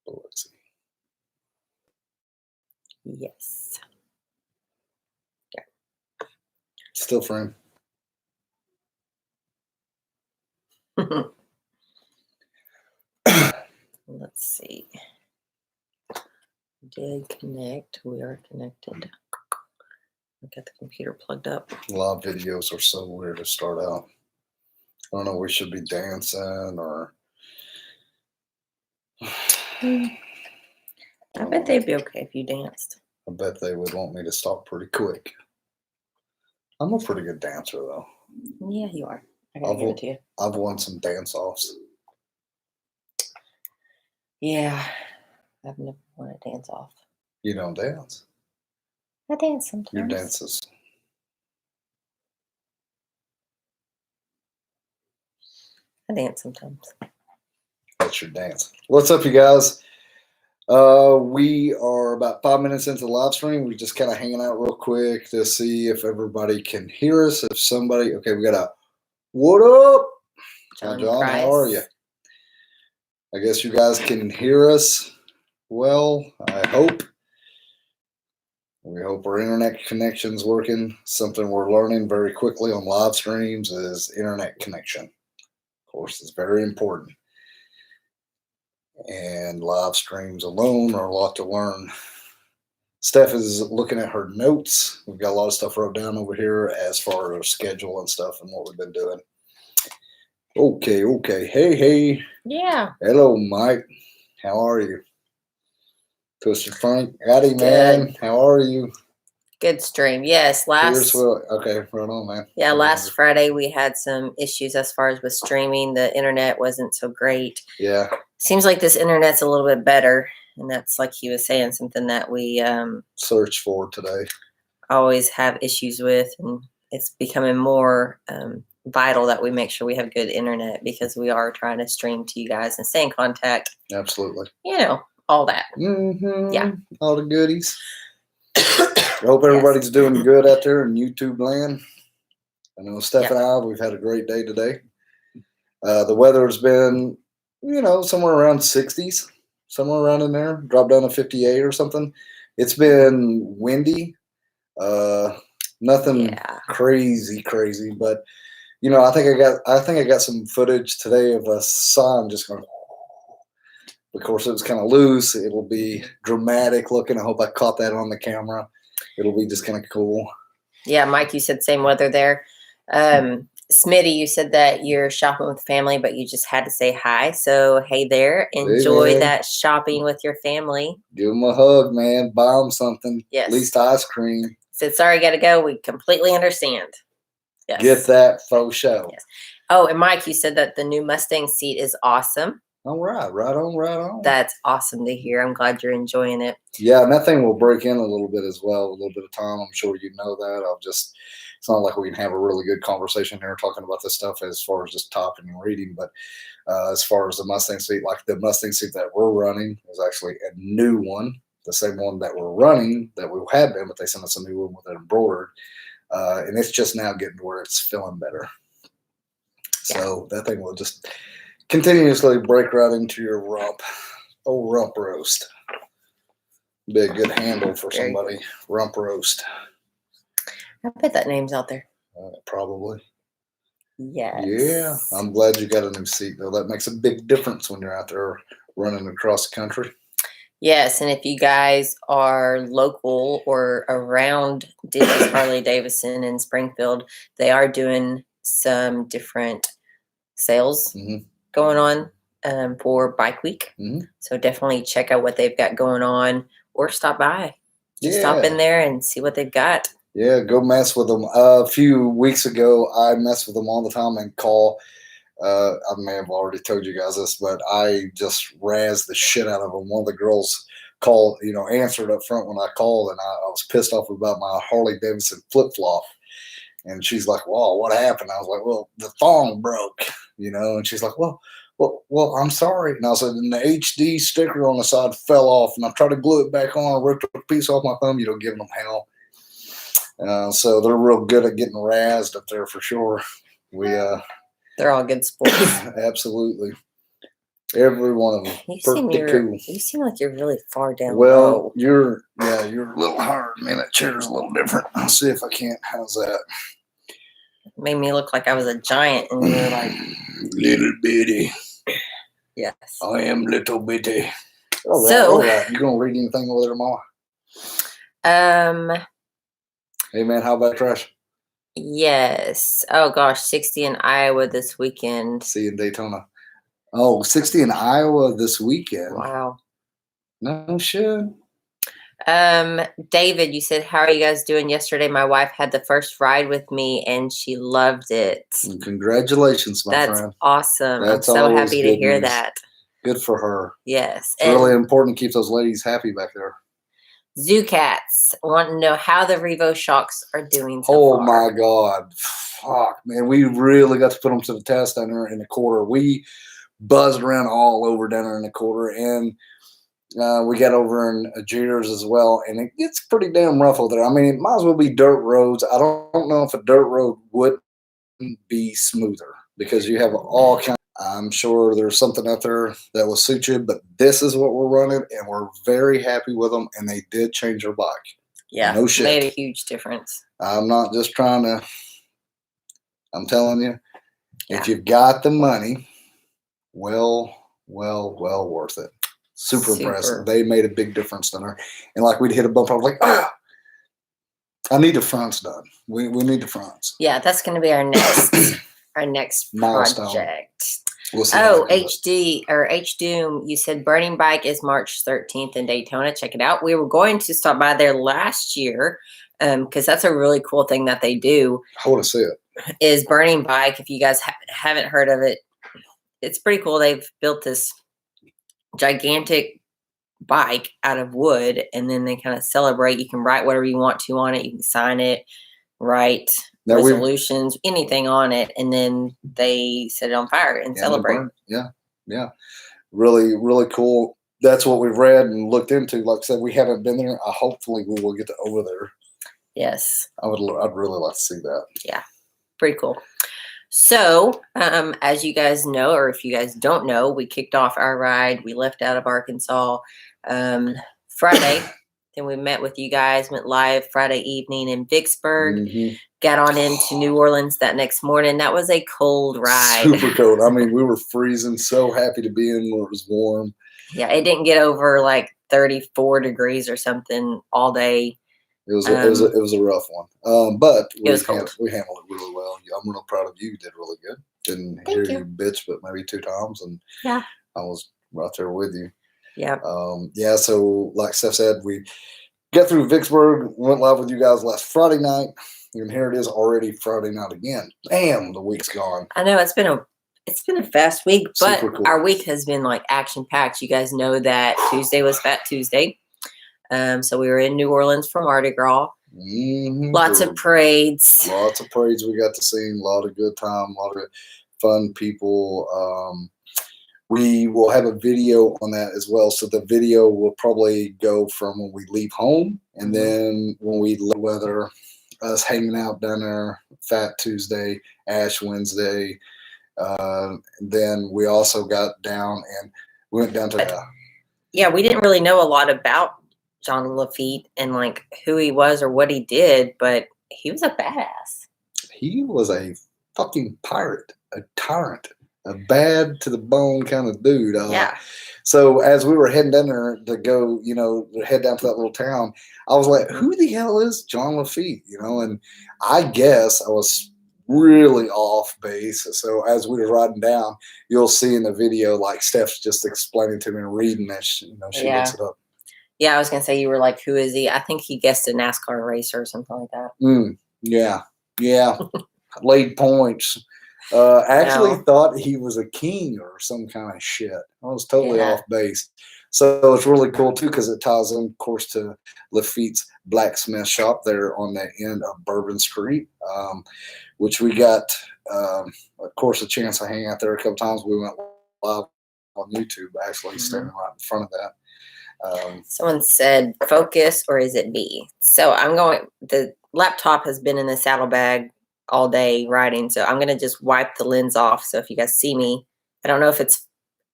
Oh, let's see. Yes. Yeah. Still frame. Let's see. Did connect. We are connected. I got the computer plugged up. Live videos are so weird to start out. I don't know. We should be dancing or. I bet they'd be okay if you danced. I bet they would want me to stop pretty quick. I'm a pretty good dancer, though. Yeah, you are. I gotta give it to you. I've won some dance-offs. Yeah, I've never won a dance-off. You don't dance? I dance sometimes. Your dances. I dance sometimes. That's your dance. What's up, you guys? We are about 5 minutes into the live stream. We're just kind of hanging out real quick to see if everybody can hear us. If somebody, okay, we got a what up, John? How are you? I guess you guys can hear us well. I hope. We hope our internet connection's working. Something we're learning very quickly on live streams is internet connection. Of course, it's very important. And live streams alone are a lot to learn. Steph is looking at her notes. We've got a lot of stuff wrote down over here as far as our schedule and stuff and what we've been doing. Okay. Hey. Yeah. Hello, Mike. How are you? Twisted Frank. Howdy, man. How are you? Good stream. Yes. Okay, right on, man. Yeah, last Friday we had some issues as far as with streaming. The internet wasn't so great. Yeah. Seems like this internet's a little bit better. And that's, like he was saying, something that we search for today. Always have issues with. And it's becoming more vital that we make sure we have good internet because we are trying to stream to you guys and stay in contact. Absolutely. You know, all that. Mm-hmm. Yeah. All the goodies. I hope everybody's doing good out there in YouTube land. I know Steph and I, we've had a great day today. The weather has been, somewhere around 60s, somewhere around in there. Dropped down to 58 or something. It's been windy. Nothing crazy, but I think I got some footage today of a sun just going. Of course, it was kind of loose. It'll be dramatic looking. I hope I caught that on the camera. It'll be just kind of cool. Yeah, Mike, you said same weather there. Smitty, you said that you're shopping with family, but you just had to say hi. So, hey there. Enjoy that shopping with your family. Give them a hug, man. Buy them something. Yes. At least ice cream. Said, sorry, got to go. We completely understand. Yes. Get that faux show. Yes. Oh, and Mike, you said that the new Mustang seat is awesome. All right. Right on. That's awesome to hear. I'm glad you're enjoying it. Yeah, and that thing will break in a little bit as well, a little bit of time. I'm sure you know that. It's not like we can have a really good conversation here talking about this stuff as far as just talking and reading, but as far as the Mustang seat, like the Mustang seat that we're running is actually a new one, the same one that we're running that we had been, but they sent us a new one with it embroidered, and it's just now getting to where it's feeling better. Yeah. So that thing will just continuously break right into your rump. Oh, rump roast. Be a good handle for somebody. Rump roast. I bet that name's out there. Probably. Yes. Yeah. I'm glad you got a new seat, though. That makes a big difference when you're out there running across the country. Yes, and if you guys are local or around Davis Harley Davidson in Springfield, they are doing some different sales going on for Bike Week. So definitely check out what they've got going on or stop by. Just stop in there and see what they've got. Yeah, go mess with them. A few weeks ago, I mess with them all the time and call. I may have already told you guys this, but I just razzed the shit out of them. One of the girls called, answered up front when I called, and I was pissed off about my Harley Davidson flip-flop. And she's like, "Whoa, what happened?" I was like, "Well, the thong broke, And she's like, "Well, I'm sorry." And I said, "And the HD sticker on the side fell off, and I tried to glue it back on, ripped a piece off my thumb." Giving them hell. So they're real good at getting razzed up there for sure. They're all good sports. Absolutely. Every one of them. You Cool. seem like you're really far down Well, low. you're a little higher than me. That chair's a little different. I'll see if I can't. How's that? Made me look like I was a giant, and you were like little bitty. Yes, I am little bitty. All right. You gonna read anything over there, Mama? Hey man, how about trash? Yes. Oh gosh, 60 in Iowa this weekend. See you in Daytona. Oh, 60 in Iowa this weekend. Wow. No shit. David, you said, how are you guys doing yesterday? My wife had the first ride with me and she loved it. And congratulations, my friend. That's awesome. I'm so happy to hear that. Good for her. Yes. It's really important to keep those ladies happy back there. Zoo Cats want to know how the Revo shocks are doing so far. My God. Fuck, man. We really got to put them to the test down there in the quarter. We buzzed around all over down there in the quarter, and we got over in Jeers as well, and it gets pretty damn rough over there. I mean, it might as well be dirt roads. I don't know if a dirt road wouldn't be smoother because you have all kinds. I'm sure there's something out there that will suit you, but this is what we're running, and we're very happy with them, and they did change their bike. Yeah, no shit. Made a huge difference. I'm not just trying to, I'm telling you, if you've got the money, well worth it. Super impressive. They made a big difference in there. And like we'd hit a bump, I was like, I need the fronts done. We need the fronts. Yeah, that's going to be our next milestone project. We'll see. H Doom, you said Burning Bike is March 13th in Daytona. Check it out. We were going to stop by there last year because that's a really cool thing that they do. I want to see it. Is Burning Bike. If you guys haven't heard of it, it's pretty cool. They've built this gigantic bike out of wood, and then they kind of celebrate. You can write whatever you want to on it. You can sign it, write resolutions, anything on it, and then they set it on fire and celebrate. Yeah. Really cool. That's what we've read and looked into. Like I said, we haven't been there. Hopefully we will get over there. Yes. I'd really like to see that. Yeah. Pretty cool. So, as you guys know, or if you guys don't know, we kicked off our ride. We left out of Arkansas Friday. Then we met with you guys, went live Friday evening in Vicksburg, got on into New Orleans that next morning. That was a cold ride. Super cold. I mean, we were freezing. So happy to be in where it was warm. Yeah, it didn't get over like 34 degrees or something all day. It was a rough one. But we handled it really well. I'm real proud of you. You did really good. Didn't hear you bitch, but maybe 2 times, and I was right there with you. Yeah. So like Steph said, we got through Vicksburg, went live with you guys last Friday night, and here it is already Friday night again. Damn, the week's gone. I know it's been a fast week, but our week has been like action packed. You guys know that Tuesday was Fat Tuesday. So we were in New Orleans for Mardi Gras. Lots of parades. Lots of parades we got to see. A lot of good time. A lot of fun people. We will have a video on that as well. So the video will probably go from when we leave home, and then when we leave, whether us hanging out down there, Fat Tuesday, Ash Wednesday. Then we also got down and we went down to we didn't really know a lot about John LIVEfeed and like who he was or what he did, but he was a badass. He was a fucking pirate, a tyrant, a bad to the bone kind of dude. So as we were heading down there to go, head down to that little town, I was like, who the hell is John LIVEfeed? And I guess I was really off base. So as we were riding down, you'll see in the video, like Steph's just explaining to me and reading that, she looks it up. Yeah, I was going to say, you were like, who is he? I think he guessed a NASCAR racer or something like that. Yeah. Laid points. Actually thought he was a king or some kind of shit. I was totally off base. So it's really cool, too, because it ties in, of course, to LIVEfeed's blacksmith shop there on the end of Bourbon Street, which we got, of course, a chance to hang out there a couple times. We went live on YouTube, actually, standing right in front of that. Someone said focus, or is it B? So the laptop has been in the saddlebag all day riding, so I'm going to just wipe the lens off. So if you guys see me, I don't know if it's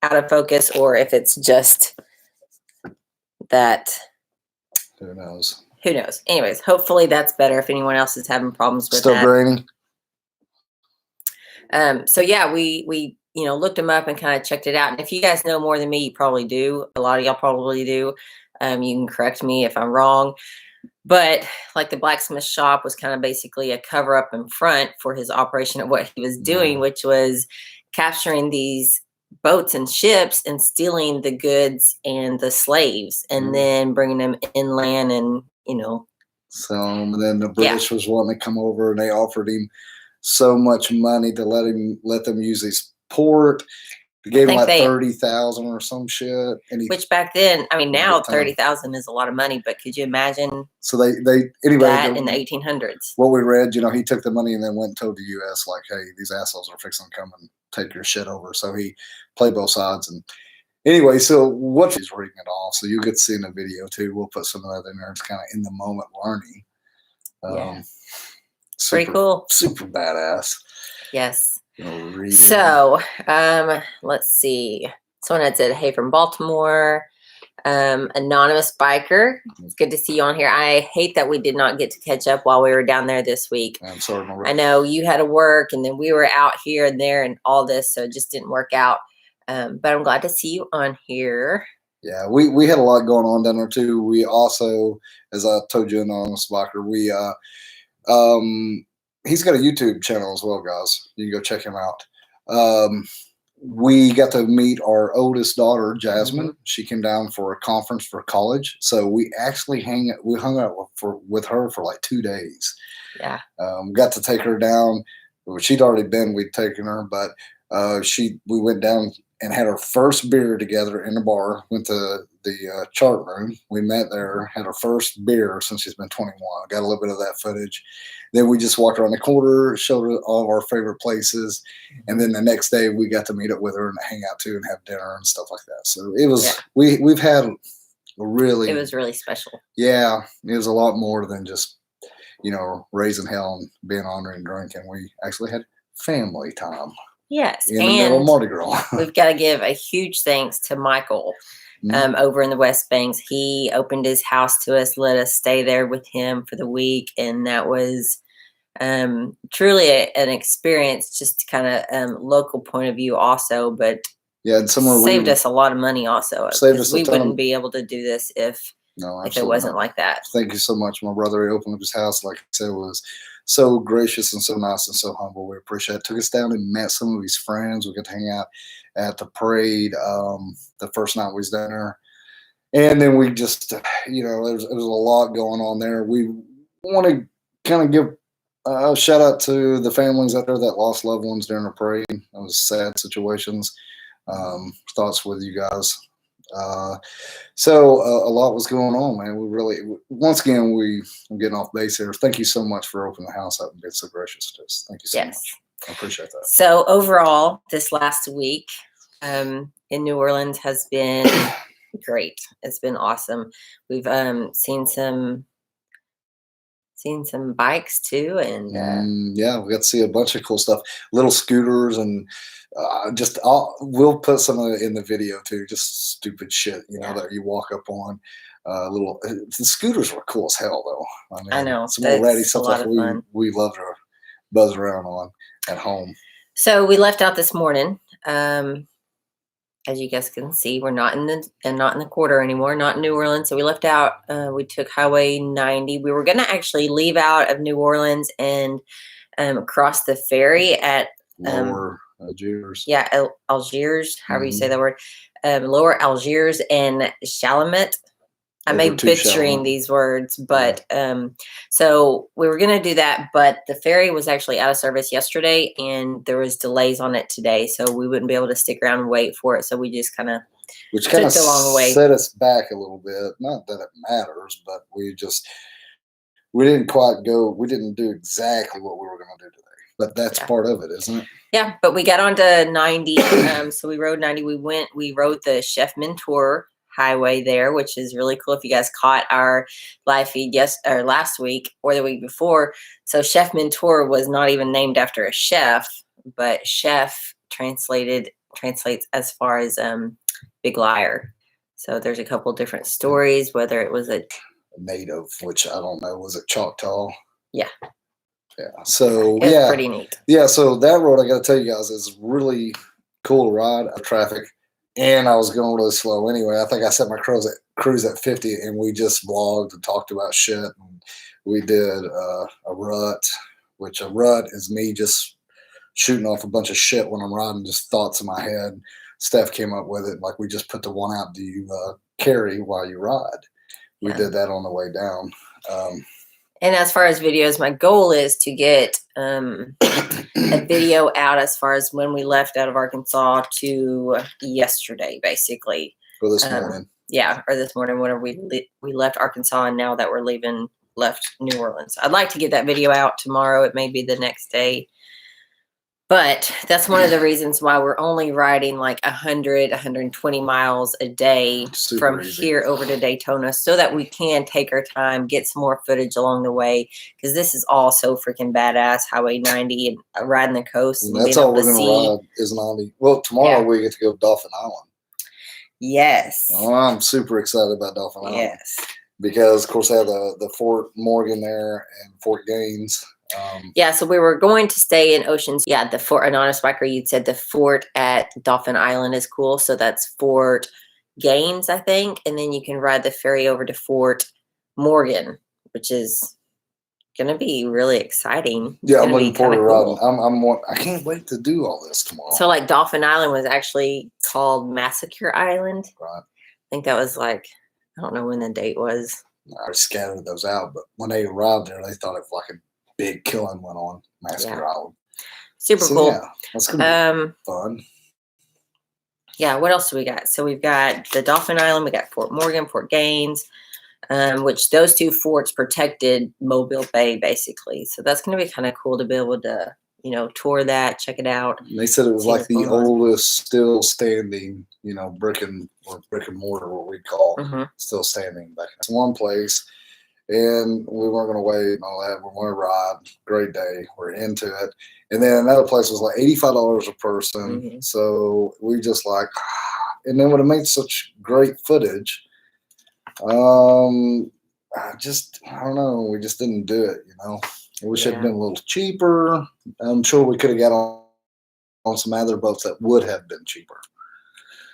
out of focus or if it's just that. Who knows? Who knows? Anyways, hopefully that's better if anyone else is having problems with Still that. grainy? So yeah, we looked them up and kind of checked it out. And if you guys know more than me, you probably do. A lot of y'all probably do. You can correct me if I'm wrong. But like the blacksmith shop was kind of basically a cover up in front for his operation of what he was doing, which was capturing these boats and ships and stealing the goods and the slaves and then bringing them inland and, selling them. And then the British was wanting to come over and they offered him so much money to let them use his port. They gave him like 30,000 or some shit. And which back then, I mean, now 30,000 is a lot of money, but could you imagine? So anyway, that in the 1800s. What we read, he took the money and then went and told the U.S. like, "Hey, these assholes are fixing to come and take your shit over." So he played both sides. And anyway, so what he's reading it all, so you get to see in the video too. We'll put some of that in there. It's kind of in the moment learning. Pretty cool. Super badass. Yes. So, let's see. Someone had said, "Hey, from Baltimore, anonymous biker. It's good to see you on here. I hate that we did not get to catch up while we were down there this week. I'm sorry, I know you had to work, and then we were out here and there and all this, so it just didn't work out. But I'm glad to see you on here." Yeah, we had a lot going on down there too. We also, as I told you, anonymous biker, he's got a YouTube channel as well, guys. You can go check him out. We got to meet our oldest daughter, Jasmine. Mm-hmm. She came down for a conference for college. So we actually hung out with her for like 2 days. Yeah. Got to take her down. She'd already been, we'd taken her, but we went down and had our first beer together in the bar. Went to the chart room. We met there, had our first beer since she's been 21. Got a little bit of that footage. Then we just walked around the corner, showed her all of our favorite places. And then the next day we got to meet up with her and hang out too and have dinner and stuff like that. So it was, we've had it was really special. Yeah. It was a lot more than just, raising hell and being ornery and drinking. We actually had family time. Yes. In the middle of Mardi Gras. We've got to give a huge thanks to Michael over in the West Banks. He opened his house to us, let us stay there with him for the week. And that was truly an experience, just kind of local point of view also. But and saved us a lot of money also. We wouldn't be able to do this if it wasn't like that. Thank you so much. My brother, he opened up his house, like I said, was so gracious and so nice and so humble. We appreciate it. Took us down and met some of his friends. We got to hang out at the parade the first night we was down there. And then we just, there was a lot going on there. We want to kind of give a shout out to the families out there that lost loved ones during the parade. It was sad situations. Thoughts with you guys. So a lot was going on, man. We really, once again, I'm getting off base here. Thank you so much for opening the house up and being so gracious to us. Thank you so much. I appreciate that. So overall, this last week in New Orleans has been great. It's been awesome. We've seen some bikes too, and we got to see a bunch of cool stuff. Little scooters and we'll put some of it in the video too. Just stupid shit, that you walk up on. The scooters were cool as hell though. I know some little ratty stuff like we love to buzz around on at home. So we left out this morning. As you guys can see, we're not in the quarter anymore, not in New Orleans. So we left out. We took Highway 90. We were going to actually leave out of New Orleans and cross the ferry at Lower Algiers. Yeah, Algiers, however you say that word. Lower Algiers and Chalamet. I may be butchering these words, but so we were going to do that, but the ferry was actually out of service yesterday, and there was delays on it today, so we wouldn't be able to stick around and wait for it. So we just kind of took a long way. Set us back a little bit. Not that it matters, but we didn't quite go. We didn't do exactly what we were going to do today. But that's part of it, isn't it? Yeah, but we got onto 90. So we rode 90. We rode the Chef Menteur highway there, which is really cool. If you guys caught our live feed last week or the week before. So Chef Menteur was not even named after a chef, but chef translated translates as far as Big Liar. So there's a couple different stories, whether it was a native, which I don't know, was it Choctaw? Yeah. Yeah. So it's pretty neat. Yeah. So that road, I got to tell you guys, is really cool to ride. Traffic, and I was going really slow anyway. I think I set my cruise at 50, and we just vlogged and talked about shit. And we did a rut, which a rut is me just shooting off a bunch of shit when I'm riding, just thoughts in my head. Steph came up with it. Like, we just put the one out. Do you carry while you ride? We did that on the way down. And as far as videos, my goal is to get a video out as far as when we left out of Arkansas to yesterday, basically. Or this morning. Yeah, or this morning whenever we left Arkansas, and now that we're left New Orleans. I'd like to get that video out tomorrow. It may be the next day. But that's one of the reasons why we're only riding like 100, 120 miles a day from here over to Daytona, so that we can take our time, get some more footage along the way, because this is all so freaking badass. Highway 90 and riding the coast. And that's all we're going to ride is 90. Well, tomorrow we get to go to Dauphin Island. Yes. Oh, I'm super excited about Dauphin Island. Yes. Because, of course, they have the Fort Morgan there and Fort Gaines. So we were going to stay in Oceans. Yeah, the Fort, an honest biker, you'd said the fort at Dauphin Island is cool. So that's Fort Gaines, I think. And then you can ride the ferry over to Fort Morgan, which is going to be really exciting. Yeah, I'm looking forward to riding. I can't wait to do all this tomorrow. So, like, Dauphin Island was actually called Massacre Island. Right. I think that was like, I don't know when the date was. I scattered those out, but when they arrived there, they thought it was like a big killing went on Massacre Island. Super cool. Yeah, that's gonna be fun. Yeah, what else do we got? So we've got the Dauphin Island, we got Fort Morgan, Fort Gaines, which those two forts protected Mobile Bay, basically. So that's going to be kind of cool to be able to, tour that, check it out. And they said it was like the oldest still standing, brick and mortar, what we call still standing back. It's one place, and we weren't going to wait and all that. We're going to ride. Great day. We're into it. And then another place was like $85 a person. So we just and then would have made such great footage. I don't know. We just didn't do it, We should have been a little cheaper. I'm sure we could have got on some other boats that would have been cheaper.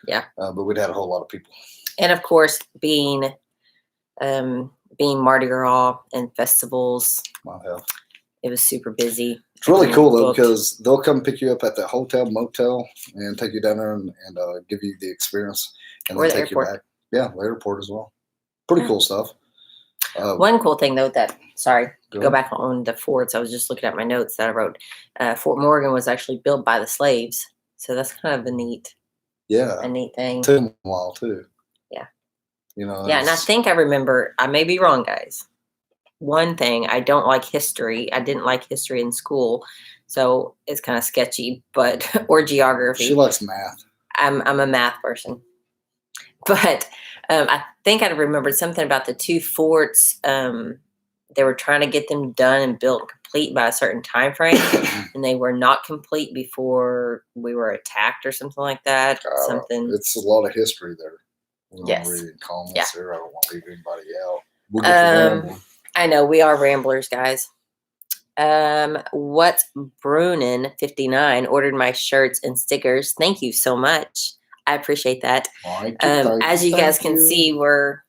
Yeah. But we'd had a whole lot of people. And of course, being Mardi Gras and festivals, it was super busy. It's really cool though, because they'll come pick you up at the hotel, motel, and take you down there and give you the experience, and then take you back. Yeah, the airport as well. Pretty cool stuff. One cool thing though, go back on the forts. I was just looking at my notes that I wrote. Fort Morgan was actually built by the slaves, so that's kind of a neat thing. Took them a while too. Yeah. And I think I remember. I may be wrong, guys. One thing, I don't like history. I didn't like history in school, so it's kind of sketchy. Or geography. She likes math. I'm a math person, but I think I remembered something about the two forts. They were trying to get them done and built complete by a certain time frame, and they were not complete before we were attacked or something like that. It's a lot of history there. Yes. Reading comments there. I don't want to leave anybody out. We'll get I know we are ramblers, guys. What's Brunin 59 ordered my shirts and stickers. Thank you so much. I appreciate that. As you guys can see, we're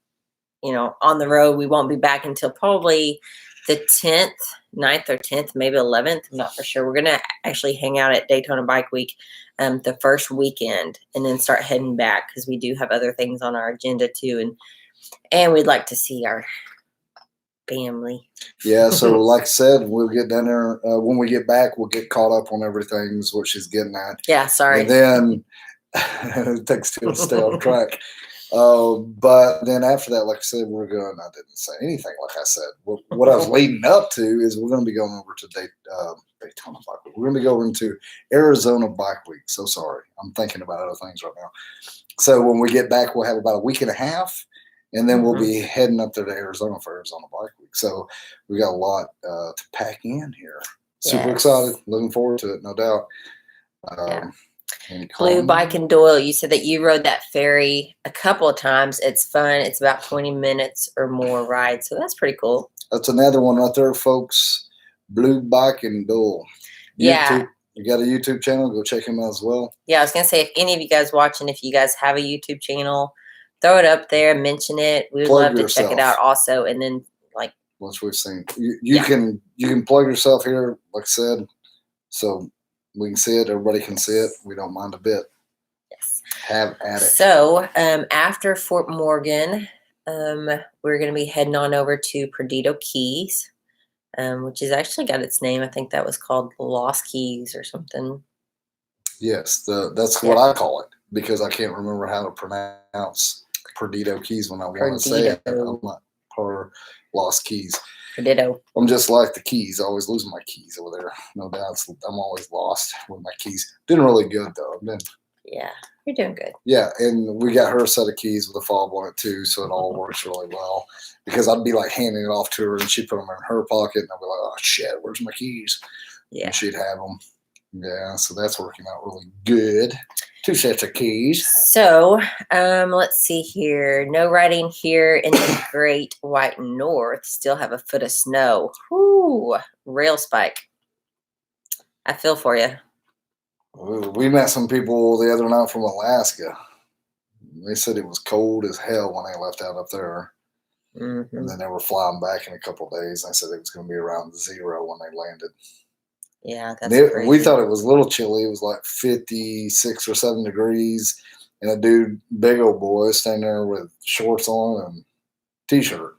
on the road. We won't be back until probably the 10th, 9th or 10th, maybe 11th. I'm not for sure. We're gonna actually hang out at Daytona Bike Week the first weekend, and then start heading back because we do have other things on our agenda too, and we'd like to see our family. Yeah, so like I said, we'll get down there. When we get back, we'll get caught up on everything, is what she's getting at. Yeah, sorry. And then it takes two to stay on track. But then after that, like I said, I didn't say anything, like I said. What I was leading up to is we're going to be going over to Daytona Bike Week. We're going to be going to Arizona Bike Week. So sorry. I'm thinking about other things right now. So when we get back, we'll have about a week and a half. And then we'll be heading up there to Arizona for Arizona Bike Week. So we got a lot to pack in here. Super excited. Looking forward to it, no doubt. Blue Bike and Doyle, you said that you rode that ferry a couple of times. It's fun. It's about 20 minutes or more ride, so that's pretty cool. That's another one right there, folks. Blue Bike and Doyle. Yeah. You got a YouTube channel? Go check him out as well. Yeah, I was going to say, if any of you guys watching, if you guys have a YouTube channel, throw it up there, mention it. We would love to check it out also. And then, like, once we've seen, you can plug yourself here, like I said, so we can see it. Everybody can see it. We don't mind a bit. Yes. Have at it. So after Fort Morgan, we're going to be heading on over to Perdido Keys, which has actually got its name. I think that was called Lost Keys or something. Yes, that's what I call it, because I can't remember how to pronounce Perdido Keys when I want to say it. I'm not Lost Keys. Perdido. I'm just like the Keys. I always lose my keys over there. No doubt. I'm always lost with my keys. Doing really good, though. Yeah, you're doing good. Yeah, and we got her a set of keys with a fob on it, too, so it all works really well. Because I'd be, like, handing it off to her, and she'd put them in her pocket, and I'd be like, oh, shit, where's my keys? Yeah. And she'd have them. Yeah, so that's working out really good. 2 sets of keys. So, let's see here. No riding here in the Great White North. Still have a foot of snow. Whoo, rail spike. I feel for you. We met some people the other night from Alaska. They said it was cold as hell when they left out up there. Mm-hmm. And then they were flying back in a couple of days. They said it was going to be around 0 when they landed. Yeah, that's crazy. We thought it was a little chilly. It was like 56 or 7 degrees. And a dude, big old boy, standing there with shorts on and T-shirt,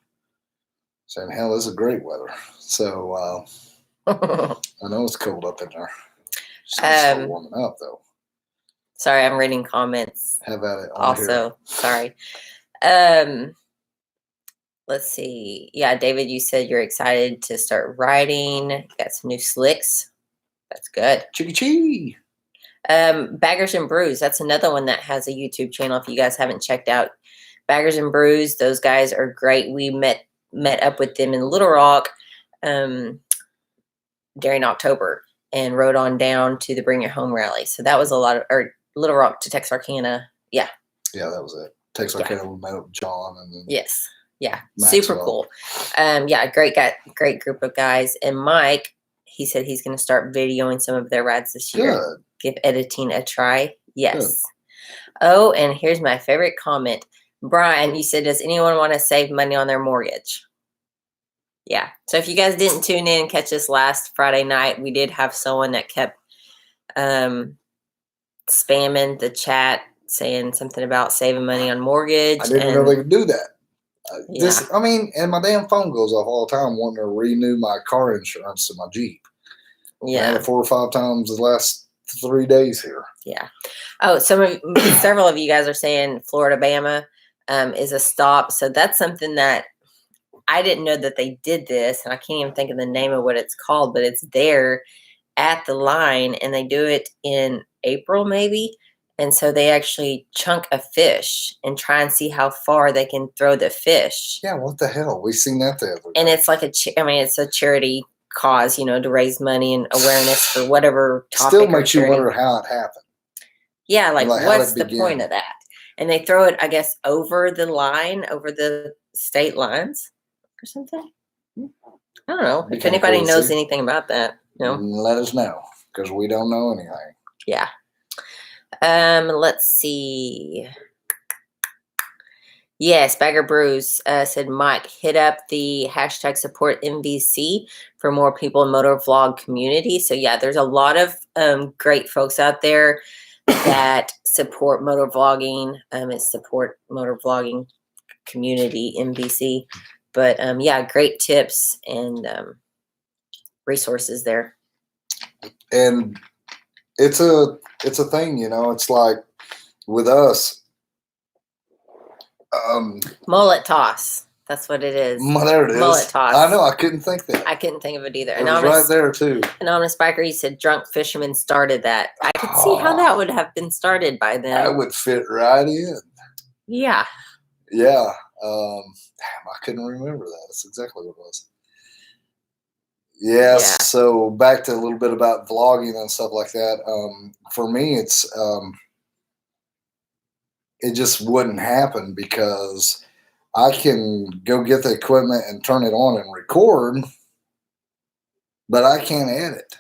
saying, hell, this is great weather. So I know it's cold up in there. Just start warming up, though. Sorry, I'm reading comments. Have at it. Also, sorry. Let's see. Yeah, David, you said you're excited to start riding. Got some new slicks. That's good. Chee. Baggers and Brews. That's another one that has a YouTube channel. If you guys haven't checked out Baggers and Brews, those guys are great. We met up with them in Little Rock during October and rode on down to the Bring It Home rally. So that was or Little Rock to Texarkana. Yeah. Yeah, that was it. Texarkana, we met up with John and then. Yes. Yeah. Maxwell. Super cool. Yeah, great guy, great group of guys. And Mike, he said he's going to start videoing some of their rides this year. Good. Give editing a try. Yes. Good. Oh, and here's my favorite comment. Brian, you said, does anyone want to save money on their mortgage? Yeah. So if you guys didn't tune in and catch us last Friday night, we did have someone that kept spamming the chat saying something about saving money on mortgage. I didn't know they could do that. Yeah. And my damn phone goes off all the time wanting to renew my car insurance to my Jeep. Yeah. I had it 4 or 5 times the last 3 days here. Yeah. Oh, several of you guys are saying Florida Bama is a stop. So that's something that I didn't know that they did this, and I can't even think of the name of what it's called, but it's there at the line, and they do it in April maybe. And so they actually chunk a fish and try and see how far they can throw the fish. Yeah, what the hell? We seen that the other day. And it's like it's a charity cause, to raise money and awareness for whatever topic. Still makes you wonder how it happened. Yeah, like what's the point of that? And they throw it, I guess, over the line, over the state lines or something. I don't know. If anybody knows anything about that, let us know, because we don't know anything. Yeah. Let's see. Yes, Bagger Brews said, Mike, hit up the hashtag support MVC for more people in motor vlog community. So yeah, there's a lot of great folks out there that support motor vlogging. It's support motor vlogging community MVC. But yeah, great tips and resources there. And it's a thing, it's like with us. Mullet toss. That's what it is. There it is. Mullet toss. I know. I couldn't think that. I couldn't think of it either. It was right there too. Anonymous Biker, he said drunk fishermen started that. I could see how that would have been started by them. That would fit right in. Yeah. Yeah. Damn, I couldn't remember that. That's exactly what it was. Yes. Yeah. So back to a little bit about vlogging and stuff like that. For me, it just wouldn't happen because I can go get the equipment and turn it on and record, but I can't edit.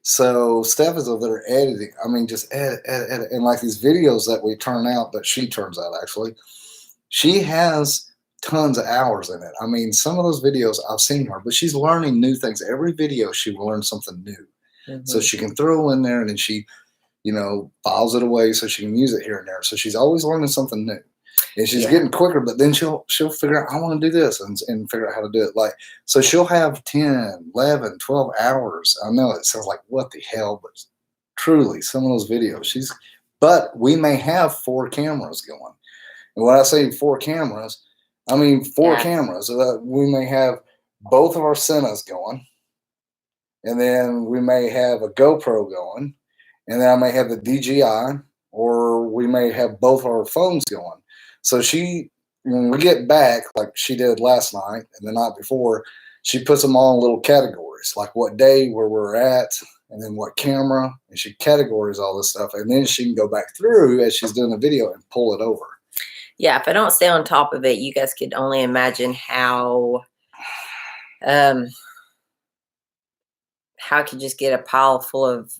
So Steph is over there editing. I mean, just edit. And like these videos that we turn out, that she turns out actually, she has tons of hours in it. I mean, some of those videos I've seen her, but she's learning new things. Every video she will learn something new. So she can throw in there and then she, files it away so she can use it here and there. So she's always learning something new. And she's getting quicker, but then she'll figure out, I want to do this and figure out how to do it. Like, so she'll have 10, 11, 12 hours. I know it sounds like what the hell, but truly some of those videos but we may have 4 cameras going. And when I say 4 cameras, I mean 4 cameras. So that we may have both of our Sennas going, and then we may have a GoPro going, and then I may have the DJI, or we may have both our phones going. So when we get back, like she did last night and the night before, she puts them all in little categories, like what day, where we're at, and then what camera, and she categories all this stuff. And then she can go back through as she's doing the video and pull it over. Yeah, if I don't stay on top of it, you guys could only imagine how I could just get a pile full of,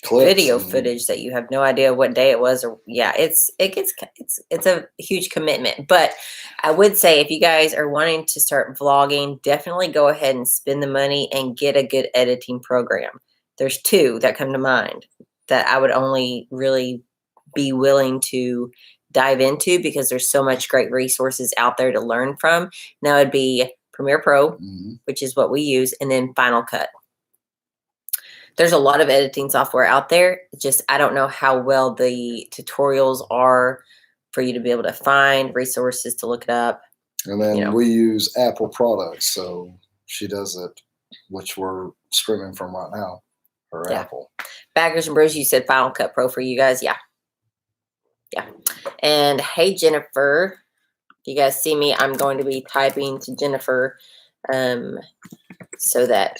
video footage that you have no idea what day it was, or it's a huge commitment. But I would say if you guys are wanting to start vlogging, definitely go ahead and spend the money and get a good editing program. There's 2 that come to mind that I would only really be willing to dive into because there's so much great resources out there to learn from. Now it'd be Premiere Pro, which is what we use, and then Final Cut. There's a lot of editing software out there. Just I don't know how well the tutorials are for you to be able to find resources to look it up. And then we use Apple products, so she does it, which we're streaming from right now, or Apple. Baggers and Brews, you said Final Cut Pro for you guys, yeah. And hey, Jennifer, if you guys see me, I'm going to be typing to Jennifer, so that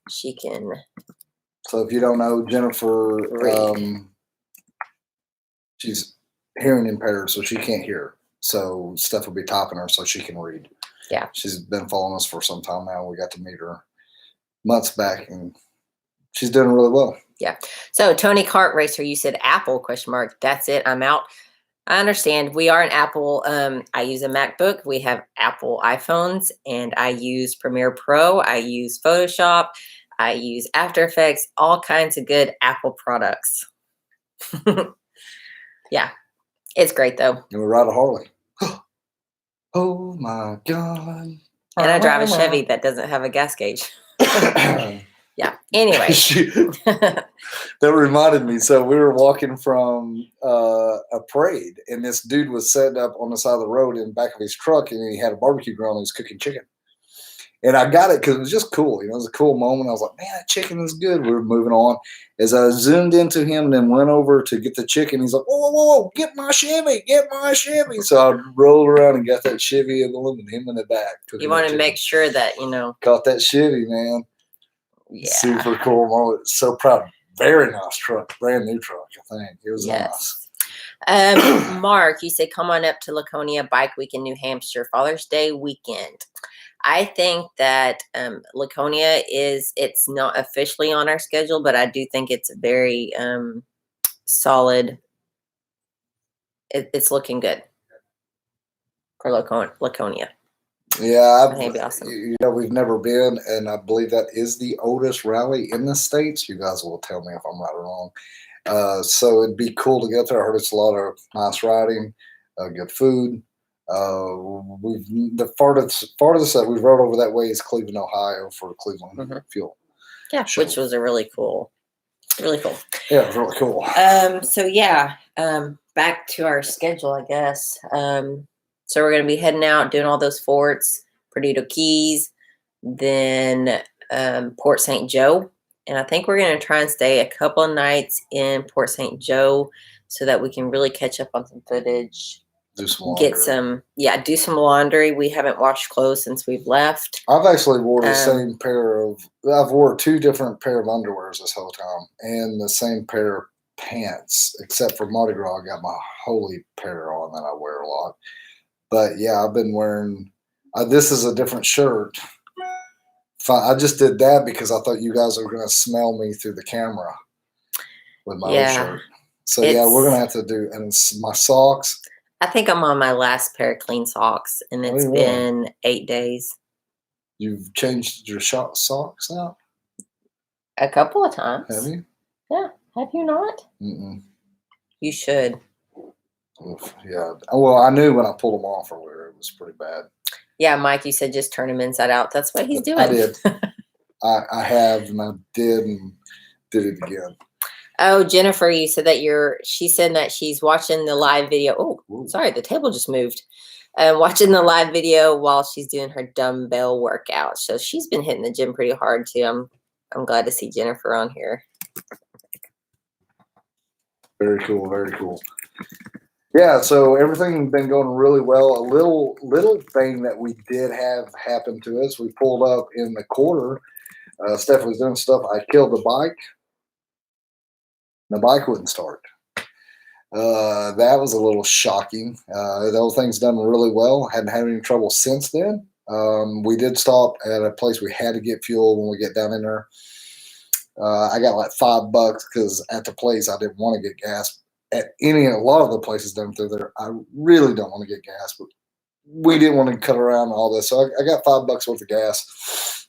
she can. So if you don't know, Jennifer, she's hearing impaired, so she can't hear. So Steph will be typing her so she can read. Yeah. She's been following us for some time now. We got to meet her months back, and she's doing really well. Yeah. So Tony Kart Racer, you said Apple ? That's it. I'm out. I understand. We are an Apple. I use a MacBook. We have Apple iPhones, and I use Premiere Pro. I use Photoshop. I use After Effects. All kinds of good Apple products. Yeah, it's great though. And we ride a Harley. Oh my God! And I drive a Chevy that doesn't have a gas gauge. Yeah. Anyway. That reminded me. So we were walking from a parade, and this dude was setting up on the side of the road in the back of his truck, and he had a barbecue grill and he was cooking chicken. And I got it because it was just cool. It was a cool moment. I was like, man, that chicken is good. We were moving on. As I zoomed into him and then went over to get the chicken, he's like, whoa, whoa, whoa, get my Chevy, get my Chevy. So I rolled around and got that Chevy of them and him in the back. You want to make sure that, Got that Chevy, man. Yeah. Super cool moment. So proud. Very nice truck. Brand new truck, I think. It was nice. Mark, you say come on up to Laconia Bike Week in New Hampshire, Father's Day weekend. I think that Laconia it's not officially on our schedule, but I do think it's very solid. It's looking good for Laconia. Yeah, that'd be awesome. We've never been, and I believe that is the oldest rally in the States. You guys will tell me if I'm right or wrong. So it'd be cool to get there. I heard it's a lot of nice riding, good food. The farthest that we've rode over that way is Cleveland, Ohio, for Cleveland Fuel. Yeah, show. Which was really cool. Really cool. Yeah, it was really cool. So back to our schedule, I guess. So we're going to be heading out, doing all those forts, Perdido Keys, then Port St. Joe. And I think we're going to try and stay a couple of nights in Port St. Joe so that we can really catch up on some footage. do some laundry. Do some laundry. We haven't washed clothes since we've left. I've actually wore the same I've wore 2 different pair of underwears this whole time and the same pair of pants, except for Mardi Gras. I got my holy pair on that I wear a lot. But yeah, I've been wearing, this is a different shirt. I just did that because I thought you guys were going to smell me through the camera with my old shirt. So yeah, we're going to have to do, and my socks. I think I'm on my last pair of clean socks, and it's been 8 days. You've changed your socks out? A couple of times. Have you? Yeah. Have you not? Mm-mm. You should. Oof, yeah. Well, I knew when I pulled them off earlier, it was pretty bad. Yeah, Mike, you said just turn them inside out. That's what he's doing. I did. I have, and I did it again. Oh, Jennifer, you said that she said that she's watching the live video. Oh, sorry, the table just moved. Watching the live video while she's doing her dumbbell workout. So she's been hitting the gym pretty hard too. I'm glad to see Jennifer on here. Very cool, very cool. Yeah, so everything's been going really well. A little thing that we did have happen to us. We pulled up in the quarter. Steph was doing stuff. I killed the bike. The bike wouldn't start. That was a little shocking. The whole thing's done really well. Hadn't had any trouble since then. We did stop at a place we had to get fuel when we get down in there. I got like $5 because at the place I didn't want to get gas. At a lot of the places down through there, I really don't want to get gas, but we didn't want to cut around all this. So I got $5 worth of gas.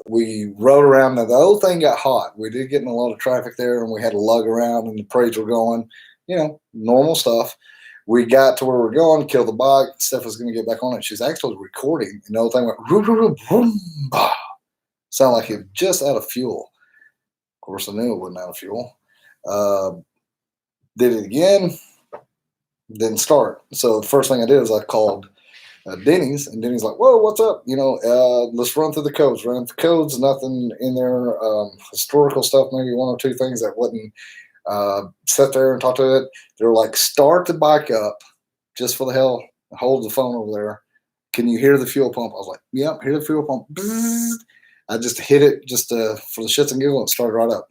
We rode around. Now, the whole thing got hot. We did get in a lot of traffic there, and we had to lug around, and the parades were going, normal stuff. We got to where we're going, killed the bike. Steph was going to get back on it. She's actually recording, and the whole thing went, boom, sounded like it was just out of fuel. Of course, I knew it wasn't out of fuel. Did it again, didn't start. So the first thing I did was I called Denny's, and Denny's like, whoa, what's up? Let's run through the codes. Ran through the codes, nothing in there, historical stuff, maybe 1 or 2 things that wouldn't sit there and talk to it. They were like, start the bike up just for the hell, hold the phone over there. Can you hear the fuel pump? I was like, yep, hear the fuel pump. Bzzz. I just hit it just for the shits and giggles and started right up.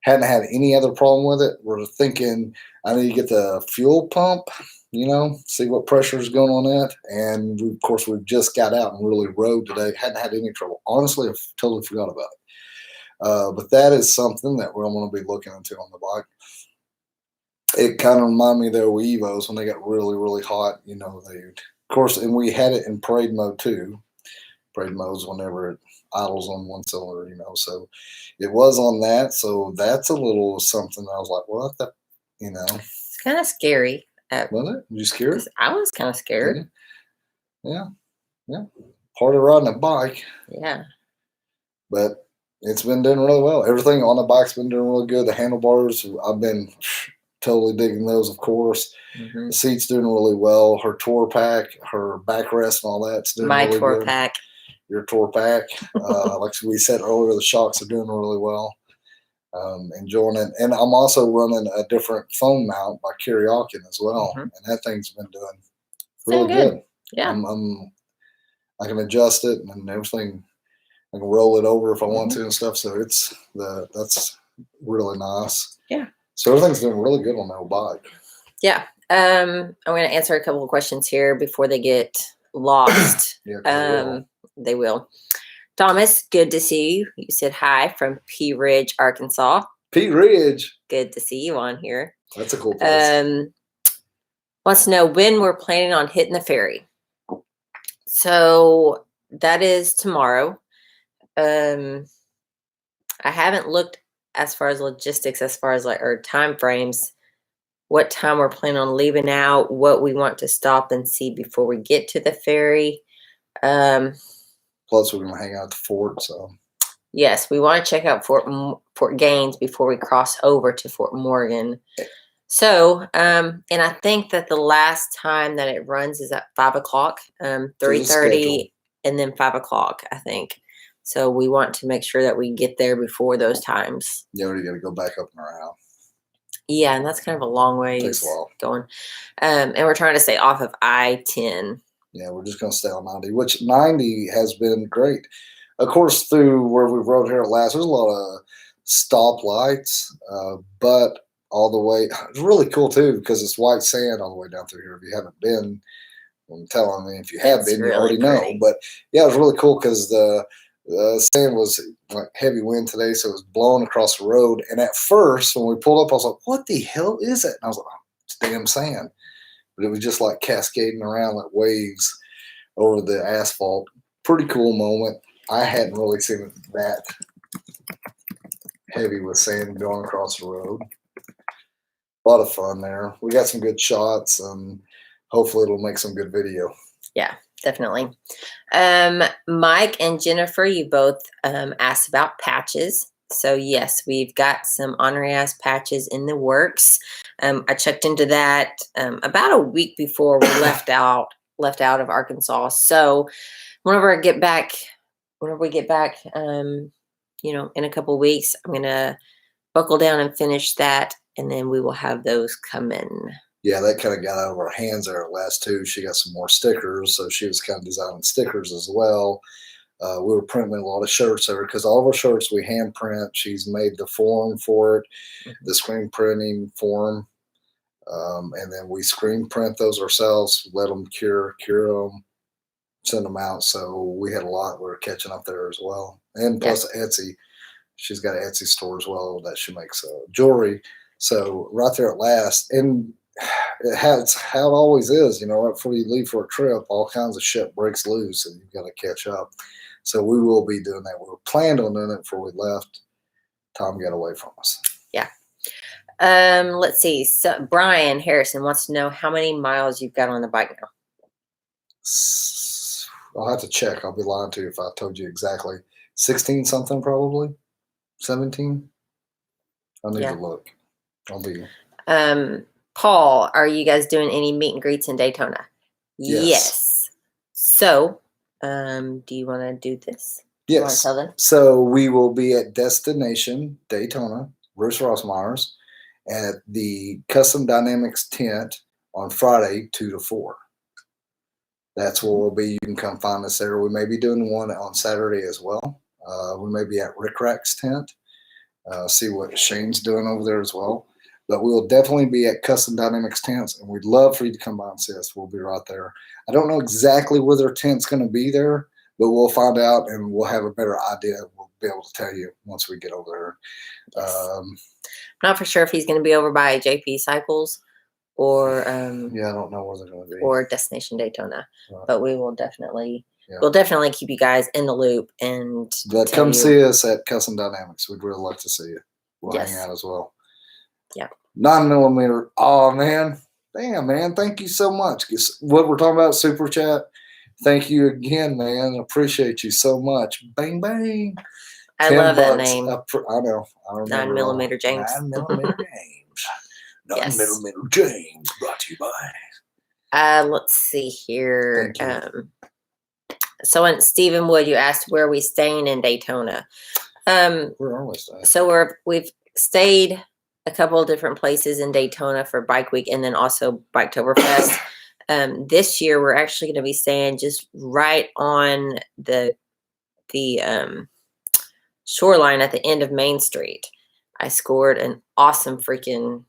Hadn't had any other problem with it. We're thinking I need to get the fuel pump, see what pressure is going on it. And of course, we've just got out and really rode today. Hadn't had any trouble. Honestly, I totally forgot about it. But that is something that we're going to be looking into on the bike. It kind of reminded me of the Evos when they got really, really hot. Of course, and we had it in parade mode too. Parade mode's whenever it idles on one cylinder, so it was on that. So that's a little something I was like, what the, It's kind of scary. Was it? You scared? I was kind of scared. Yeah. Part of riding a bike. Yeah. But it's been doing really well. Everything on the bike's been doing really good. The handlebars, I've been totally digging those, of course. Mm-hmm. The seat's doing really well. Her tour pack, her backrest and all that's doing really good. My tour pack. Your tour pack. Like we said earlier, the shocks are doing really well. Enjoying it. And I'm also running a different phone mount by Karaoke as well. Mm-hmm. And that thing's been doing really good. Yeah. I can adjust it and everything. I can roll it over if I want to and stuff. So that's really nice. Yeah. So everything's doing really good on that bike. Yeah. I'm going to answer a couple of questions here before they get lost. They will. Thomas, good to see you. You said hi from Pea Ridge, Arkansas. Pea Ridge. Good to see you on here. That's a cool place. Wants to know when we're planning on hitting the ferry. So that is tomorrow. I haven't looked as far as logistics, as far as or time frames, what time we're planning on leaving out, what we want to stop and see before we get to the ferry. Plus, we're going to hang out at the fort. So yes, we want to check out Fort Gaines before we cross over to Fort Morgan. So, and I think that the last time that it runs is at 5:00, 3:30, and then 5:00, I think. So we want to make sure that we get there before those times. Yeah, we got to go back up and around. Yeah, and that's kind of a long Takes ways a while. going. And we're trying to stay off of I-10. Yeah, we're just going to stay on 90, which 90 has been great. Of course, through where we rode here at last, there's a lot of stoplights, but all the way, it's really cool too because it's white sand all the way down through here. If you haven't been, I'm telling you, if you have It's been, you really already know. pretty. But yeah, it was really cool because the sand was like heavy wind today, so it was blowing across the road. And at first, when we pulled up, I was like, "What the hell is it?" And I was like, oh, "It's damn sand." But it was just like cascading around like waves over the asphalt. Pretty cool moment. I hadn't really seen it that heavy with sand going across the road. A lot of fun there. We got some good shots, and hopefully it'll make some good video. Yeah, definitely. Mike and Jennifer, you both asked about patches. So yes, we've got some Ornery patches in the works. I checked into that about a week before we left out of Arkansas. So whenever we get back, in a couple weeks, I'm gonna buckle down and finish that, and then we will have those come in. Yeah, that kind of got out of our hands there at last too. She got some more stickers, so she was kind of designing stickers as well. We were printing a lot of shirts there because all of our shirts we hand print. She's made the form for it, the screen printing form, and then we screen print those ourselves, let them cure them, send them out. So we had a lot. We were catching up there as well, and plus Etsy. She's got an Etsy store as well that she makes jewelry. So right there at last, and it's how it always is, right before you leave for a trip, all kinds of shit breaks loose and you've got to catch up. So we will be doing that. We were planned on doing it before we left. Time got away from us. Yeah. Let's see. So Brian Harrison wants to know how many miles you've got on the bike now. I'll have to check. I'll be lying to you if I told you exactly. 16 something probably. 17. I need to look. I'll be. Paul, are you guys doing any meet and greets in Daytona? Yes. So, do you want to do this? Yes. You want to tell them? So we will be at Destination Daytona, Bruce Rossmeyer's, at the Custom Dynamics tent on Friday, 2 to 4. That's where we'll be. You can come find us there. We may be doing one on Saturday as well. We may be at Rick Rack's tent. See what Shane's doing over there as well. But we will definitely be at Custom Dynamics tents, and we'd love for you to come by and see us. We'll be right there. I don't know exactly where their tent's going to be there, but we'll find out, and we'll have a better idea. We'll be able to tell you once we get over there. Yes. I'm not for sure if he's going to be over by JP Cycles or I don't know where they're going to be, or Destination Daytona. Right. But we will definitely. Yeah. We'll definitely keep you guys in the loop and come see us at Custom Dynamics. We'd really like to see you. We'll hang out as well. Yeah. 9mm. Oh man. Damn, man. Thank you so much. What we're talking about, Super Chat. Thank you again, man. Appreciate you so much. Bang bang. I love that name. I know. I 9mm James. 9mm James. 9mm James brought to you by. Let's see here. So, Stephen Wood, you asked where are we staying in Daytona. Where are we staying? So we've stayed a couple of different places in Daytona for Bike Week and then also Biketoberfest. This year we're actually going to be staying just right on the shoreline at the end of Main Street. I scored an awesome freaking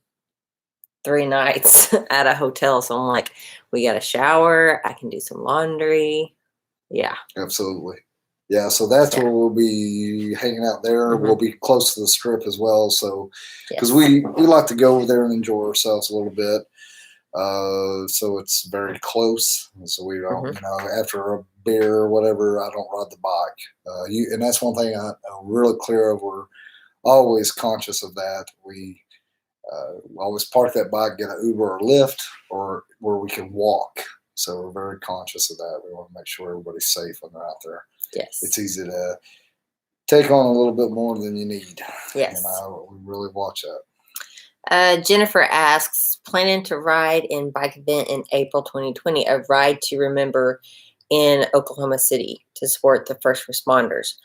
3 nights at a hotel. So I'm like, we got a shower. I can do some laundry. Yeah. Absolutely. Yeah, so that's where we'll be hanging out there. Mm-hmm. We'll be close to the strip as well. So, because we like to go over there and enjoy ourselves a little bit. So it's very close. So we don't, after a beer or whatever, I don't ride the bike. And that's one thing I'm really clear of. We're always conscious of that. We always park that bike, get an Uber or Lyft, or where we can walk. So we're very conscious of that. We want to make sure everybody's safe when they're out there. Yes. It's easy to take on a little bit more than you need. Yes. We really watch that. Jennifer asks, planning to ride in bike event in April 2020, a ride to remember in Oklahoma City to support the first responders.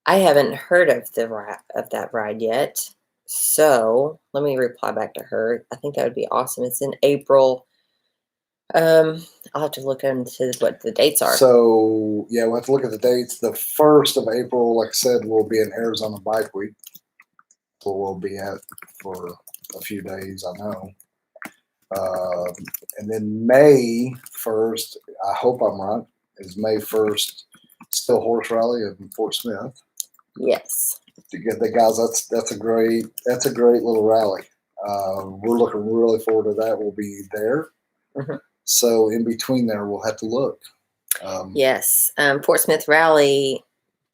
I haven't heard of that ride yet. So let me reply back to her. I think that would be awesome. It's in April. I'll have to look into what the dates are. So yeah, we'll have to look at the dates. The 1st of April, like I said, will be in Arizona Bike Week. Where we'll be at for a few days, I know. And then May 1st, I hope I'm right, is May 1st, Still Horse Rally in Portsmouth. Yes. To get the guys, that's a great little rally. We're looking really forward to that. We'll be there. Mm-hmm. So in between there, we'll have to look. Yes. Portsmouth Rally,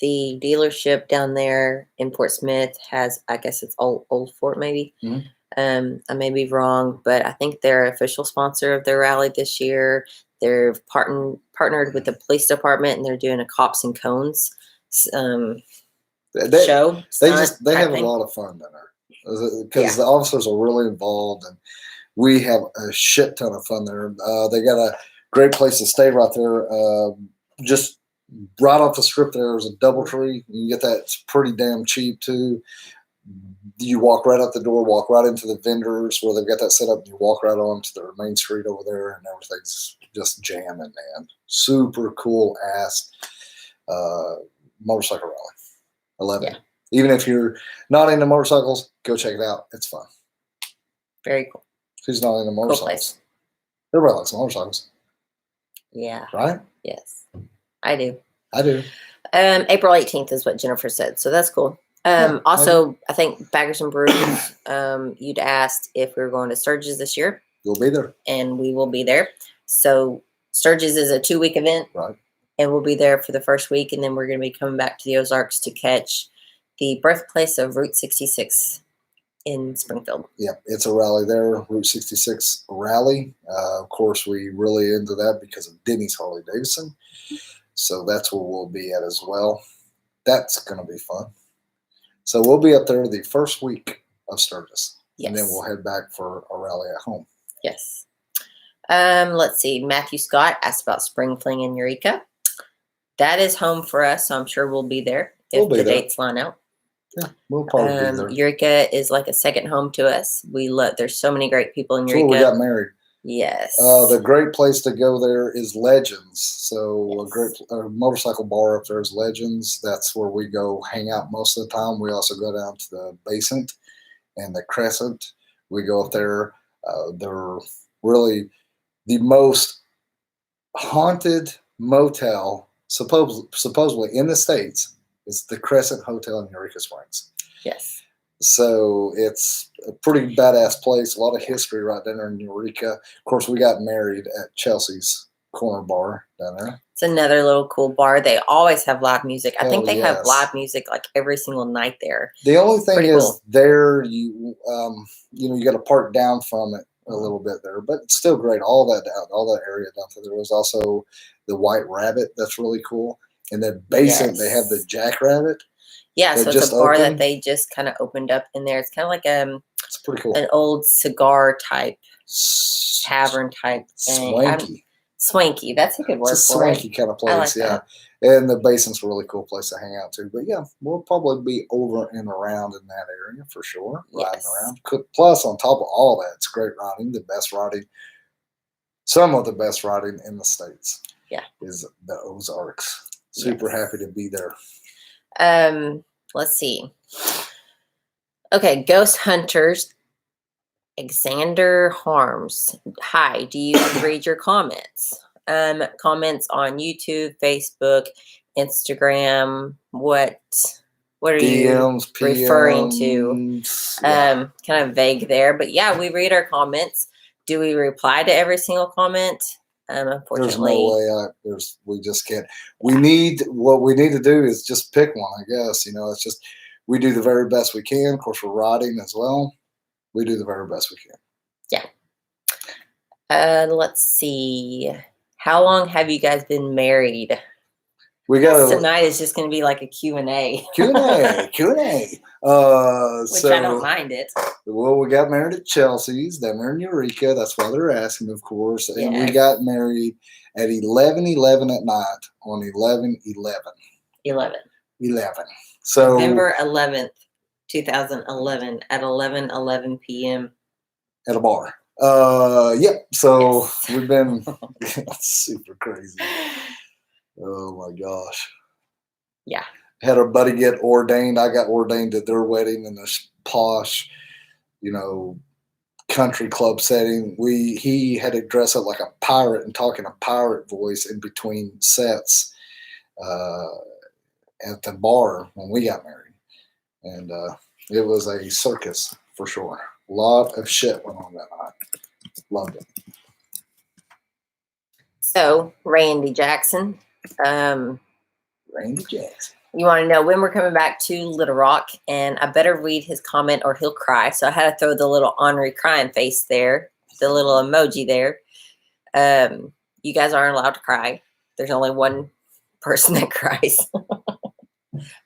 the dealership down there in Portsmouth has, I guess it's Old Fort maybe. Mm-hmm. I may be wrong, but I think they're official sponsor of their rally this year. They're partnered with the police department, and they're doing a cops and cones show. They have a lot of fun there because the officers are really involved, and we have a shit ton of fun there. They got a great place to stay right there. Just right off the strip there is a DoubleTree. You can get that. It's pretty damn cheap too. You walk right out the door, walk right into the vendors where they've got that set up, and you walk right onto their main street over there, and everything's just jamming, man. Super cool ass motorcycle rally. I love it. Even if you're not into motorcycles, go check it out. It's fun. Very cool. Who's not into motorcycles? Cool place. Everybody likes motorcycles. Yeah. Right? Yes. I do. April 18th is what Jennifer said, so that's cool. Also, I think Baggers and Brews, you'd asked if we were going to Sturgis this year. You'll be there. And we will be there. So Sturgis is a 2-week event. Right. And we'll be there for the first week, and then we're going to be coming back to the Ozarks to catch the birthplace of Route 66 in Springfield. Yeah, it's a rally there, Route 66 rally. Of course, we really into that because of Denny's Harley Davidson. So that's where we'll be at as well. That's going to be fun. So we'll be up there the first week of Sturgis. Yes. And then we'll head back for a rally at home. Yes. Let's see. Matthew Scott asked about Spring Fling in Eureka. That is home for us, so I'm sure we'll be there if the dates line out. Yeah, we'll probably be there. Eureka is like a second home to us. There's so many great people in Eureka. That's where we got married. Yes. The great place to go there is Legends. So a great motorcycle bar up there is Legends. That's where we go hang out most of the time. We also go down to the Basement and the Crescent. We go up there. They're really the most haunted motel supposedly in the States is the Crescent Hotel in Eureka Springs. Yes. So it's a pretty badass place. A lot of history right down there in Eureka. Of course, we got married at Chelsea's Corner Bar down there. It's another little cool bar. They always have live music. I think they have live music like every single night there. The only thing is there you got to park down from it a little bit there, but it's still great. All that area down there. There was also the White Rabbit. That's really cool. And then Basement, they have the Jackrabbit. Yeah, so it's a bar that they just kind of opened up in there. It's kind of like it's pretty cool. An old cigar type, tavern type thing. Swanky. That's a good word it's a for it. Swanky kind of place, like that. And the Basin's a really cool place to hang out too. But yeah, we'll probably be over and around in that area for sure. Riding around. Plus, on top of all that, it's great riding. The best riding, some of the best riding in the States. Yeah, is the Ozarks. Super happy to be there. Let's see. Okay, Ghost Hunters. Xander Harms. Hi, do you read your comments? Comments on YouTube, Facebook, Instagram. What are DMs, you referring to? Kind of vague there, but yeah, we read our comments. Do we reply to every single comment? Unfortunately, there's no way. We just can't. What we need to do is just pick one. I guess it's just we do the very best we can. Of course, we're riding as well. We do the very best we can. Yeah. Let's see. How long have you guys been married? Tonight is just going to be like a Q&A. Q&A. Which I don't mind it. Well, we got married at Chelsea's. Then we're in Eureka. That's why they're asking, of course. And we got married at 11:11 at night on 11/11. 11. So November 11th. 2011 at 11:11 p.m. at a bar. Yep. So Yes. we've been that's super crazy. Oh my gosh. Yeah. Had our buddy get ordained. I got ordained at their wedding in this posh, country club setting. He had to dress up like a pirate and talk in a pirate voice in between sets at the bar when we got married. And it was a circus for sure. A lot of shit went on that night. Loved it. So, Randy Jackson. Randy Jackson. You want to know when we're coming back to Little Rock, and I better read his comment or he'll cry. So I had to throw the little ornery crying face there, the little emoji there. You guys aren't allowed to cry. There's only one person that cries.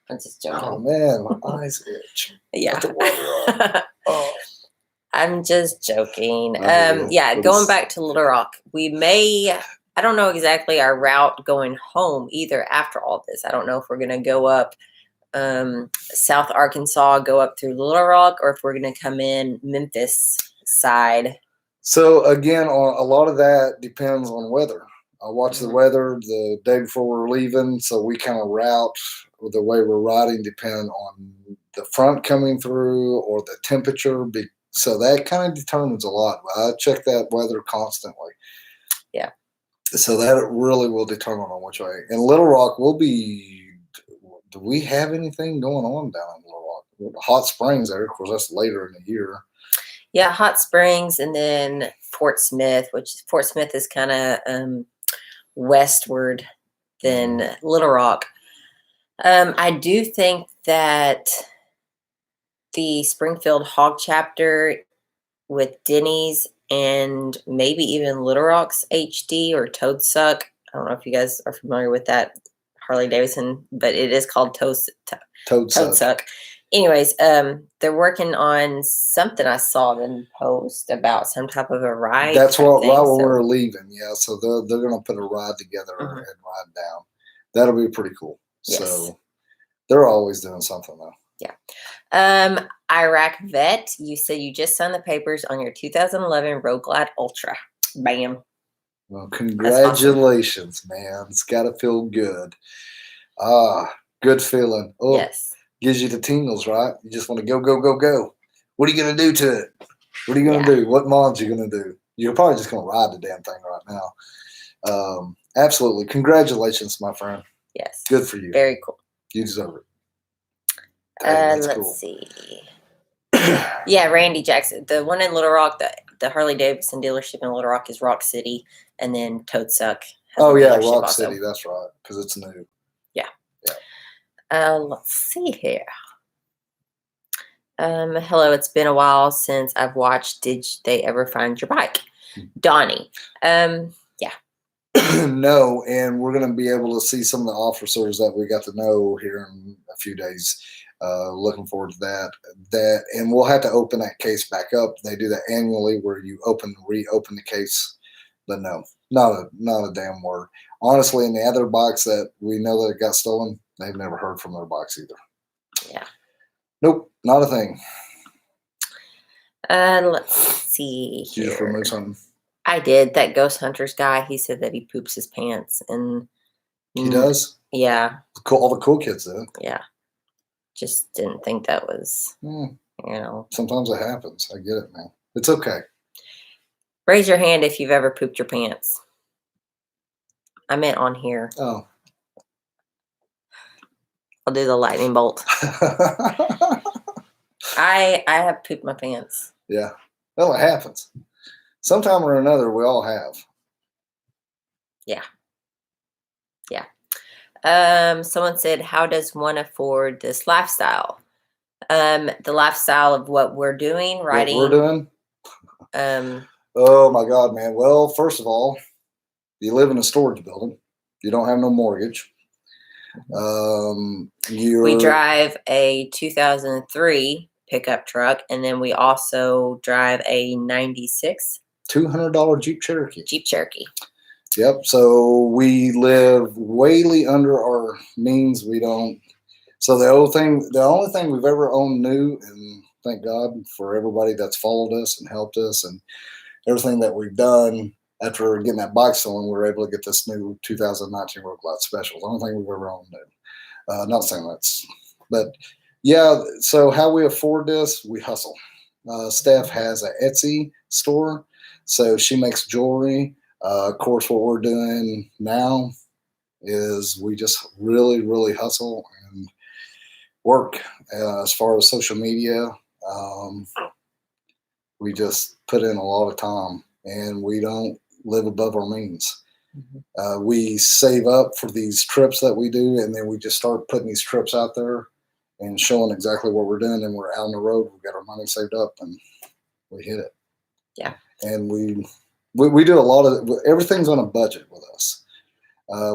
I'm just joking. Oh man, my eyes itch. Yeah. Put the water on. Oh. I'm just joking. It Going was- back to Little Rock, we may, I don't know exactly our route going home either after all this. I don't know if we're going to go up South Arkansas, go up through Little Rock, or if we're going to come in Memphis side. So again, a lot of that depends on weather. I watch the weather the day before we're leaving, so we kind of route the way we're riding depend on the front coming through or the temperature. So that kind of determines a lot. I check that weather constantly. Yeah. So that really will determine on which way. In Little Rock, do we have anything going on down in Little Rock? Hot Springs there, of course, that's later in the year. Yeah, Hot Springs, and then Portsmouth, which Portsmouth is kind of westward than Little Rock. I do think that the Springfield Hog Chapter with Denny's and maybe even Little Rock's HD or Toad Suck. I don't know if you guys are familiar with that Harley Davidson, but it is called Toad Suck. Anyways, they're working on something. I saw them post about some type of a ride. That's right when we're leaving. Yeah, so they're going to put a ride together and ride down. That'll be pretty cool. Yes. So they're always doing something though. Yeah. Iraq Vet, you said you just signed the papers on your 2011 Road Glide Ultra. Bam. Well, congratulations, man. It's got to feel good. Good feeling. Oh, yes. Gives you the tingles, right? You just want to go, go, go, go. What are you going to do to it? What are you going to do? What mods are you going to do? You're probably just going to ride the damn thing right now. Absolutely. Congratulations, my friend. Yes. Good for you. Very cool. You deserve it. Let's see. Yeah, Randy Jackson. The one in Little Rock, the Harley Davidson dealership in Little Rock is Rock City, and then Toad Suck. Oh, yeah, Rock City. That's right, because it's new. Yeah. Let's see here. Hello, it's been a while since I've watched Did They Ever Find Your Bike? Donnie. Yeah. No, and we're going to be able to see some of the officers that we got to know here in a few days. Looking forward to that. And we'll have to open that case back up. They do that annually where you reopen the case. But no, not a damn word. Honestly, in the other bikes that we know that got stolen, they've never heard from their bikes either. Yeah. Nope, not a thing. Let's see here. Did you just remove something? I did. That Ghost Hunters guy, he said that he poops his pants. And he does? Yeah. All the cool kids do. Yeah. Just didn't think that was, Sometimes it happens. I get it, man. It's okay. Raise your hand if you've ever pooped your pants. I meant on here. Oh. I'll do the lightning bolt. I have pooped my pants. Yeah. Well, it happens. Sometime or another, we all have. Yeah. Yeah. Someone said, how does one afford this lifestyle? The lifestyle of what we're doing, riding. What we're doing? Oh, my God, man. Well, first of all, you live in a storage building. You don't have no mortgage. We drive a 2003 pickup truck, and then we also drive a 96 $200 Jeep Cherokee. Yep. So we live way under our means. We don't So the only thing we've ever owned new, and thank God for everybody that's followed us and helped us and everything that we've done after getting that bike stolen, we were able to get this new 2019 Road Glide Special. The only thing we've ever owned new. Not saying that's, but yeah. So how we afford this, we hustle. Steph has an Etsy store, so she makes jewelry. Of course, what we're doing now is we just really, really hustle and work. As far as social media, um, we just put in a lot of time, and we don't live above our means. We save up for these trips that we do, and then we just start putting these trips out there and showing exactly what we're doing. And we're out on the road. We've got our money saved up, and we hit it. Yeah. And we do a lot of everything's on a budget with us.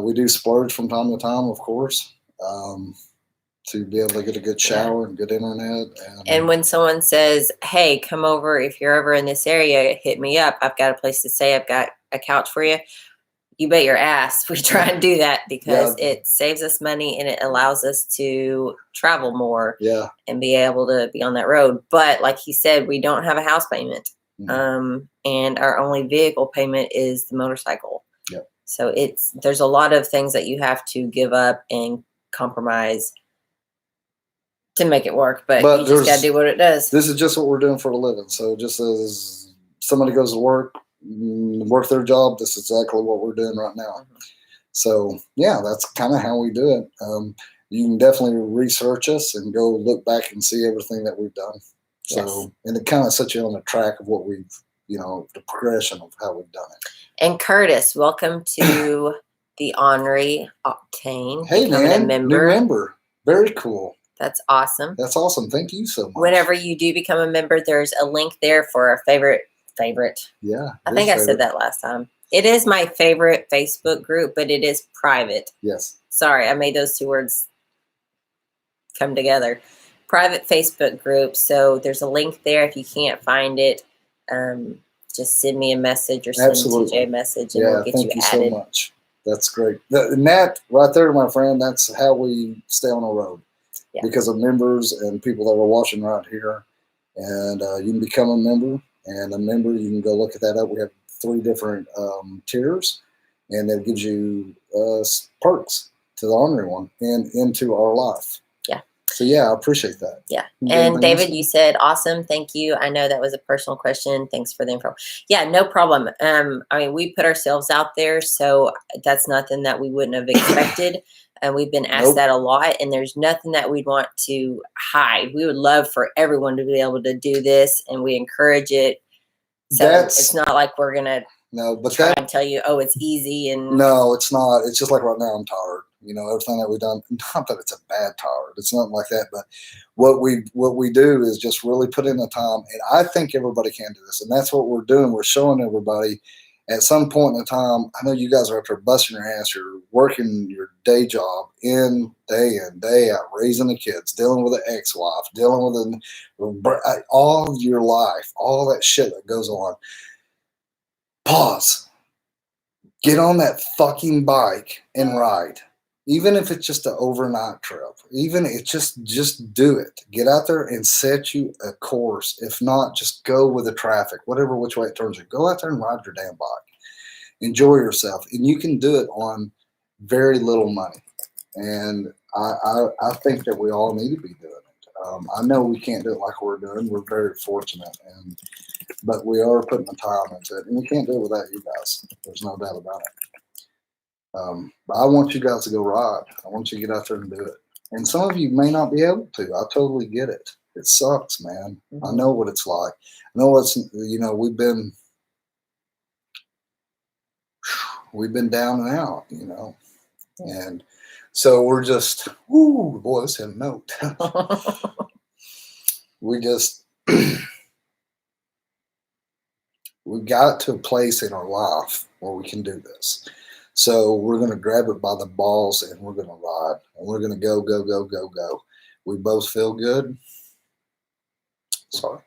We do splurge from time to time, of course, to be able to get a good shower and good internet. And when someone says, "Hey, come over if you're ever in this area, hit me up. I've got a place to stay. I've got a couch for you." You bet your ass we try and do that because it saves us money and it allows us to travel more and be able to be on that road. But like he said, we don't have a house payment. And our only vehicle payment is the motorcycle. So there's a lot of things that you have to give up and compromise to make it work, but you just got to do what it does. This is just what we're doing for a living. So just as somebody goes to work their job, this is exactly what we're doing right now. So yeah, that's kind of how we do it. You can definitely research us and go look back and see everything that we've done. So, and it kind of sets you on the track of what we've, the progression of how we've done it. And Curtis, welcome to the Ornery Octane. Hey man, new member. Very cool. That's awesome. That's awesome. Thank you so much. Whenever you do become a member, there's a link there for our favorite. Yeah. I think I said that last time. It is my favorite Facebook group, but it is private. Yes. Sorry, I made those two words come together. Private Facebook group. So there's a link there. If you can't find it, just send me a message or send TJ a message and we'll get you added. Thank you so much. That's great. And that right there, my friend, that's how we stay on the road. Yeah. Because of members and people that are watching right here. And you can become a member. And a member, you can go look at that up. We have 3 different tiers, and that gives you perks to the Ornery One and into our life. Yeah. So, yeah, I appreciate that. Yeah. And David, you said, awesome. Thank you. I know that was a personal question. Thanks for the info. Yeah, no problem. I mean, we put ourselves out there, so that's nothing that we wouldn't have expected. And we've been asked that a lot, and there's nothing that we'd want to hide. We would love for everyone to be able to do this, and we encourage it. So it's not like we're going to try and tell you, oh, it's easy. No, it's not. It's just like right now I'm tired. Everything that we've done, not that it's a bad tired. It's nothing like that. But what we do is just really put in the time, and I think everybody can do this. And that's what we're doing. We're showing everybody at some point in time. I know you guys are up there busting your ass. You're working your day job in, day out, raising the kids, dealing with an ex-wife, dealing with all your life, all that shit that goes on. Pause. Get on that fucking bike and ride. Even if it's just an overnight trip, even it's just do it. Get out there and set you a course. If not, just go with the traffic, whatever which way it turns you. Go out there and ride your damn bike. Enjoy yourself, and you can do it on very little money. And I think that we all need to be doing it. I know we can't do it like we're doing. We're very fortunate, but we are putting the time into it, and we can't do it without you guys. There's no doubt about it. But I want you guys to go ride. I want you to get out there and do it. And some of you may not be able to. I totally get it. It sucks, man. I know what it's like. I know we've been down and out, and so we're just, boy, this hit a note. We got to a place in our life where we can do this. So we're going to grab it by the balls and we're going to ride and we're going to go, go, go, go, go. We both feel good. Sorry.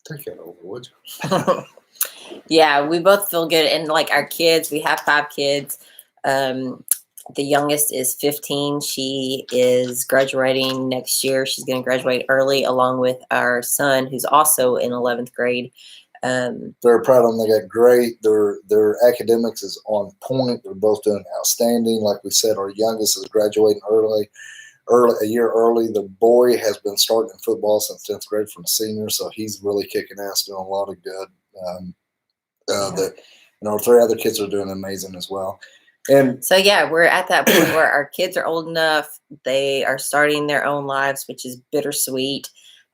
Take it over, would you? Yeah, we both feel good. And like our kids, we have 5 kids. The youngest is 15. She is graduating next year. She's going to graduate early, along with our son, who's also in 11th grade. Very proud of them. They got great. Their academics is on point. They're both doing outstanding. Like we said, our youngest is graduating a year early. The boy has been starting in football since 10th grade from a senior, so he's really kicking ass, doing a lot of good. Our 3 other kids are doing amazing as well. And so, yeah, we're at that point where our kids are old enough. They are starting their own lives, which is bittersweet.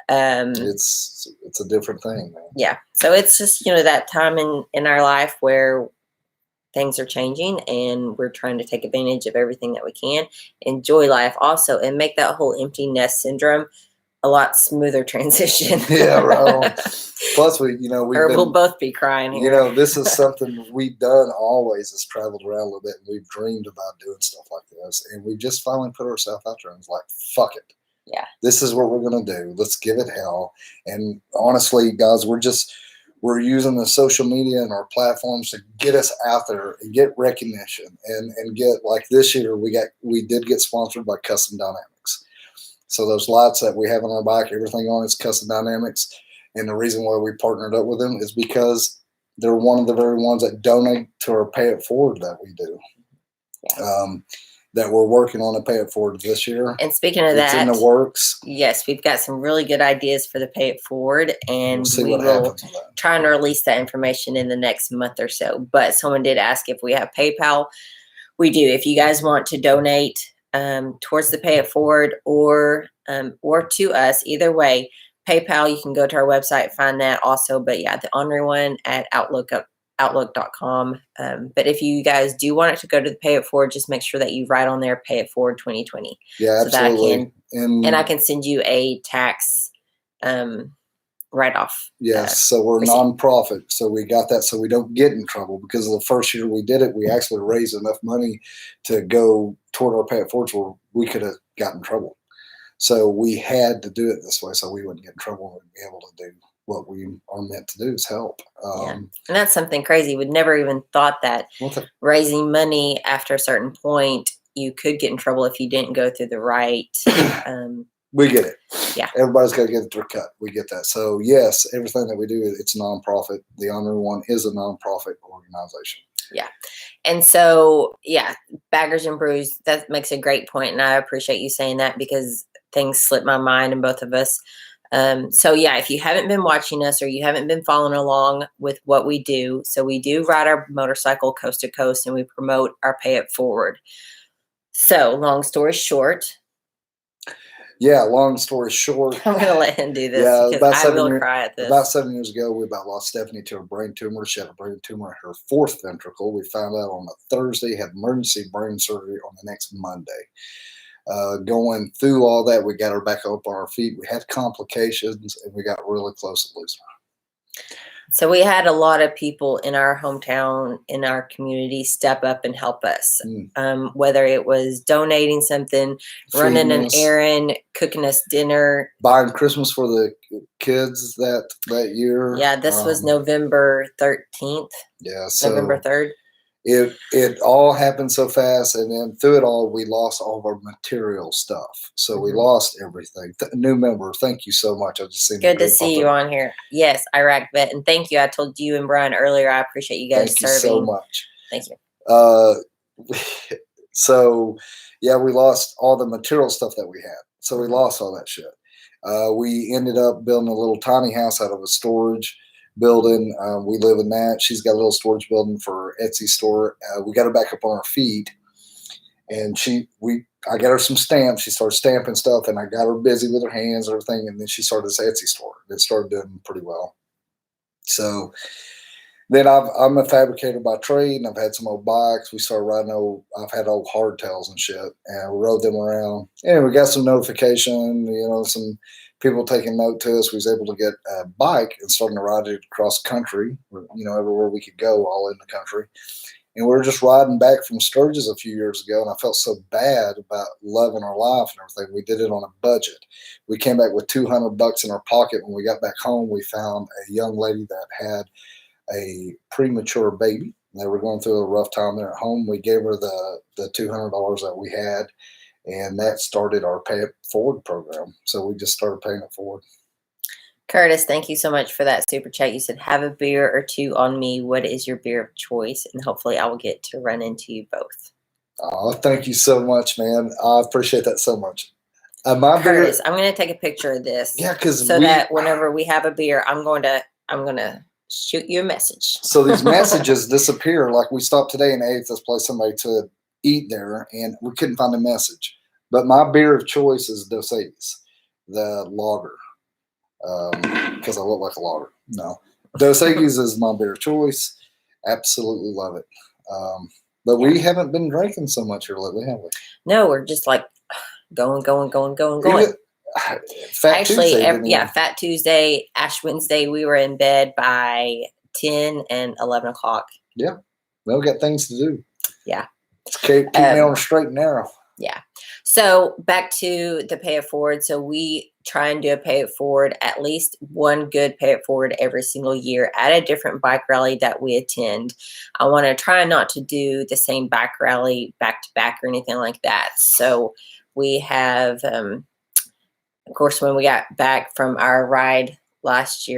It's a different thing, man. Yeah. So it's just, that time in our life where things are changing and we're trying to take advantage of everything that we can, enjoy life also, and make that whole empty nest syndrome a lot smoother transition. Yeah, right. Plus, we'll both be crying here. This is something we've done always, is traveled around a little bit, and we've dreamed about doing stuff like this, and we just finally put ourselves out there and was like, fuck it. Yeah. This is what we're going to do. Let's give it hell. And honestly, guys, we're using the social media and our platforms to get us out there and get recognition and get, like this year, we did get sponsored by Custom Dynamics. So those lights that we have on our bike, everything on it's Custom Dynamics. And the reason why we partnered up with them is because they're one of the very ones that donate to our Pay It Forward that we do. Yeah. That we're working on a Pay It Forward this year. And speaking of it's in the works. Yes, we've got some really good ideas for the Pay It Forward, and we will try and release that information in the next month or so. But someone did ask if we have PayPal. We do. If you guys want to donate towards the Pay It Forward or to us, either way, PayPal, you can go to our website, find that also. But yeah, the Ornery One at outlook.com. But if you guys do want it to go to the Pay It Forward, just make sure that you write on there Pay It Forward 2020. Yeah, absolutely. And I can send you a tax write-off. Yes, so we're a nonprofit, so we got that so we don't get in trouble, because the first year we did it, we actually raised enough money to go toward our Pay It Forward where we could have gotten in trouble. So we had to do it this way so we wouldn't get in trouble and be able to do what we are meant to do, is help. And that's something crazy. We'd never even thought that raising money after a certain point, you could get in trouble if you didn't go through the right. We get it. Yeah. Everybody's got to get their cut. We get that. So yes, everything that we do, it's nonprofit. The Ornery One is a nonprofit organization. Yeah. And so, yeah, Baggers and Brews, that makes a great point. And I appreciate you saying that, because things slipped my mind in both of us. So yeah, if you haven't been watching us or you haven't been following along with what we do, so we do ride our motorcycle coast to coast and we promote our Pay It Forward. So long story short. Yeah, long story short. I'm going to let him do this because I will cry at this. About 7 years ago, we about lost Stephanie to a brain tumor. She had a brain tumor in her 4th ventricle. We found out on a Thursday, had emergency brain surgery on the next Monday. Going through all that, we got her back up on our feet. We had complications, and we got really close to losing her. So we had a lot of people in our hometown, in our community, step up and help us. Whether it was donating something, running an errand, cooking us dinner, buying Christmas for the kids that year. Yeah, this was November 13th. Yeah, so November 3rd. It all happened so fast, and then through it all, we lost all of our material stuff. So we lost everything. New member, thank you so much. I just seen good to see you on here. Yes, Iraq vet, and thank you. I told you and Brian earlier. I appreciate you guys serving. Thank you so much. Thank you. So yeah, we lost all the material stuff that we had. So we lost all that shit. We ended up building a little tiny house out of a storage building. We live in that. She's got a little storage building for Etsy store. We got her back up on her feet, and I got her some stamps. She started stamping stuff, and I got her busy with her hands and everything. And then she started this Etsy store. It started doing pretty well. So then I'm a fabricator by trade, and I've had some old bikes. We started riding I've had old hardtails and shit, and we rode them around. And we got some notification, some people taking note to us. We was able to get a bike and starting to ride it across country, everywhere we could go, all in the country. And we were just riding back from Sturgis a few years ago, and I felt so bad about loving our life and everything. We did it on a budget. We came back with $200 in our pocket. When we got back home, we found a young lady that had a premature baby They were going through a rough time there at home. We gave her the $200 that we had, and that started our Pay It Forward program. So we just started paying it forward. Curtis, thank you so much for that super chat. You said, have a beer or two on me. What is your beer of choice? And hopefully I will get to run into you both. Oh, thank you so much, man. I appreciate that so much. Curtis, I'm going to take a picture of this. Yeah, because that whenever we have a beer, I'm going to shoot you a message. So these messages disappear. Like we stopped today and ate at this place, somebody to eat there, and we couldn't find a message. But my beer of choice is Dos Equis, the lager, because I look like a lager. No, Dos Equis is my beer of choice. Absolutely love it. But we haven't been drinking so much here lately, have we? No, we're just like going. Fat Tuesday, Ash Wednesday, we were in bed by 10 and 11 o'clock. Yeah. We got things to do. Yeah. Keep me on a straight and narrow. Yeah. So back to the Pay It Forward. So we try and do a Pay It Forward, at least one good Pay It Forward every single year at a different bike rally that we attend. I want to try not to do the same bike rally back to back or anything like that. So we have, of course, when we got back from our ride 2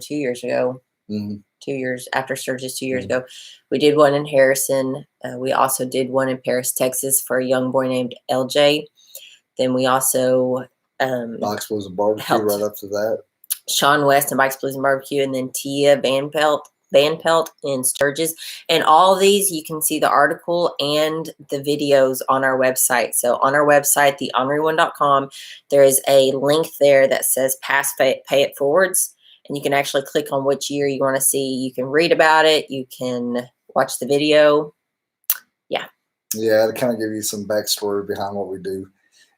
years ago, 2 years after Sturgis, 2 years ago, we did one in Harrison. We also did one in Paris, Texas for a young boy named LJ. Then we also Bikes, Blues, and Barbecue right up to that. Sean West and Bikes, Blues, and Barbecue, and then Tia Van Pelt in Sturgis. And all of these, you can see the article and the videos on our website. So on our website, theorneryone.com, there is a link there that says Past Pay It Forwards. And you can actually click on which year you want to see. You can read about it. You can watch the video. Yeah. Yeah, to kind of give you some backstory behind what we do.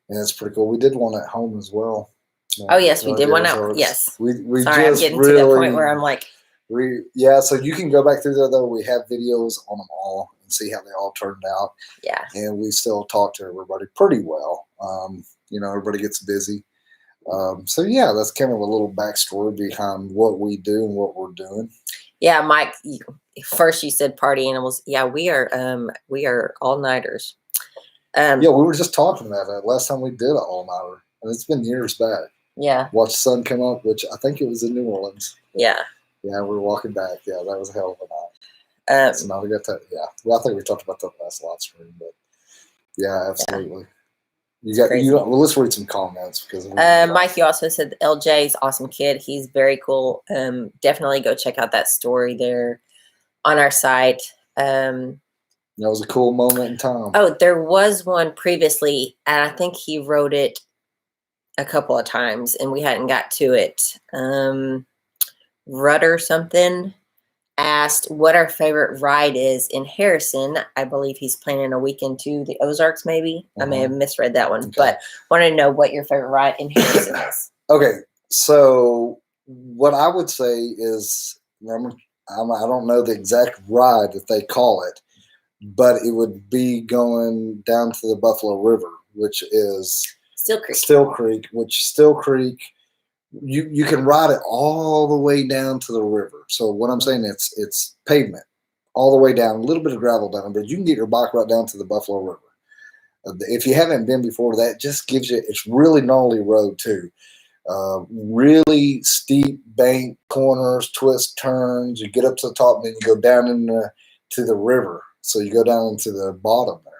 And it's pretty cool. We did one at home as well. Oh, yes, we did one out. Yes. We Sorry, I'm getting to the point where I'm like. Yeah, so you can go back through there, though. We have videos on them all and see how they all turned out. Yeah. And we still talk to everybody pretty well. Everybody gets busy. So yeah, that's kind of a little backstory behind what we do and what we're doing. Yeah, Mike. First, you said party animals. Yeah, we are all nighters. Yeah, we were just talking about that last time we did an all nighter, and it's been years back. Yeah. Watch the sun come up, which I think it was in New Orleans. Yeah. Yeah, we were walking back. Yeah, that was a hell of a night. So now we got that. Yeah, well, I think we talked about that last live stream, but yeah, absolutely. Yeah. Let's read some comments because Mike, you also said LJ's awesome kid. He's very cool. Definitely go check out that story there on our site. That was a cool moment in time. Oh, there was one previously, and I think he wrote it a couple of times, and we hadn't got to it. Rudder something asked what our favorite ride is in Harrison. I believe he's planning a weekend to the Ozarks, maybe. I may have misread that one, but wanted to know what your favorite ride in Harrison is. Okay, so what I would say is, I don't know the exact ride that they call it, but it would be going down to the Buffalo River, which is Still Creek, you can ride it all the way down to the river. So what I'm saying, it's pavement all the way down, a little bit of gravel down, but you can get your bike right down to the Buffalo River. If you haven't been before, that just gives you, it's really gnarly road too. Really steep bank corners, twists, turns. You get up to the top and then you go down to the river. So you go down into the bottom there.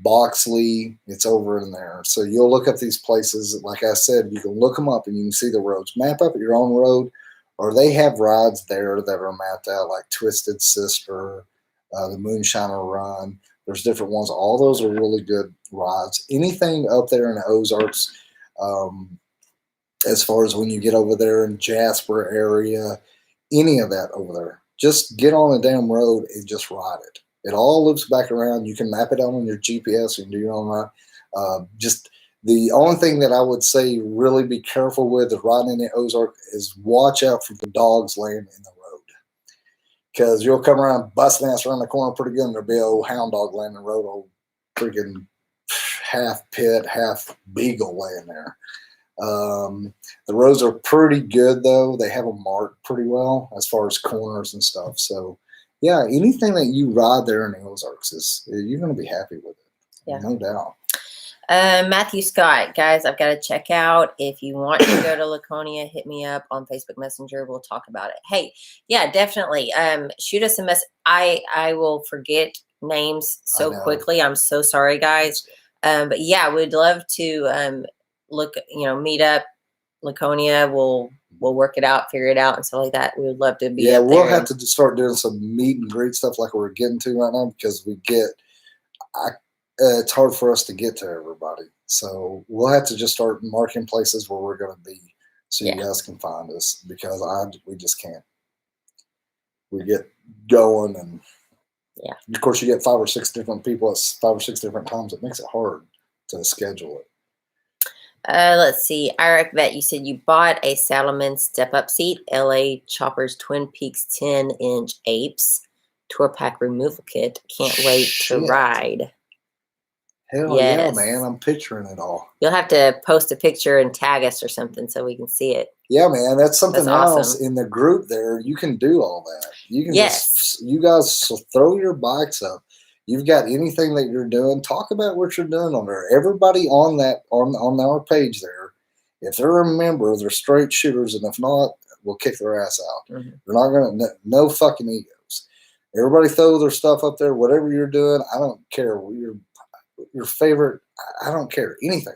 Boxley, it's over in there. So you'll look up these places. Like I said, you can look them up and you can see the roads. Map up your own road, or they have rides there that are mapped out, like Twisted Sister, the Moonshiner Run. There's different ones. All those are really good rides. Anything up there in the Ozarks, as far as when you get over there in Jasper area, any of that over there, just get on a damn road and just ride it. It all loops back around. You can map it out on your GPS and do your own ride. Just the only thing that I would say really be careful with is riding in the Ozark is watch out for the dogs laying in the road. Because you'll come around busting ass around the corner pretty good and there'll be an old hound dog laying in the road, old freaking half pit, half beagle laying there. The roads are pretty good though. They have them marked pretty well as far as corners and stuff. So Yeah, anything that you ride there in the Ozarks you're going to be happy with it. Yeah. No doubt. Matthew Scott, guys, I've got to check out. If you want to go to Laconia, hit me up on Facebook Messenger. We'll talk about it. Hey, yeah, definitely. Shoot us a message. I will forget names so quickly. I'm so sorry, guys. But yeah, we'd love to meet up Laconia. We'll work it out, figure it out, and stuff like that. We would love to be. Yeah, up we'll there. have to start doing some meet and greet stuff like we're getting to right now because it's hard for us to get to everybody. So we'll have to just start marking places where we're going to be so you guys can find us because we just can't. We get going and of course you get 5 or 6 different people at 5 or 6 different times. It makes it hard to schedule it. Let's see. Eric, that you said you bought a Saddleman step-up seat, LA Choppers Twin Peaks 10-inch Apes Tour Pack Removal Kit. Can't wait to ride. Hell yeah, man. I'm picturing it all. You'll have to post a picture and tag us or something so we can see it. Yeah, man. That's something else awesome. in the group there. You can do all that. You can you guys throw your bikes up. You've got anything that you're doing, talk about what you're doing on there. Everybody on our page there, if they're a member, they're straight shooters, and if not, we'll kick their ass out. Mm-hmm. They're not gonna no fucking egos. Everybody throw their stuff up there. Whatever you're doing, I don't care. Your favorite, I don't care anything.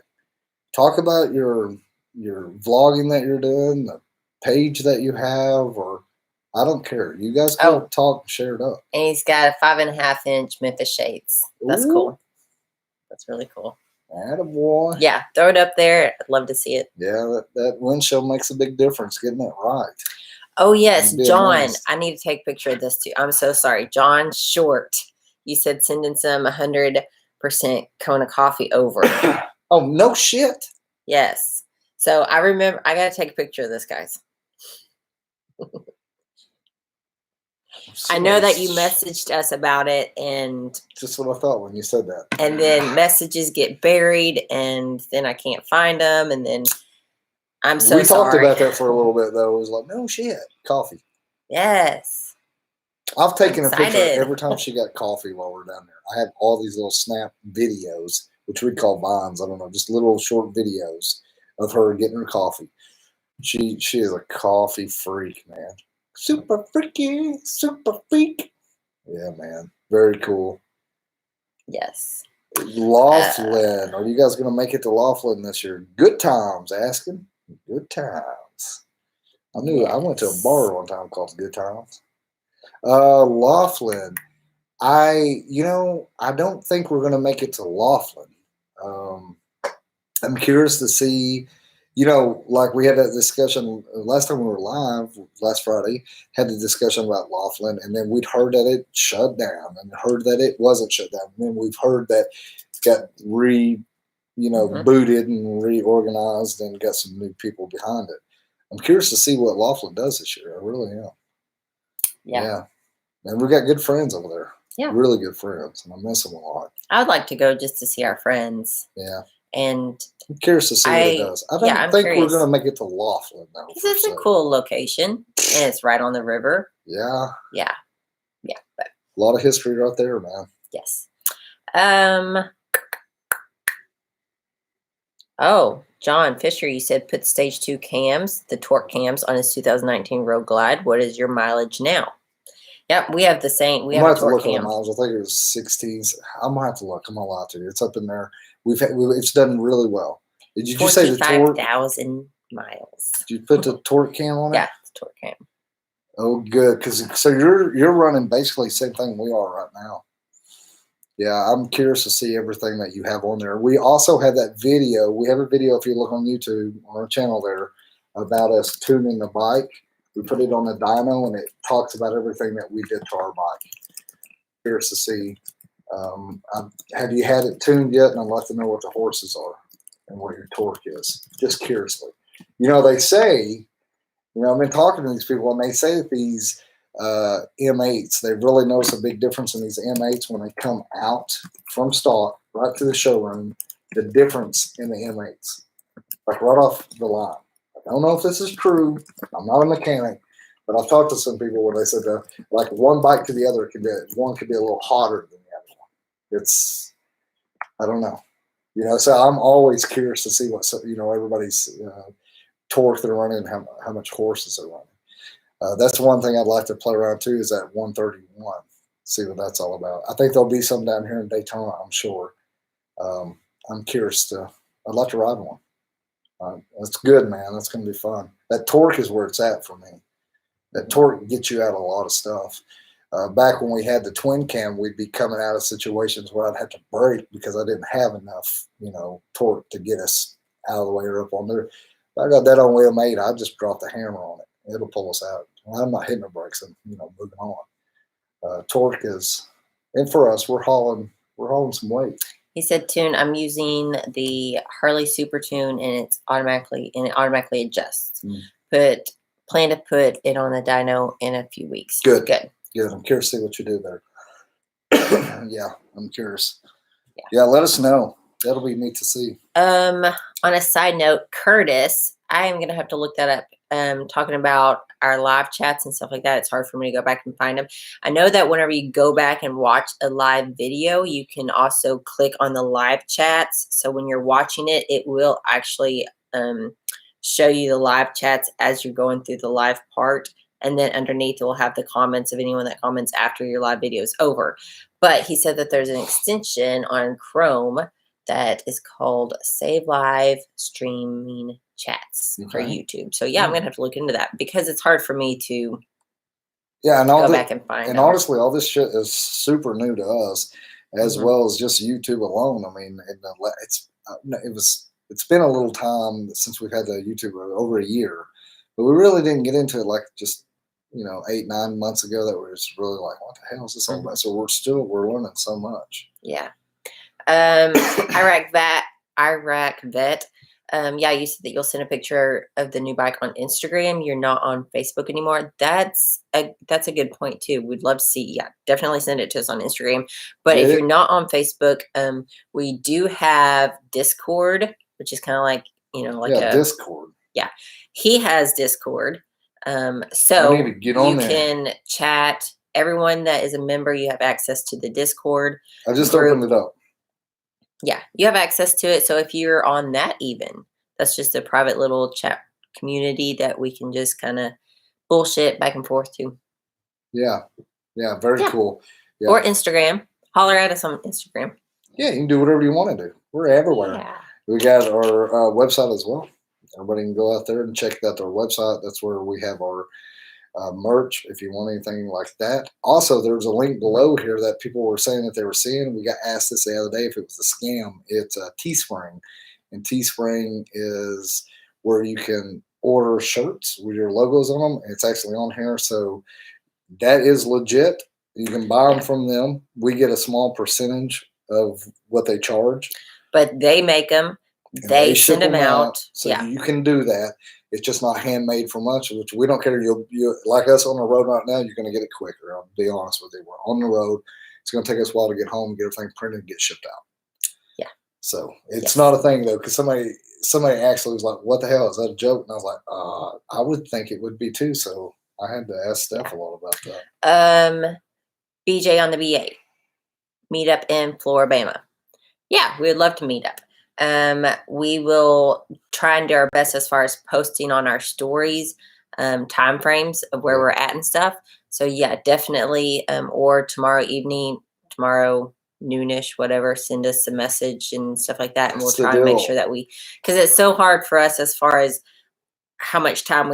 Talk about your vlogging that you're doing, the page that you have, or I don't care. You guys go talk and share it up. And he's got a 5.5-inch Memphis shades. That's cool. That's really cool. Attaboy. Yeah, throw it up there. I'd love to see it. Yeah, that windshield makes a big difference getting it right. Oh, yes, John. I need to take a picture of this too. I'm so sorry. John Short. You said send in some 100% Kona coffee over. Oh, no shit. Yes. So I remember, I got to take a picture of this, guys. I know that you messaged us about it, and just what I thought when you said that. And then messages get buried, and then I can't find them, and then I'm so sorry. We talked about that for a little bit, though. It was like, no shit, coffee. Yes. I've taken a picture every time she got coffee while we're down there. I have all these little snap videos, which we'd call vines. I don't know, just little short videos of her getting her coffee. She is a coffee freak, man. Super freaky, super freak. Yeah, man. Very cool. Yes. Laughlin. Are you guys going to make it to Laughlin this year? Good times, asking. Good times. I knew I went to a bar one time called Good Times. Laughlin. I don't think we're going to make it to Laughlin. I'm curious to see, like we had that discussion last time we were live, last Friday, had the discussion about Laughlin, and then we'd heard that it shut down and heard that it wasn't shut down. And then we've heard that it got booted and reorganized and got some new people behind it. I'm curious to see what Laughlin does this year. I really am. Yeah. And we've got good friends over there. Yeah. Really good friends. And I miss them a lot. I would like to go just to see our friends. Yeah. And I'm curious to see what it does. I don't think we're going to make it to Laughlin, though. Because it's a cool location, and it's right on the river. Yeah. Yeah. Yeah. But a lot of history right there, man. Yes. Oh, John Fisher, you said put stage 2 cams, the torque cams, on his 2019 Road Glide. What is your mileage now? Yep, we have the same. We have a torque cam. I mileage. I think it was 16s. I'm gonna have to look. I'm gonna lie to you. It's up in there. It's done really well. Did you say the torque? 45,000 miles. Did you put the torque cam on it? Yeah, it's torque cam. Oh, good. So you're running basically the same thing we are right now. Yeah, I'm curious to see everything that you have on there. We also have that video. We have a video, if you look on YouTube, on our channel there, about us tuning the bike. We put it on the dyno, and it talks about everything that we did to our bike. Curious to see. Have you had it tuned yet? And I'd like to know what the horses are and what your torque is. Just curiously. They say, I've been talking to these people, and they say that these M8s, they really notice a big difference in these M8s when they come out from stock right to the showroom, the difference in the M8s, like right off the line. I don't know if this is true. I'm not a mechanic, But I've talked to some people where they said that like one bike to the other one could be a little hotter than the other one. I don't know. So I'm always curious to see what everybody's torque they're running, how much horses they're running. That's one thing I'd like to play around too, is that 131. See what that's all about. I think there'll be some down here in Daytona, I'm sure. I'm curious I'd like to ride one. That's good, man. That's going to be fun. That torque is where it's at for me. That torque gets you out of a lot of stuff. Back when we had the twin cam, we'd be coming out of situations where I'd have to brake because I didn't have enough, torque to get us out of the way or up on there. If I got that on wheel mate, I just drop the hammer on it. It'll pull us out. I'm not hitting the brakes and moving on. Torque is, and for us, we're hauling some weight. He said, "Tune, I'm using the Harley Super Tune, and it automatically adjusts. Plan to put it on the dyno in a few weeks." Good. I'm curious to see what you do there. Yeah, I'm curious. Yeah, let us know. That'll be neat to see. On a side note, Curtis, I am gonna have to look that up. Talking about our live chats and stuff like that, it's hard for me to go back and find them. I know that whenever you go back and watch a live video, you can also click on the live chats. So when you're watching it, it will actually show you the live chats as you're going through the live part. And then underneath, it will have the comments of anyone that comments after your live video is over. But he said that there's an extension on Chrome that is called Save Live Streaming Chats for YouTube. So yeah, I'm gonna have to look into that because it's hard for me to go back and find. And honestly, all this shit is super new to us, as well as just YouTube alone. I mean, it's been a little time since we've had the YouTube, over a year, but we really didn't get into it like just 8-9 months ago. That was really like, what the hell is this all about? So we're learning so much. Yeah. Iraq vet. Yeah, you said that you'll send a picture of the new bike on Instagram. You're not on Facebook anymore. That's a good point too. We'd love to see. Yeah, definitely send it to us on Instagram. But if you're not on Facebook, we do have Discord, which is kind of like Discord. Yeah, he has Discord. So I need to get on there. Can chat. Everyone that is a member, you have access to the Discord. I just opened it up. Yeah, you have access to it. So if you're on that, that's just a private little chat community that we can just kind of bullshit back and forth to. Yeah, very cool. Yeah. Or Instagram. Holler at us on Instagram. Yeah, you can do whatever you want to do. We're everywhere. Yeah. We got our website as well. Everybody can go out there and check out our website. That's where we have our merch if you want anything like that. Also, there's a link below here that people were saying that they were seeing. We got asked this the other day if it was a scam. It's a Teespring, and Teespring is where you can order shirts with your logos on them. It's actually on here, so that is legit. You can buy them from them. We get a small percentage of what they charge, but they make them. They send them out. So you can do that. It's just not handmade for much, which we don't care. You like us on the road right now, you're going to get it quicker. I'll be honest with you. We're on the road. It's going to take us a while to get home, get everything printed, and get shipped out. Yeah. So it's not a thing, though, because somebody actually was like, what the hell? Is that a joke? And I was like, I would think it would be too. So I had to ask Steph a lot about that. BJ on the BA. Meetup in Floribama. Yeah, we would love to meet up. We will try and do our best as far as posting on our stories, time frames of where we're at and stuff. So yeah, definitely. Or tomorrow noonish, whatever, send us a message and stuff like that. And we'll try and make sure that because it's so hard for us as far as how much time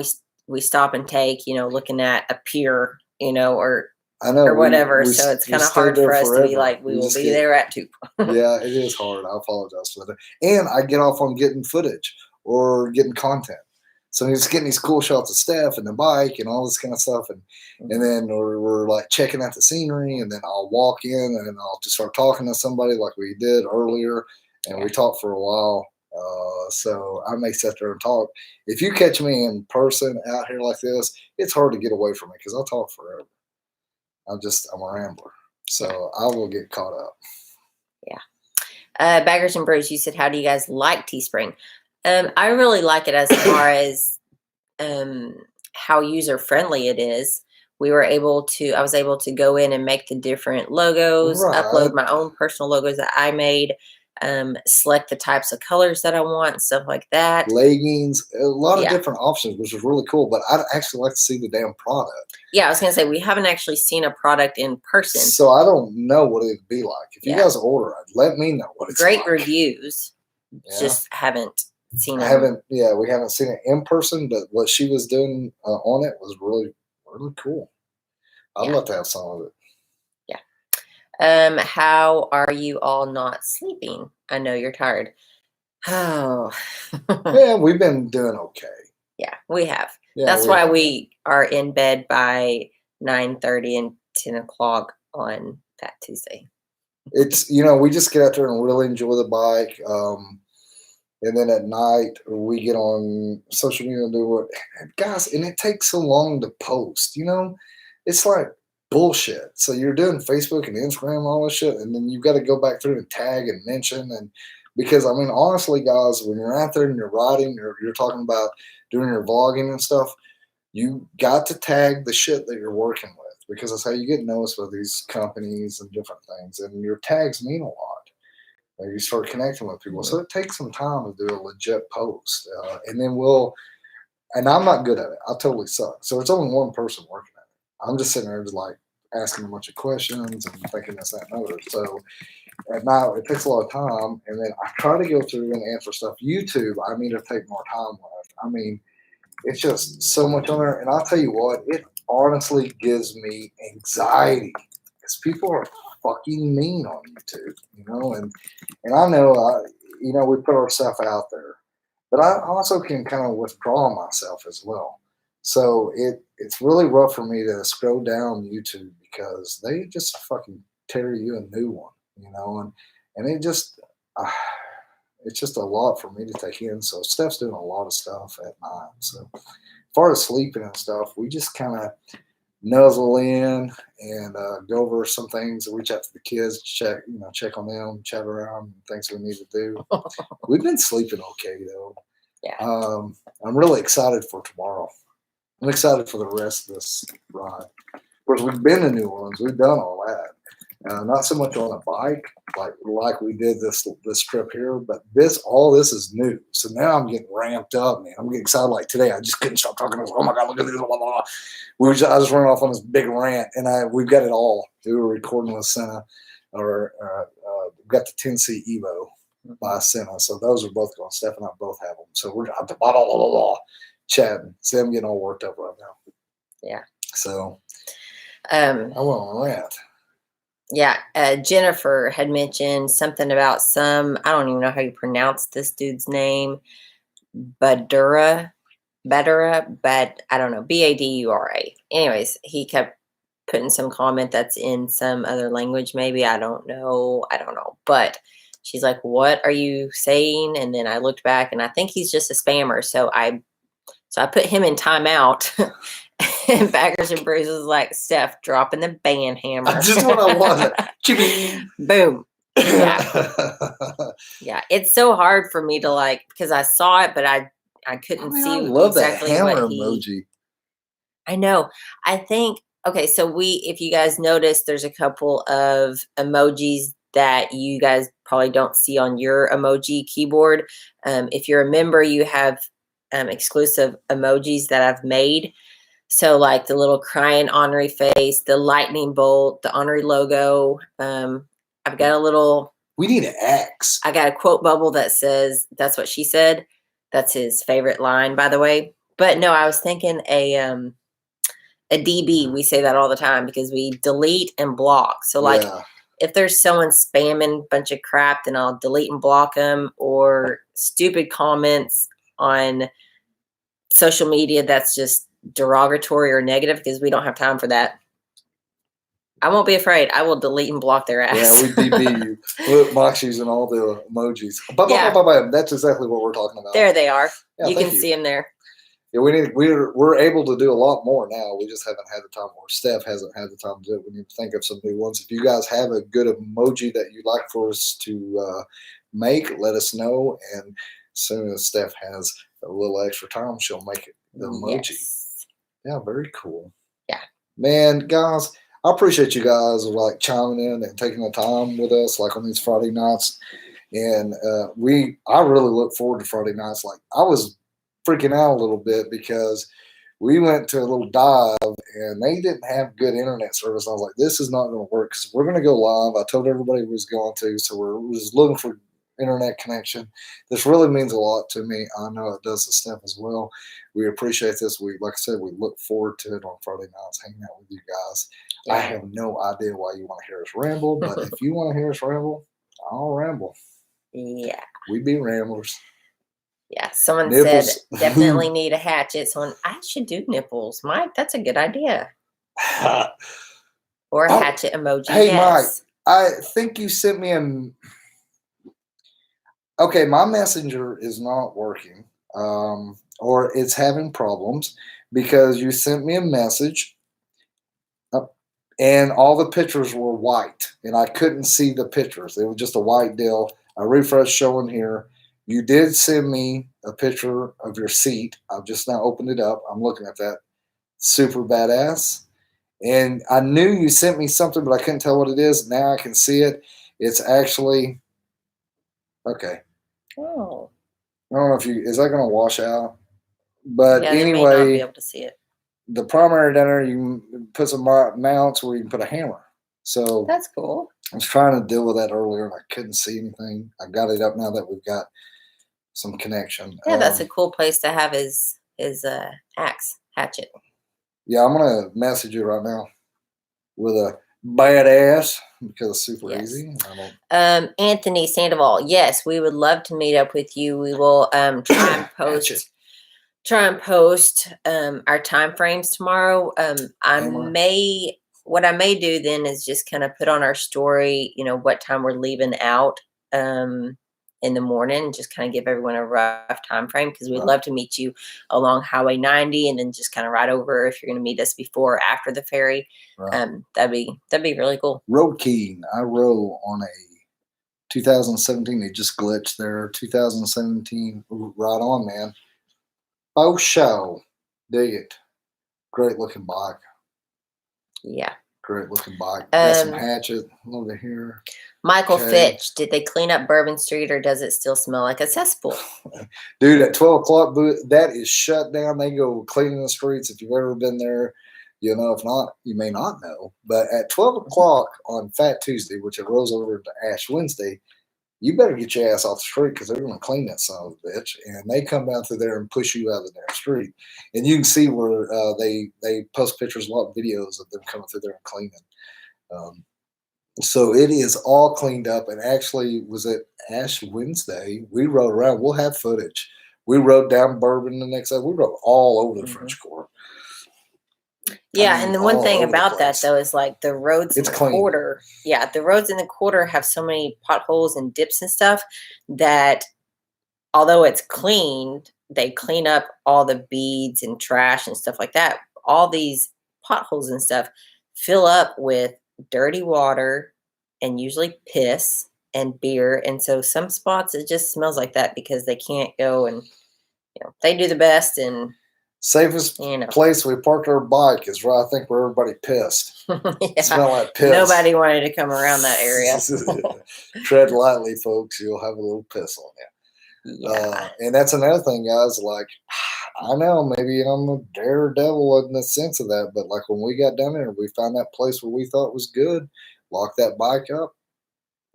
we stop and take, looking at a pier, or whatever. So it's kind of hard for us to be like, we will be there at 2. Yeah, it is hard. I apologize for that. And I get off on getting footage or getting content. So he's getting these cool shots of Steph and the bike and all this kind of stuff. And then we're like checking out the scenery, and then I'll walk in and I'll just start talking to somebody like we did earlier. And we talked for a while. So I may sit there and talk. If you catch me in person out here like this, it's hard to get away from me because I'll talk forever. I'm a rambler, so I will get caught up. Yeah. Baggers and Bros, you said, how do you guys like Teespring? I really like it as far as how user friendly it is. I was able to go in and make the different logos, Right. upload my own personal logos that I made, select the types of colors that I want, and stuff like that. Leggings, a lot of Yeah. different options, which is really cool. But I'd actually like to see the damn product. Yeah, I was gonna say we haven't actually seen a product in person. So I don't know what it'd be like. If you Yeah. guys order it, let me know what it's Great like. reviews. Yeah. Just haven't seen I them. haven't, yeah, we haven't seen it in person, but what she was doing on it was really, really cool. I'd Yeah. love to have some of it. How are you all not sleeping? I know you're tired. Oh, Yeah, we've been doing okay. yeah, we have. Yeah, That's we why have. we are in bed by 9:30 and 10 o'clock on that Tuesday. It's, you know, we just get out there and really enjoy the bike. And then at night we get on social media and do it. Guys, and it takes so long to post, you know? It's like bullshit. So you're doing Facebook and Instagram and all this shit, and then you've got to go back through and tag and mention. And because I mean, honestly, guys, when you're out there and you're riding, you're talking about doing your vlogging and stuff, you got to tag the shit that you're working with, because that's how you get noticed with these companies and different things. And your tags mean a lot. You start connecting with people. So it takes some time to do a legit post. And then and I'm not good at it. I totally suck. So it's only one person working at it. I'm just sitting there just like asking a bunch of questions and thinking this, that, and other. So at night, it takes a lot of time. And then I try to go through and answer stuff. YouTube, I need to take more time with. I mean, it's just so much on there. And I'll tell you what, it honestly gives me anxiety because people are fucking mean on YouTube, you know, and I know, you know, we put ourselves out there, but I also can kind of withdraw myself as well. So it's really rough for me to scroll down YouTube because they just fucking tear you a new one, you know, and it just, uh, it's just a lot for me to take in. So Steph's doing a lot of stuff at night. So as far as sleeping and stuff, we just kind of nuzzle in and go over some things, reach out to the kids, check on them, chat around, things we need to do. We've been sleeping okay though. Yeah. I'm really excited for tomorrow. I'm excited for the rest of this ride. Of course, we've been to New Orleans. We've done all that. Not so much on a bike like we did this trip here, but all this is new. So now I'm getting ramped up, man. I'm getting excited. Like today, I just couldn't stop talking. I was, oh my god, look at this! Blah, blah, blah. I just ran off on this big rant, and we've got it all. We were recording with Senna, we've got the 10C Evo by Senna. So those are both going. Steph and I both have them. So we're blah blah blah blah blah chatting. See, I'm getting all worked up right now. Yeah. So I went on a rant. Yeah, Jennifer had mentioned something about I don't even know how you pronounce this dude's name, Badura, but I don't know, Badura. Anyways, he kept putting some comment that's in some other language, maybe. I don't know. But she's like, what are you saying? And then I looked back and I think he's just a spammer. So I put him in timeout. And Backers and Bruises was like, Steph, dropping the band hammer. That's just what I wanted. Boom. Yeah. Yeah. It's so hard for me to because I saw it, but I couldn't see I love exactly that hammer what emoji. I know. I think, okay, so if you guys notice, there's a couple of emojis that you guys probably don't see on your emoji keyboard. If you're a member, you have exclusive emojis that I've made. So like the little crying Ornery face, the lightning bolt, the Ornery logo. I've got a little. We need an X. I got a quote bubble that says, "That's what she said." That's his favorite line, by the way. But no, I was thinking a DB. We say that all the time because we delete and block. So like, if there's someone spamming a bunch of crap, then I'll delete and block them, or stupid comments on social media that's just derogatory or negative, because we don't have time for that. I won't be afraid. I will delete and block their ass. Yeah, we DB you. Look, Moxie's and all the emojis. That's exactly what we're talking about. There they are. Yeah, you can see them there. Yeah, we're able to do a lot more now. We just haven't had the time, or Steph hasn't had the time to do it. We need to think of some new ones. If you guys have a good emoji that you'd like for us to make, let us know. And as soon as Steph has a little extra time, she'll make it the emoji. Yes. Yeah, very cool. Yeah. Man, guys, I appreciate you guys like chiming in and taking the time with us, like on these Friday nights. And I really look forward to Friday nights. Like I was freaking out a little bit because we went to a little dive and they didn't have good internet service. I was like, this is not going to work because we're going to go live. I told everybody we was going to, so we're just looking for internet connection. This really means a lot to me. I know it does to Steph as well. We appreciate this. We, like I said, we look forward to it on Friday nights, hanging out with you guys. Yeah. I have no idea why you want to hear us ramble, but if you want to hear us ramble, I'll ramble. Yeah. We be ramblers. Yeah. Someone Nipples. said definitely need a hatchet. Someone, I should do nipples. Mike, that's a good idea. Or a hatchet emoji. Hey, yes. Mike, I think you sent me okay, my messenger is not working, or it's having problems because you sent me a message and all the pictures were white and I couldn't see the pictures. It was just a white deal. I refreshed showing here. You did send me a picture of your seat. I've just now opened it up. I'm looking at that. Super badass. And I knew you sent me something, but I couldn't tell what it is. Now I can see it. It's actually okay. Oh. I don't know if is that going to wash out? But yeah, anyway, they may not be able to see it. The primary dinner, you can put some mounts where you can put a hammer. So that's cool. I was trying to deal with that earlier and I couldn't see anything. I got it up now that we've got some connection. Yeah, that's a cool place to have his axe, hatchet. Yeah, I'm going to message you right now with a badass because it's super easy. Anthony Sandoval, yes, we would love to meet up with you. We will try and post our time frames tomorrow. What I may do then is just kind of put on our story, what time we're leaving out in the morning, just kind of give everyone a rough time frame because we'd love to meet you along Highway 90 and then just kind of ride over if you're going to meet us before or after the ferry. That'd be really cool. Road King, I rode on a 2017. It just glitched there. 2017, right on, man. Oh, show. Dig it. Great looking bike. Yeah. Great looking bike. Got some hatchet over here. Michael Fitch, did they clean up Bourbon Street or does it still smell like a cesspool? Dude, at 12 o'clock, that is shut down. They go cleaning the streets. If you've ever been there, you'll know. If not, you may not know. But at 12 o'clock on Fat Tuesday, which it rolls over to Ash Wednesday, you better get your ass off the street because they're going to clean that son of a bitch. And they come down through there and push you out of the damn street. And you can see where they post pictures, a lot of videos of them coming through there and cleaning. So it is all cleaned up. And actually, was it Ash Wednesday? We rode around. We'll have footage. We rode down Bourbon the next day. We rode all over the French Quarter. Yeah, and the one thing about that though is like the roads in the quarter. Yeah, the roads in the quarter have so many potholes and dips and stuff that although it's cleaned, they clean up all the beads and trash and stuff like that. All these potholes and stuff fill up with dirty water and usually piss and beer. And so some spots it just smells like that because they can't go and they do the best and safest place we parked our bike is right, I think, where everybody pissed. Smell like piss. Nobody wanted to come around that area. Tread lightly, folks. You'll have a little piss on you. Yeah. And that's another thing, guys. Like, I know maybe I'm a daredevil in the sense of that, but like when we got down there, we found that place where we thought was good, locked that bike up,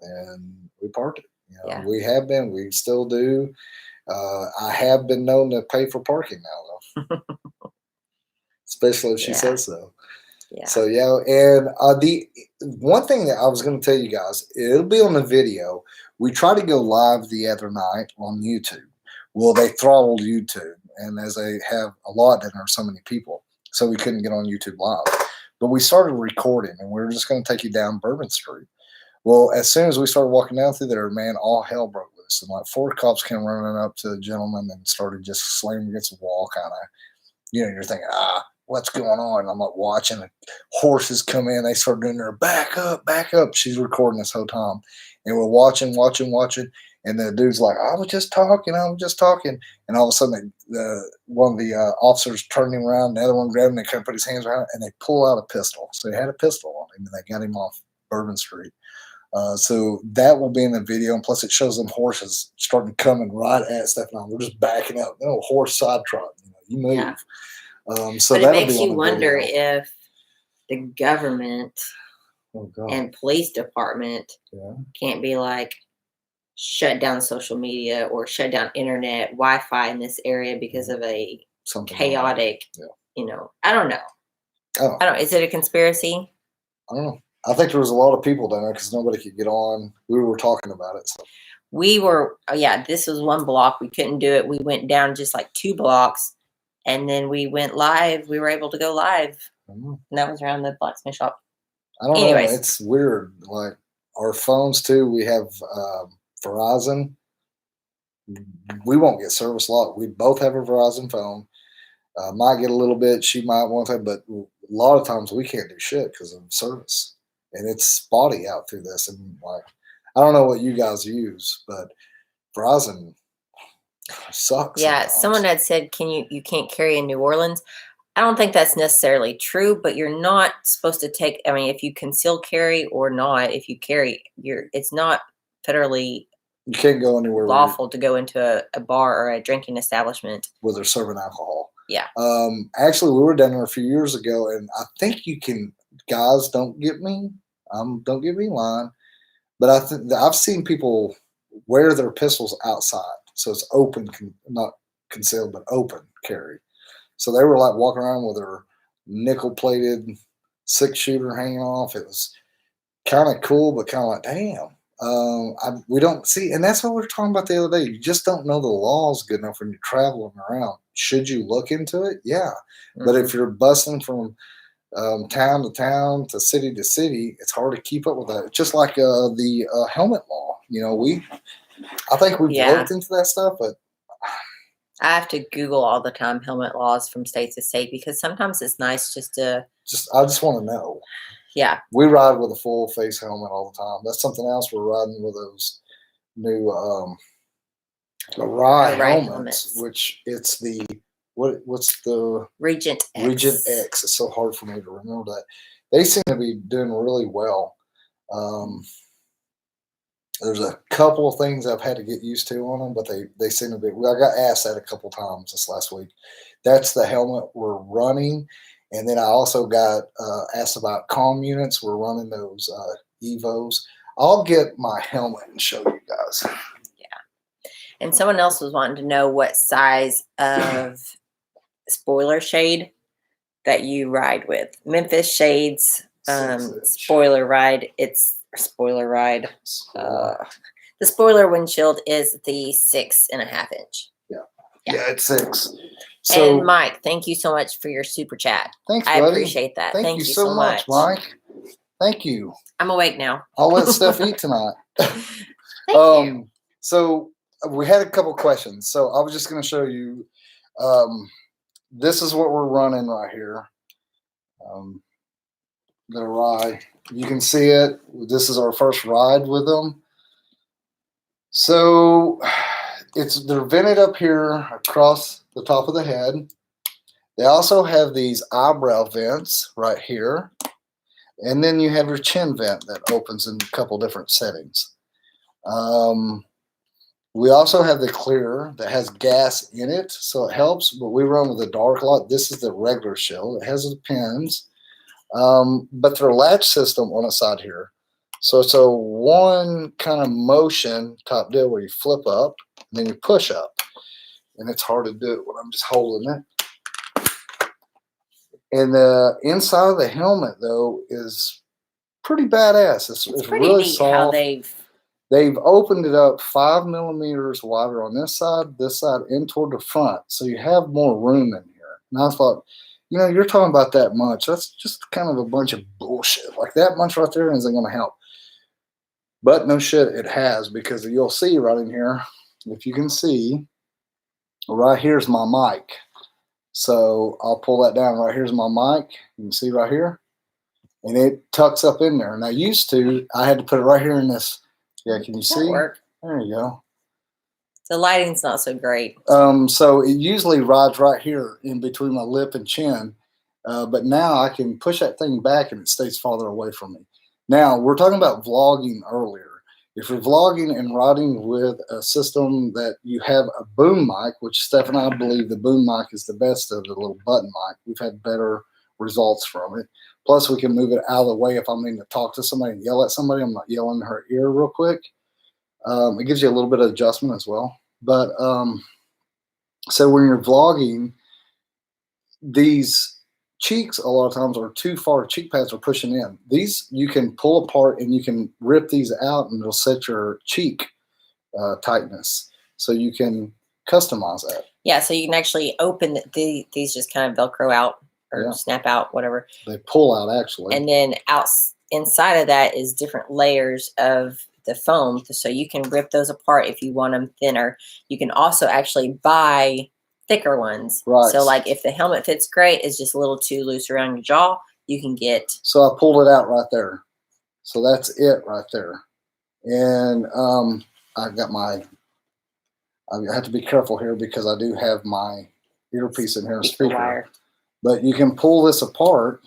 and we parked it. We have been. We still do. I have been known to pay for parking now, though, especially if she says so. Yeah. So, and the one thing that I was going to tell you guys, it'll be on the video. We tried to go live the other night on YouTube. Well, they throttled YouTube, and as they have a lot, and there are so many people, so we couldn't get on YouTube live. But we started recording, and we were just going to take you down Bourbon Street. Well, as soon as we started walking down through there, man, all hell broke loose. And like 4 cops came running up to the gentleman and started just slamming against the wall, kind of, you're thinking, what's going on? And I'm like watching, and horses come in. They start doing their back up. She's recording this whole time. And we're watching. And the dude's like, I was just talking. And all of a sudden, one of the officers turned him around. The other one grabbed him and kind of put his hands around it, and they pull out a pistol. So they had a pistol on him, and they got him off Bourbon Street. So that will be in the video. And plus, it shows them horses starting coming right at Stefan. They're just backing up. No horse side trot. You move. Yeah. So but it that'll makes be on you the wonder video. if the government and police department can't be like, shut down social media or shut down internet, Wi-Fi in this area because of a chaotic, I don't know. I don't. Is it a conspiracy? I don't know. I think there was a lot of people down there because nobody could get on. We were talking about it. So. We were, this was one block. We couldn't do it. We went down just like 2 blocks, and then we went live. We were able to go live. And that was around the blacksmith shop. I don't know. It's weird. Like our phones too. We have Verizon. We won't get service a lot. We both have a Verizon phone. Might get a little bit. She might want to, but a lot of times we can't do shit because of service, and it's spotty out through this. And like, I don't know what you guys use, but Verizon sucks. Yeah, sometimes. Someone had said, you can't carry in New Orleans. I don't think that's necessarily true, but you're not supposed to take. I mean, if you conceal carry or not, if you carry, it's not federally. You can't go anywhere lawful to go into a bar or a drinking establishment where they're serving alcohol. Yeah. Actually, we were down there a few years ago, and I think you can. Guys, don't get me in line, but I've seen people wear their pistols outside, so it's open, not concealed, but open carry. So they were like walking around with their nickel-plated 6-shooter hanging off. It was kind of cool, but kind of like, damn. We don't see, and that's what we were talking about the other day. You just don't know the laws good enough when you're traveling around. Should you look into it? Yeah. But if you're busing from town to town to city, it's hard to keep up with that. Just like the helmet law. I think we've looked into that stuff, but I have to Google all the time helmet laws from state to state because sometimes it's nice I just want to know. Yeah. We ride with a full face helmet all the time. That's something else. We're riding with those new Rye helmets, which it's the what's the Regent X. Regent X. It's so hard for me to remember that. They seem to be doing really well. There's a couple of things I've had to get used to on them, but they seem to be. I got asked that a couple times this last week. That's the helmet we're running. And then I also got asked about comm units. We're running those Evos. I'll get my helmet and show you guys. Yeah. And someone else was wanting to know what size of spoiler shade that you ride with. Memphis Shades spoiler ride. It's spoiler ride. The spoiler windshield is the 6.5 inch. Yeah, it's 6. So, and Mike, thank you so much for your super chat. Thanks, I buddy. appreciate that. Thank you so much, Mike. Thank you. I'm awake now. I'll let Steph eat tonight. Thank you. So we had a couple questions. So I was just going to show you. This is what we're running right here. The ride. You can see it. This is our first ride with them. So they're vented up here across the top of the head. They also have these eyebrow vents right here. And then you have your chin vent that opens in a couple different settings. We also have the clear that has gas in it, so it helps, but we run with the dark light. This is the regular shell. It has the pins, but they're latch system on the side here. So it's a one kind of motion type deal where you flip up and then you push up. And it's hard to do it when I'm just holding it. And the inside of the helmet, though, is pretty badass. It's pretty really neat soft. how They've opened it up 5 millimeters wider on this side, and toward the front. So you have more room in here. And I thought, you're talking about that much. That's just kind of a bunch of bullshit. Like that much right there isn't going to help. But no shit, it has, because you'll see right in here, if you can see, right here's my mic. So I'll pull that down. Right here's my mic. You can see right here. And it tucks up in there. And I had to put it right here in this. Yeah, can you see? Work. There you go. The lighting's not so great. So it usually rides right here in between my lip and chin. But now I can push that thing back and it stays farther away from me. Now, we're talking about vlogging earlier. If you're vlogging and riding with a system that you have a boom mic, which Steph and I believe the boom mic is the best of the little button mic. We've had better results from it. Plus, we can move it out of the way if I'm needing to talk to somebody and yell at somebody. I'm not yelling in her ear real quick. It gives you a little bit of adjustment as well. But so when you're vlogging, these cheeks a lot of times are too far. Cheek pads are pushing in. These you can pull apart and you can rip these out and it'll set your cheek tightness. So you can customize that. Yeah, so you can actually open these just kind of Velcro out or snap out, whatever. They pull out actually. And then inside of that is different layers of the foam. So you can rip those apart if you want them thinner. You can also actually buy thicker ones. Right. So like if the helmet fits great, it's just a little too loose around your jaw, you can get. So I pulled it out right there. So that's it right there. And I have to be careful here because I do have my earpiece in here, speaker. Wire. But you can pull this apart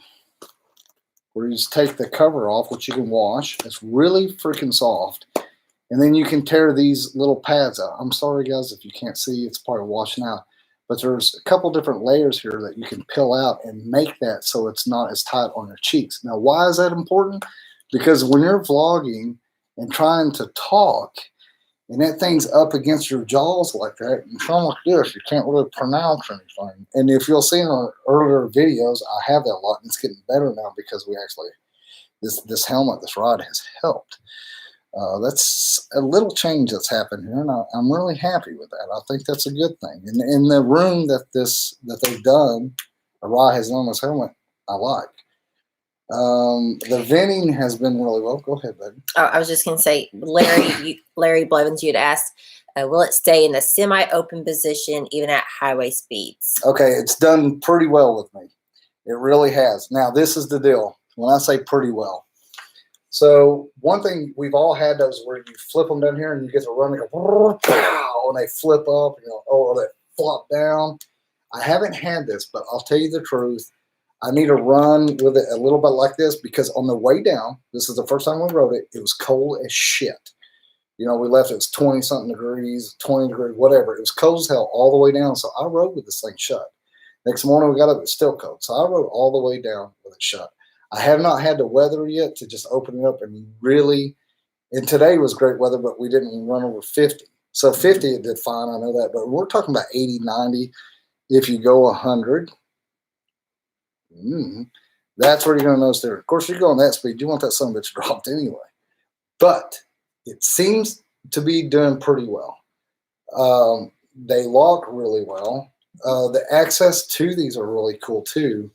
where you just take the cover off, which you can wash. It's really freaking soft. And then you can tear these little pads out. I'm sorry, guys, if you can't see, it's probably washing out. But there's a couple different layers here that you can peel out and make that so it's not as tight on your cheeks. Now, why is that important? Because when you're vlogging and trying to talk, and that thing's up against your jaws like that, and something like this, you can't really pronounce anything. And if you'll see in our earlier videos, I have that a lot, and it's getting better now because we actually, this helmet, this rod has helped. That's a little change that's happened here, and I'm really happy with that. I think that's a good thing. And in the room that they've done, Rye has done this helmet, I like. The venting has been really well. Go ahead, baby. Oh, I was just going to say, Larry Blevins, you had asked, will it stay in the semi-open position even at highway speeds? Okay, it's done pretty well with me. It really has. Now, this is the deal. When I say pretty well. So one thing, we've all had those where you flip them down here and you get to run and go, pow, and they flip up, or they flop down. I haven't had this, but I'll tell you the truth. I need to run with it a little bit like this because on the way down, this is the first time we rode it, it was cold as shit. We left, it was 20-something degrees, 20 degrees, whatever. It was cold as hell all the way down, so I rode with this thing shut. Next morning, we got up, it was still cold, so I rode all the way down with it shut. I have not had the weather yet to just open it up and really, and today was great weather, but we didn't run over 50. So 50, it did fine, I know that, but we're talking about 80, 90. If you go 100, that's where you're going to notice there. Of course, you're going that speed, you want that son of a bitch dropped anyway. But it seems to be doing pretty well. They lock really well. The access to these are really cool too.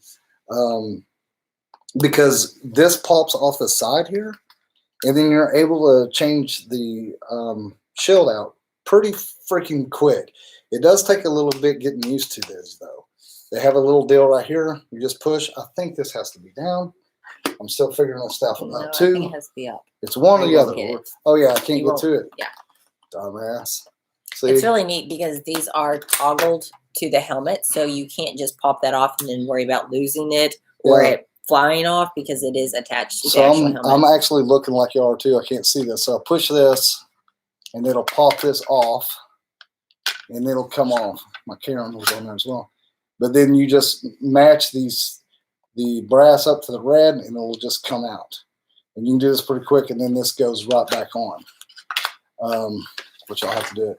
Because this pops off the side here, and then you're able to change the shield out pretty freaking quick. It does take a little bit getting used to this, though. They have a little deal right here. You just push. I think this has to be down. I'm still figuring that stuff out, too. I think it has to be up. It's one or the other. Oh, yeah, I can't You get to it. Yeah. Dumbass. See? It's really neat because these are toggled to the helmet, so you can't just pop that off and then worry about losing it or it flying off because it is attached to the actual helmet. I'm actually looking like you are too. I can't see this. So I'll push this and it'll pop this off and it'll come off. My camera was on there as well. But then you just match the brass up to the red and it'll just come out. And you can do this pretty quick and then this goes right back on. Which I'll have to do it.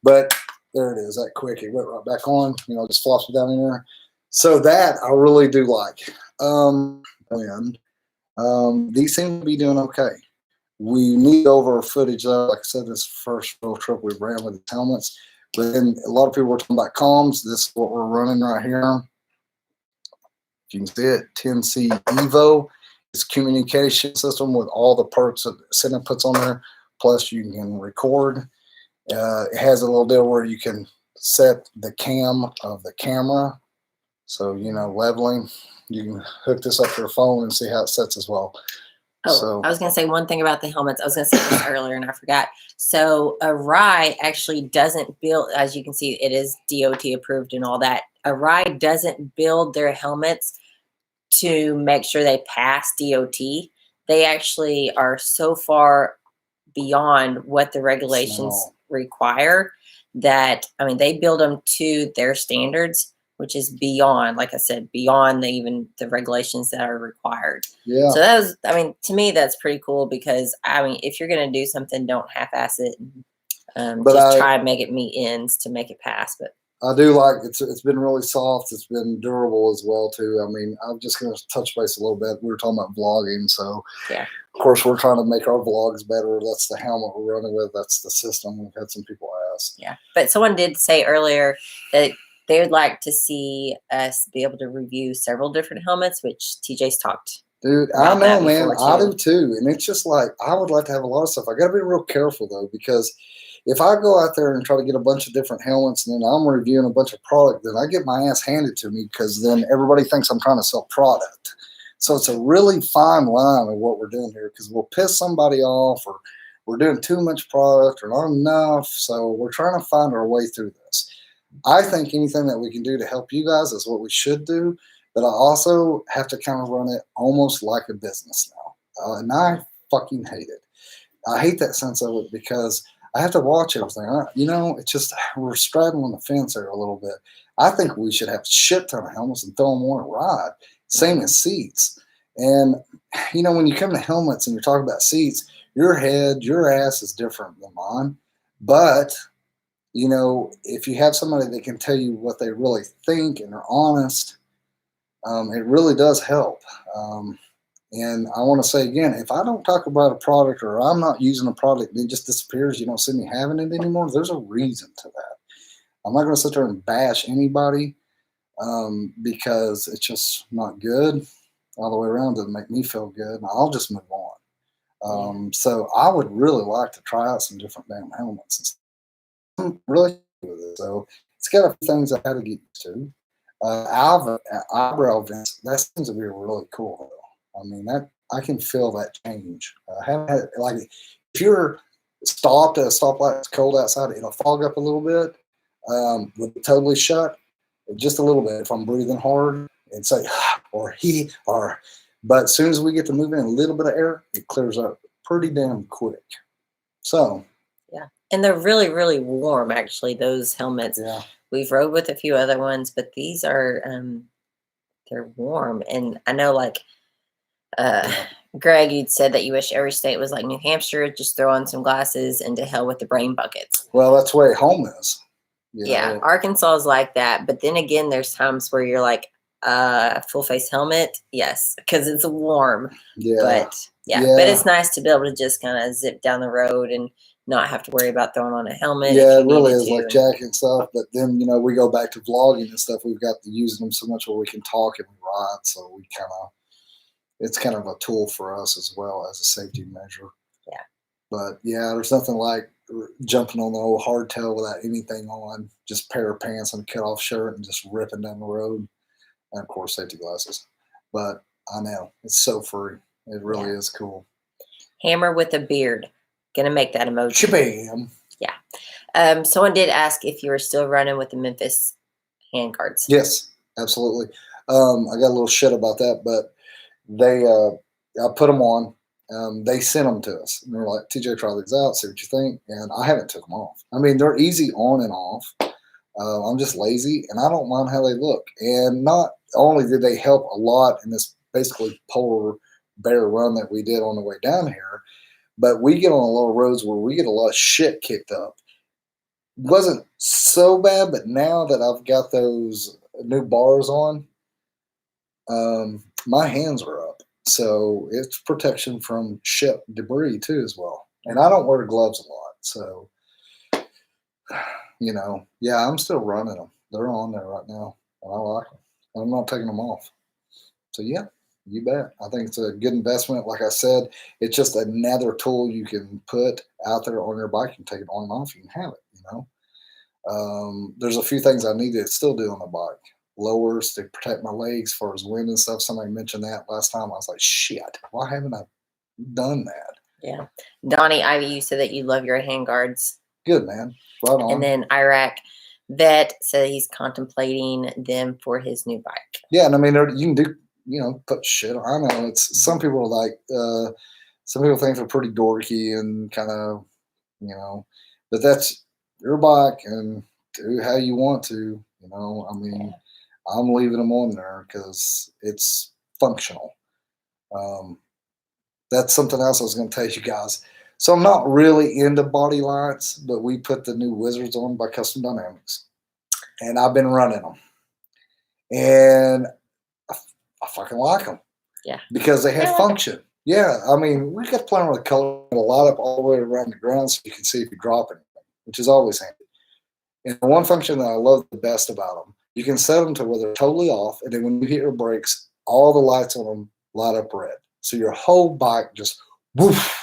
But there it is, that quick. It went right back on, just flops it down in there. So that I really do like. These seem to be doing okay. We need over footage though. Like I said, this first road trip we ran with the helmets. But then a lot of people were talking about comms. This is what we're running right here. If you can see it, 10C Evo. It's a communication system with all the perks that Cinna puts on there. Plus you can record. It has a little deal where you can set the cam of the camera. So, leveling. You can hook this up to your phone and see how it sets as well. Oh, So I was going to say one thing about the helmets. I was going to say this earlier and I forgot. So a rye actually doesn't build, as you can see, it is DOT approved and all that. A rye doesn't build their helmets to make sure they pass DOT. They actually are so far beyond what the regulations require that, I mean, they build them to their standards, which is beyond, like I said, beyond even the regulations that are required. yeah, So that was, I mean, to me, that's pretty cool because, I mean, if you're going to do something, don't half-ass it. but Just try and make it meet ends to make it pass. But I do like it's been really soft. It's been durable as well too. I mean, I'm just going to touch base a little bit. We were talking about vlogging, so yeah, of course we're trying to make our vlogs better. That's the helmet we're running with. That's the system. We've had some people ask. yeah. But someone did say earlier that they would like to see us be able to review several different helmets, which TJ's talked. Dude, I know, man. I do too. And it's just like, I would like to have a lot of stuff. I got to be real careful though, because if I go out there and try to get a bunch of different helmets and then I'm reviewing a bunch of product, then I get my ass handed to me because then everybody thinks I'm trying to sell product. So it's a really fine line of what we're doing here because we'll piss somebody off or we're doing too much product or not enough. So we're trying to find our way through this. I think anything that we can do to help you guys is what we should do. But I also have to kind of run it almost like a business now. And I fucking hate it. I hate that sense of it because I have to watch everything. It's just we're straddling the fence there a little bit. I think we should have a shit ton of helmets and throw them on a ride. Same as seats. And, when you come to helmets and you're talking about seats, your head, your ass is different than mine. But, if you have somebody that can tell you what they really think and are honest, it really does help. And I want to say again, if I don't talk about a product or I'm not using a product and it just disappears, you don't see me having it anymore, there's a reason to that. I'm not going to sit there and bash anybody because it's just not good all the way around. Doesn't make me feel good. I'll just move on. So I would really like to try out some different damn helmets. I'm really with it. So it's got a few things I had to get used to. Eyebrow vents, that seems to be really cool though. I mean, that I can feel that change. I haven't had like if you're stopped at a stoplight, it's cold outside, it'll fog up a little bit. With it totally shut, just a little bit. If I'm breathing hard and say but as soon as we get to move in a little bit of air, it clears up pretty damn quick. So yeah, and they're really, really warm. Actually, those helmets. Yeah. We've rode with a few other ones, but these are they're warm. And I know, like Greg, you'd said that you wish every state was like New Hampshire. Just throw on some glasses and to hell with the brain buckets. Well, that's the way home is. Yeah, Arkansas is like that. But then again, there's times where you're like, full face helmet, yes, because it's warm. Yeah. But but it's nice to be able to just kind of zip down the road and not have to worry about throwing on a helmet. Yeah, it really is like jacket and stuff. But then, we go back to vlogging and stuff. We've got to using them so much where we can talk and ride. So it's kind of a tool for us as well as a safety measure. Yeah. But yeah, there's nothing like jumping on the old hardtail without anything on, just a pair of pants and a cut off shirt and just ripping down the road. And of course, safety glasses. But I know it's so free. It really is cool. Hammer with a beard. Gonna make that emoji. Shabam. Yeah. Someone did ask if you were still running with the Memphis handguards. Yes, absolutely. I got a little shit about that, but I put them on. They sent them to us. And they're like, TJ, try these out, see what you think. And I haven't took them off. I mean, they're easy on and off. I'm just lazy, and I don't mind how they look. And not only did they help a lot in this basically polar bear run that we did on the way down here, but we get on a lot of roads where we get a lot of shit kicked up. It wasn't so bad, but now that I've got those new bars on, my hands are up. So it's protection from shit debris too as well. And I don't wear gloves a lot. So, I'm still running them. They're on there right now. And I like them. I'm not taking them off. So yeah, you bet. I think it's a good investment. Like I said, it's just another tool you can put out there on your bike and take it on and off. You can have it, There's a few things I need to still do on the bike. Lowers to protect my legs as far as wind and stuff. Somebody mentioned that last time. I was like, shit, why haven't I done that. Yeah. Donnie Ivy, you said that you love your handguards. Good, man. Right on. And then Iraq Vet said he's contemplating them for his new bike. Yeah, and I mean, you can do, put shit on. I know it's some people are like, some people think they're pretty dorky and kind of, but that's your bike and do how you want to. I mean, I'm leaving them on there because it's functional. That's something else I was going to tell you guys. So I'm not really into body lights, but we put the new Wizards on by Custom Dynamics, and I've been running them, and I fucking like them. Yeah. Because they have function. Yeah, I mean, we got to play with the color and light up all the way around the ground so you can see if you drop anything, which is always handy. And the one function that I love the best about them, you can set them to where they're totally off, and then when you hit your brakes, all the lights on them light up red. So your whole bike just woof,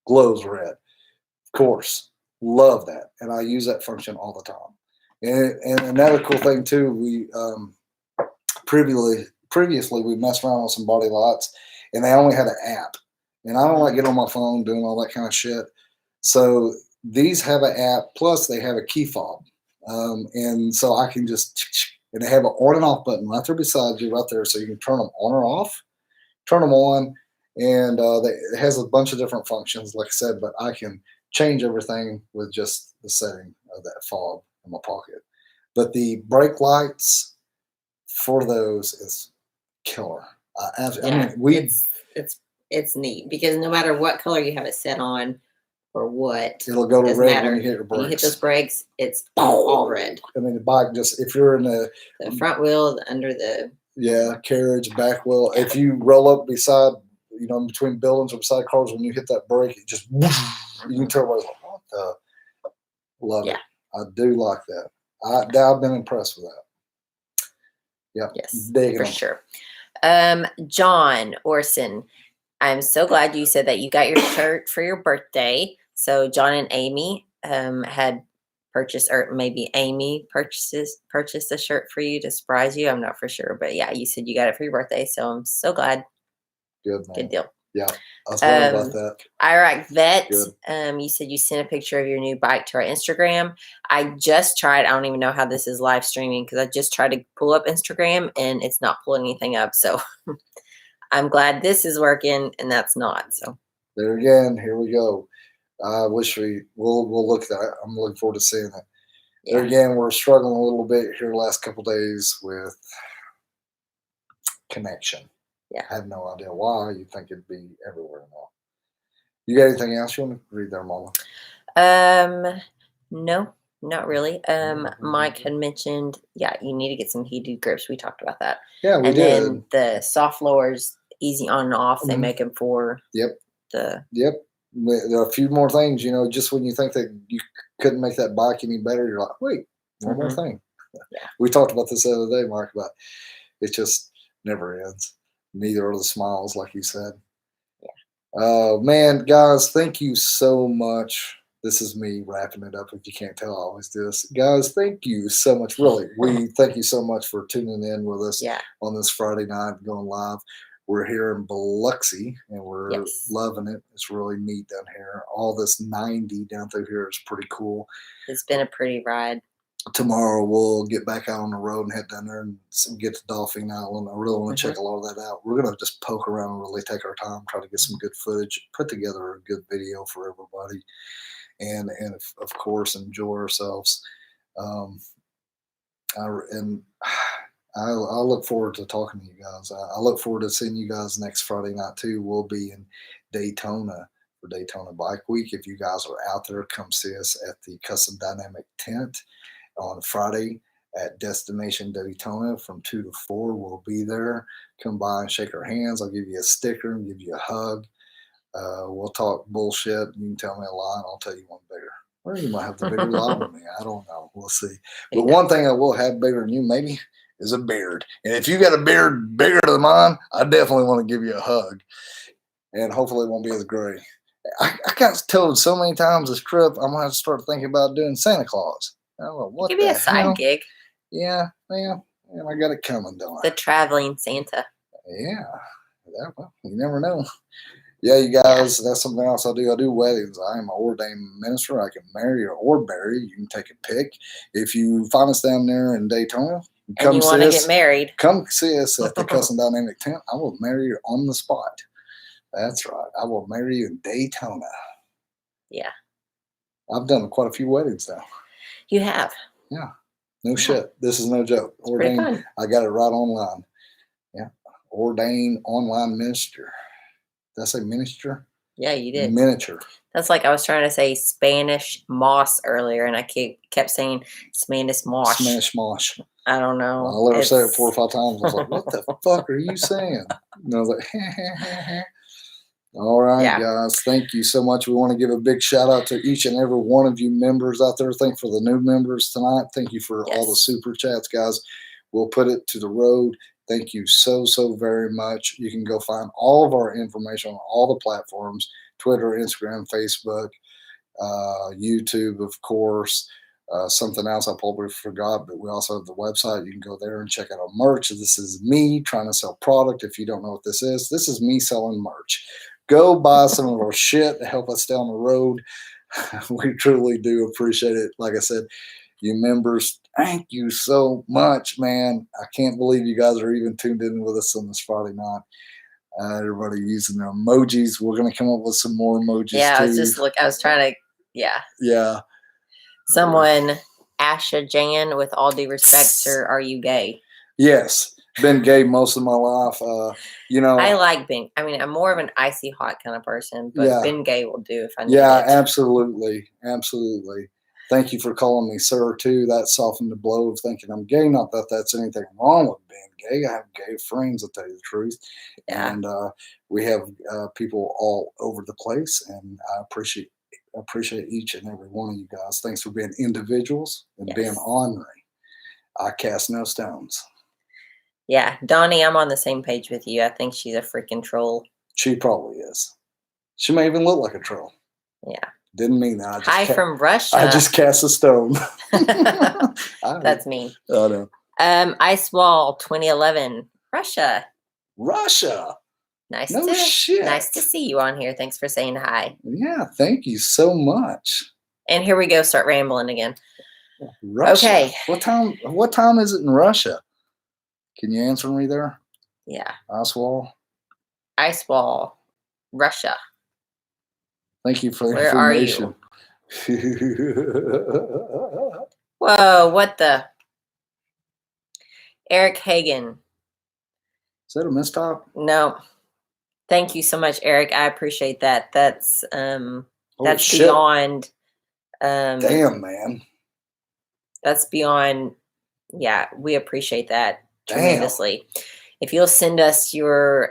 glows red. Of course, love that, and I use that function all the time. And another cool thing too, we previously we messed around with some body lights, and they only had an app, and I don't like getting on my phone doing all that kind of shit. So these have an app, plus they have a key fob, and so I can just, and they have an on and off button right there beside you, right there, so you can turn them on or off, turn them on, and it has a bunch of different functions, like I said, but I can change everything with just the setting of that fob in my pocket. But the brake lights for those is killer. I mean, it's neat because no matter what color you have it set on or what, it'll go to red when you hit your brakes. When you hit those brakes, it's all red. I mean, the bike just, if you're in the front wheel, under the carriage, back wheel, if you roll up beside, between buildings or beside cars, when you hit that brake, it just whoosh, you can tell everybody's like, what the? Love it. I do like that. I've been impressed with that. Yeah. Yes, for sure. John Orson, I'm so glad you said that you got your shirt for your birthday. So John and Amy had purchased, or maybe Amy purchased a shirt for you to surprise you. I'm not for sure, but yeah, you said you got it for your birthday. So I'm so glad. Good, man. Good deal. Yeah, I was worried about that. Iraq Vet, you said you sent a picture of your new bike to our Instagram. I just tried. I don't even know how this is live streaming because I just tried to pull up Instagram and it's not pulling anything up. So I'm glad this is working and that's not. So there again, here we go. I wish we'll look at that. I'm looking forward to seeing it. Yeah. There again, we're struggling a little bit here the last couple of days with connection. Yeah. I have no idea why. You'd think it'd be everywhere now. You got anything else you want to read there, Mama? No, not really. Mike had mentioned, you need to get some heated grips. We talked about that. Yeah, we did. And then the soft lowers, easy on and off. They make them for Yep. There are a few more things, just when you think that you couldn't make that bike any better, you're like, wait, one more thing. Yeah. We talked about this the other day, Mark, about it just never ends. Neither are the smiles, like you said. Yeah. Man, guys, thank you so much. This is me wrapping it up. If you can't tell, I always do this. Guys, thank you so much. Really, we thank you so much for tuning in with us on this Friday night going live. We're here in Biloxi, and we're loving it. It's really neat down here. All this 90 down through here is pretty cool. It's been a pretty ride. Tomorrow we'll get back out on the road and head down there and get to Dolphin Island. I really want to check a lot of that out. We're going to just poke around and really take our time, try to get some good footage, put together a good video for everybody, and of course enjoy ourselves. I look forward to talking to you guys. I look forward to seeing you guys next Friday night too. We'll be in Daytona for Daytona Bike Week. If you guys are out there, come see us at the Custom Dynamic tent on Friday at Destination Daytona from 2 to 4. We'll be there. Come by and shake our hands. I'll give you a sticker and give you a hug. We'll talk bullshit. You can tell me a lie and I'll tell you one bigger. Or you might have the bigger lie than me. I don't know. We'll see. But one thing I will have bigger than you maybe is a beard. And if you got a beard bigger than mine, I definitely want to give you a hug. And hopefully it won't be as gray. I got told so many times this trip, I'm going to have to start thinking about doing Santa Claus. What it could be a side gig. Yeah, and I got it coming, don't I? The traveling Santa. Yeah, well, you never know. Yeah, you guys, that's something else I do. I do weddings. I am an ordained minister. I can marry or bury. You can take a pick. If you find us down there in Daytona, And you want to get married. Come see us at the Custom Dynamic tent. I will marry you on the spot. That's right. I will marry you in Daytona. Yeah. I've done quite a few weddings now. You have. Yeah. No shit. This is no joke. Ordained. Pretty fun. I got it right online. Yeah. Ordained online minister. Did I say minister? Yeah, you did. Miniature. That's like I was trying to say Spanish moss earlier, and I kept saying Spanish mosh. Spanish mosh. I don't know. Well, I let her say it 4 or 5 times. I was like, what the fuck are you saying? And I was like, all right, guys. Thank you so much. We want to give a big shout out to each and every one of you members out there. Thank you for the new members tonight. Thank you for all the super chats, guys. We'll put it to the road. Thank you so very much. You can go find all of our information on all the platforms, Twitter, Instagram, Facebook, YouTube, of course. Something else I probably forgot, but we also have the website. You can go there and check out our merch. This is me trying to sell product. If you don't know what this is me selling merch. Go buy some of our shit to help us down the road. We truly do appreciate it. Like I said, you members, thank you so much, man. I can't believe you guys are even tuned in with us on this Friday night. Everybody using their emojis. We're going to come up with some more emojis. Yeah, I was trying to, Yeah. Someone, Asha Jan, with all due respect, sir, are you gay? Yes. Been gay most of my life. I like being, I'm more of an icy hot kind of person, but been gay will do if I need it. Absolutely. Absolutely. Thank you for calling me sir, too. That softened the blow of thinking I'm gay. Not that that's anything wrong with being gay. I have gay friends, to tell you the truth. Yeah. And we have people all over the place, and I appreciate each and every one of you guys. Thanks for being individuals and being ornery. I cast no stones. Yeah, Donnie, I'm on the same page with you. I think she's a freaking troll. She probably is. She may even look like a troll. Yeah. Didn't mean that. Hi from Russia. I just cast a stone. That's mean. I know. Ice Wall 2011, Russia. Nice to see you on here. Thanks for saying hi. Yeah, thank you so much. And here we go. Start rambling again. Russia. Okay. What time is it in Russia? Can you answer me there? Yeah. Ice Wall, Russia. Thank you for the information. Where are you? Whoa, what the? Eric Hagen. Is that a mistype? No. Thank you so much, Eric. I appreciate that. That's beyond. Damn, man. That's beyond. Yeah, we appreciate that tremendously. If you'll send us your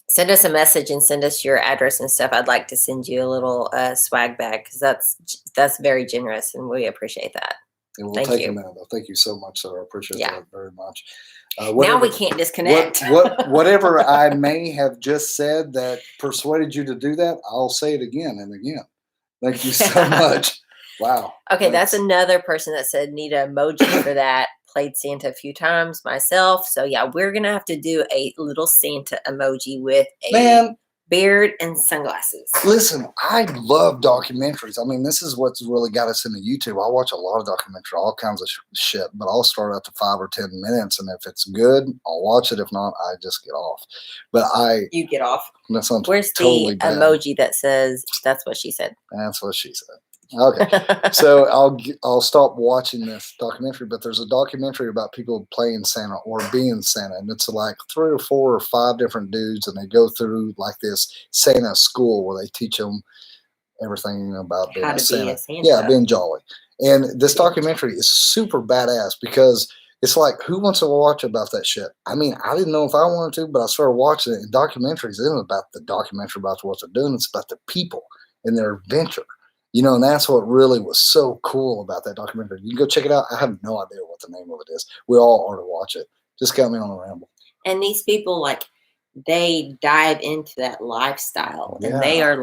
send us a message and send us your address and stuff, I'd like to send you a little swag bag, because that's very generous, and we appreciate that. And we'll take a minute, though. Thank you so much, sir. I appreciate that very much. Now we can't disconnect. Whatever I may have just said that persuaded you to do that, I'll say it again and again. Thank you so much. Wow. Okay, that's another person that said need an emoji for that. Played Santa a few times myself. So yeah, we're going to have to do a little Santa emoji with a beard and sunglasses. Listen, I love documentaries. This is what's really got us into YouTube. I watch a lot of documentary, all kinds of shit, but I'll start out to 5 or 10 minutes, and if it's good, I'll watch it. If not, I just get off. You get off. That sounds Where's totally the emoji that says, that's what she said? That's what she said. Okay, so I'll stop watching this documentary, but there's a documentary about people playing Santa or being Santa, and it's like 3 or 4 or 5 different dudes, and they go through like this Santa school where they teach them everything about being a Santa. Yeah, being jolly. And this documentary is super badass, because it's like, who wants to watch about that shit? I didn't know if I wanted to, but I started watching it. And documentaries isn't about the documentary about what they're doing; it's about the people and their adventure. And that's what really was so cool about that documentary. You can go check it out. I have no idea what the name of it is. We all ought to watch it. Just got me on a ramble. And these people, they dive into that lifestyle. Yeah. And they are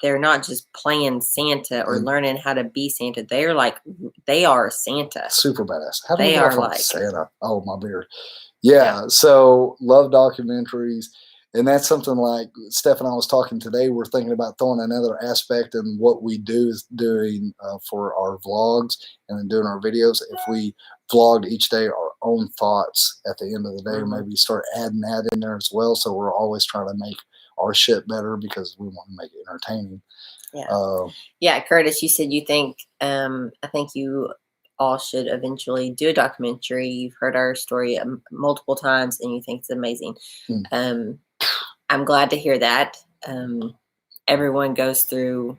they're not just playing Santa or learning how to be Santa. They are Santa. Super badass. How do you go from Santa? Oh, my beard. Yeah. So love documentaries. And that's something like Steph and I was talking today. We're thinking about throwing another aspect in what we do is doing for our vlogs and then doing our videos. If we vlogged each day our own thoughts at the end of the day, maybe start adding that in there as well. So we're always trying to make our shit better because we want to make it entertaining. Yeah. Yeah, Curtis, you said you think, I think you all should eventually do a documentary. You've heard our story multiple times and you think it's amazing. I'm glad to hear that. Everyone goes through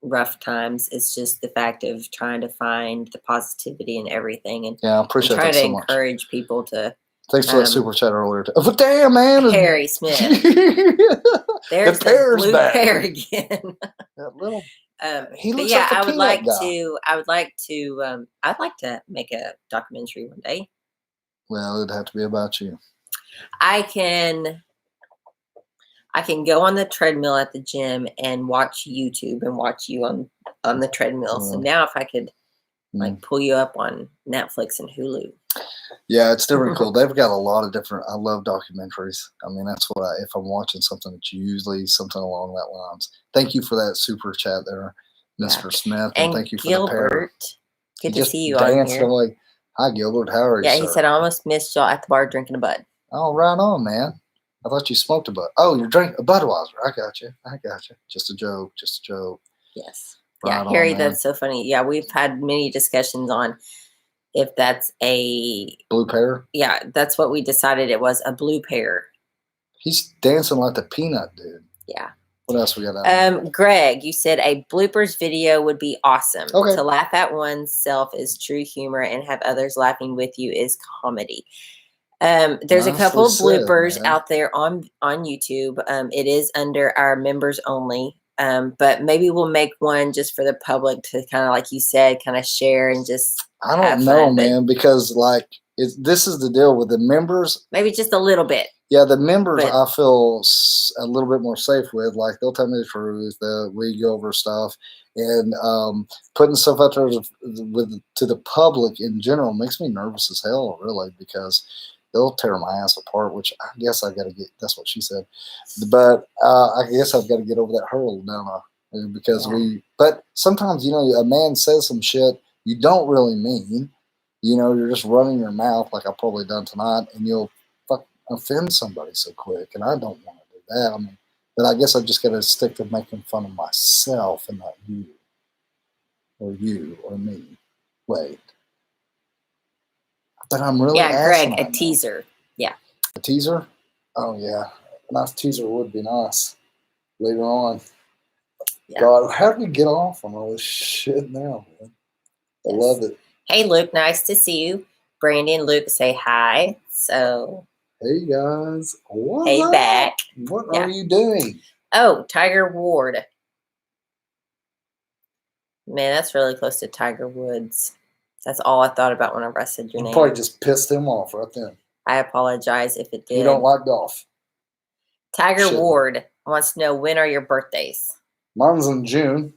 rough times. It's just the fact of trying to find the positivity in everything, and yeah, I appreciate try that to so much. encourage people to. Thanks for that super chat earlier. Oh, damn, man! Harry Smith. There's the blue pear again. That little. He looks like I would like to. I'd like to make a documentary one day. Well, it'd have to be about you. I can go on the treadmill at the gym and watch YouTube and watch you on the treadmill. So now if I could like pull you up on Netflix and Hulu. Yeah, it's different. Cool. They've got a lot of different. I love documentaries. I mean, that's what if I'm watching something, it's usually something along that lines. Thank you for that super chat there, Mr. Smith, and thank you for Gilbert. The pair. Good to see you on here. Away. Hi, Gilbert. How are you? Yeah, he said I almost missed y'all at the bar drinking a bud. Oh, right on, man. I thought you smoked a bud. Oh, you're drinking a Budweiser. I got you. Just a joke. Yes. Right yeah, Harry, on, that's so funny. Yeah, we've had many discussions on if that's a blue pear. Yeah, that's what we decided it was, a blue pear. He's dancing like the peanut dude. Yeah. What else we got? Greg, you said a bloopers video would be awesome. Okay. To laugh at oneself is true humor, and have others laughing with you is comedy. There's a couple of bloopers out there on YouTube. It is under our members only. But maybe we'll make one just for the public to kind of, like you said, kind of share and just. I don't know, man, because like this is the deal with the members. Maybe just a little bit. Yeah, the members I feel a little bit more safe with. Like they'll tell me the truth. We go over stuff, and putting stuff out there to the public in general makes me nervous as hell, really, because they'll tear my ass apart. Which I guess I got to get. That's what she said, but I guess I've got to get over that hurdle now because But sometimes a man says some shit you don't really mean. You're just running your mouth like I've probably done tonight, and you'll offend somebody so quick, and I don't want to do that. I mean, but I guess I just got to stick to making fun of myself and not you or me. Wait, but I'm really Greg, a teaser. Yeah, a teaser. Oh yeah, a nice teaser would be nice later on. Yeah. God, how do we get off on all this shit now, man? I love it. Hey, Luke, nice to see you. Brandy and Luke say hi. So. Hey guys, hey back. What are you doing? Oh, Tiger Ward. Man, that's really close to Tiger Woods. That's all I thought about whenever I said your name. Probably just pissed him off right then. I apologize if it did. You don't like golf. Tiger Ward wants to know, when are your birthdays? Mine's in June.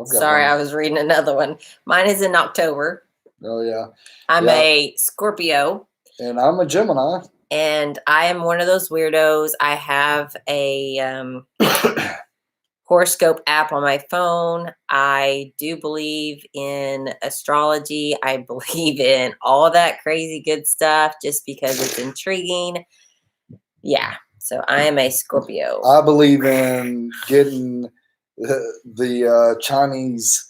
Sorry, I was reading another one. Mine is in October. Oh, yeah. I'm a Scorpio. And I'm a Gemini. And I am one of those weirdos. I have a horoscope app on my phone. I do believe in astrology. I believe in all that crazy good stuff just because it's intriguing. Yeah. So I am a Scorpio. I believe in getting the Chinese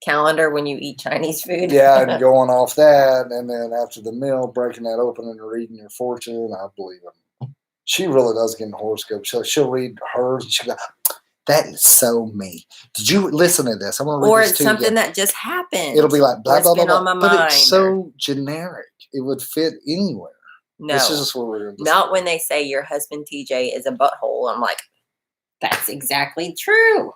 calendar when you eat Chinese food. Yeah, and going off that, and then after the meal, breaking that open and reading your fortune. I believe in. She really does get in horoscopes. She'll read hers, and she'll go, "That is so me. Did you listen to this? I'm gonna read this to you." Or it's something that just happened. It'll be like blah blah blah. On my but mind, it's so generic. It would fit anywhere. No, this is just what we're doing. Not when they say your husband TJ is a butthole. I'm like, that's exactly true.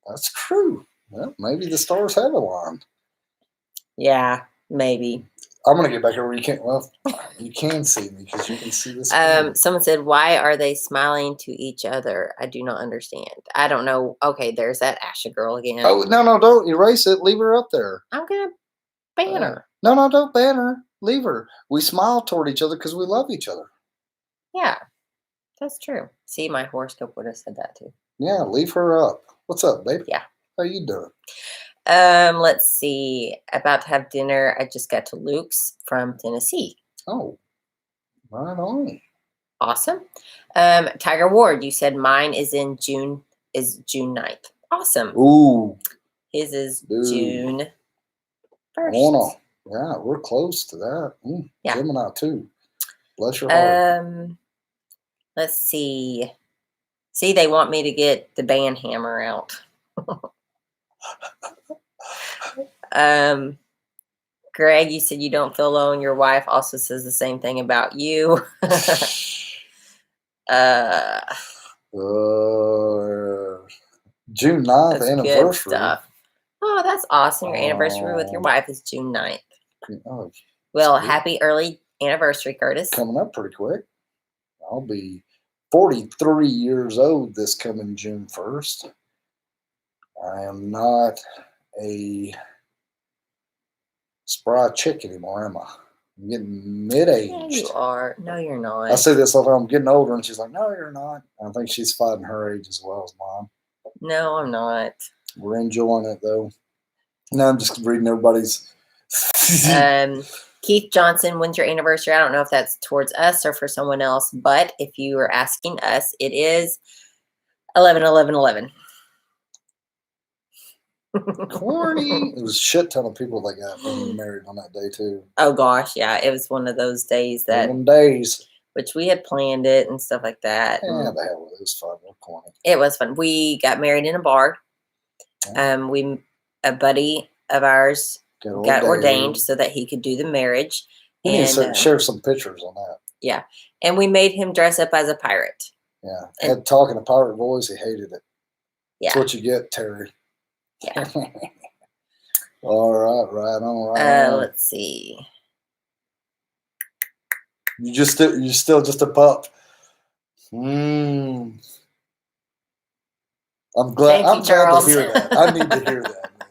That's true. Well, maybe the stars have aligned. Yeah, maybe. I'm gonna get back over. You can't. Well, you can see me because you can see this. Someone said, "Why are they smiling to each other?" I do not understand. I don't know. Okay, there's that Asha girl again. Oh no! Don't erase it. Leave her up there. I'm gonna ban her. No, don't ban her. Leave her. We smile toward each other because we love each other. Yeah, that's true. See, my horoscope would have said that too. Yeah, leave her up. What's up, baby? Yeah. How you doing? Let's see. About to have dinner. I just got to Luke's from Tennessee. Oh, right on. Awesome. Tiger Ward, you said mine is in June, is June 9th. Awesome. Ooh. His is Dude. June 1st. Oh, yeah, we're close to that. Yeah. Gemini too. Bless your heart. Let's see. See, they want me to get the band hammer out. Greg, you said you don't feel alone. Your wife also says the same thing about you. June 9th that's anniversary. Good stuff. Oh, that's awesome. Your anniversary with your wife is June 9th. Oh, well, happy early anniversary, Curtis. Coming up pretty quick. I'll be 43 years old this coming June 1st. I am not a spry chick anymore, am I? I'm getting mid-aged. Yeah, you are. No, you're not. I say this all the time. I'm getting older, and she's like, no, you're not. I think she's fighting her age as well as mine. No, I'm not. We're enjoying it, though. No, I'm just reading everybody's. Keith Johnson, when's your anniversary? I don't know if that's towards us or for someone else, but if you are asking us, it is 11/11/11. Corny. It was a shit ton of people that got married on that day too. Oh gosh, yeah, it was one of those days that which we had planned it and stuff like that. Yeah, the hell, it was fun. Corny. It was fun. We got married in a bar. Yeah. A buddy of ours got ordained so that he could do the marriage. We need to share some pictures on that. Yeah, and we made him dress up as a pirate. Yeah, had talking a pirate voice. He hated it. Yeah, that's what you get, Terry. Yeah. All right, right on. Let's see. You're still just a pup. I'm glad. Thank you, Charles. Glad to hear that. I need to hear that, man.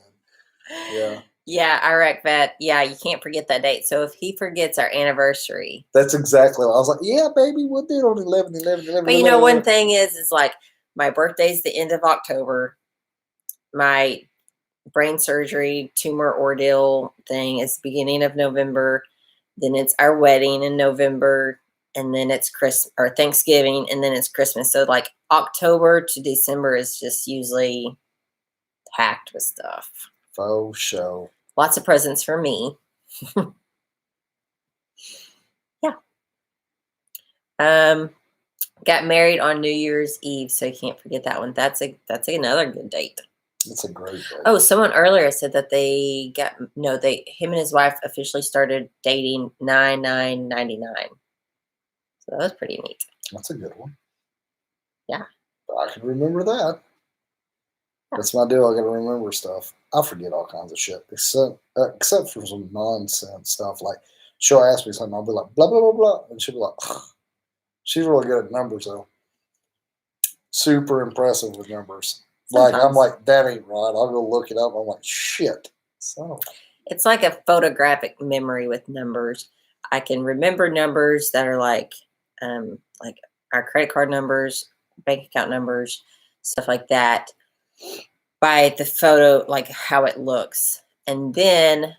Yeah. Yeah, Iraq vet. Yeah, you can't forget that date. So if he forgets our anniversary, that's exactly what I was like. Yeah, baby, we'll do it on 11/11/11. But you know, one thing is like my birthday's the end of October. My brain surgery tumor ordeal thing is beginning of November. Then it's our wedding in November, and then it's Christmas or Thanksgiving, and then it's Christmas. So like October to December is just usually packed with stuff. Faux show. Lots of presents for me. Yeah. Got married on New Year's Eve, so you can't forget that one. That's another good date. It's a great date. Oh, someone earlier said that him and his wife officially started dating 9/9/99. So that was pretty neat. That's a good one. Yeah. I can remember that. That's my deal. I got to remember stuff. I forget all kinds of shit, except for some nonsense stuff. Like she'll ask me something, I'll be like blah blah blah blah, and she'll be like, she's really good at numbers though. Super impressive with numbers. Sometimes. Like I'm like, that ain't right. I'll go look it up. I'm like, shit. So it's like a photographic memory with numbers. I can remember numbers that are like our credit card numbers, bank account numbers, stuff like that, by the photo, like how it looks. And then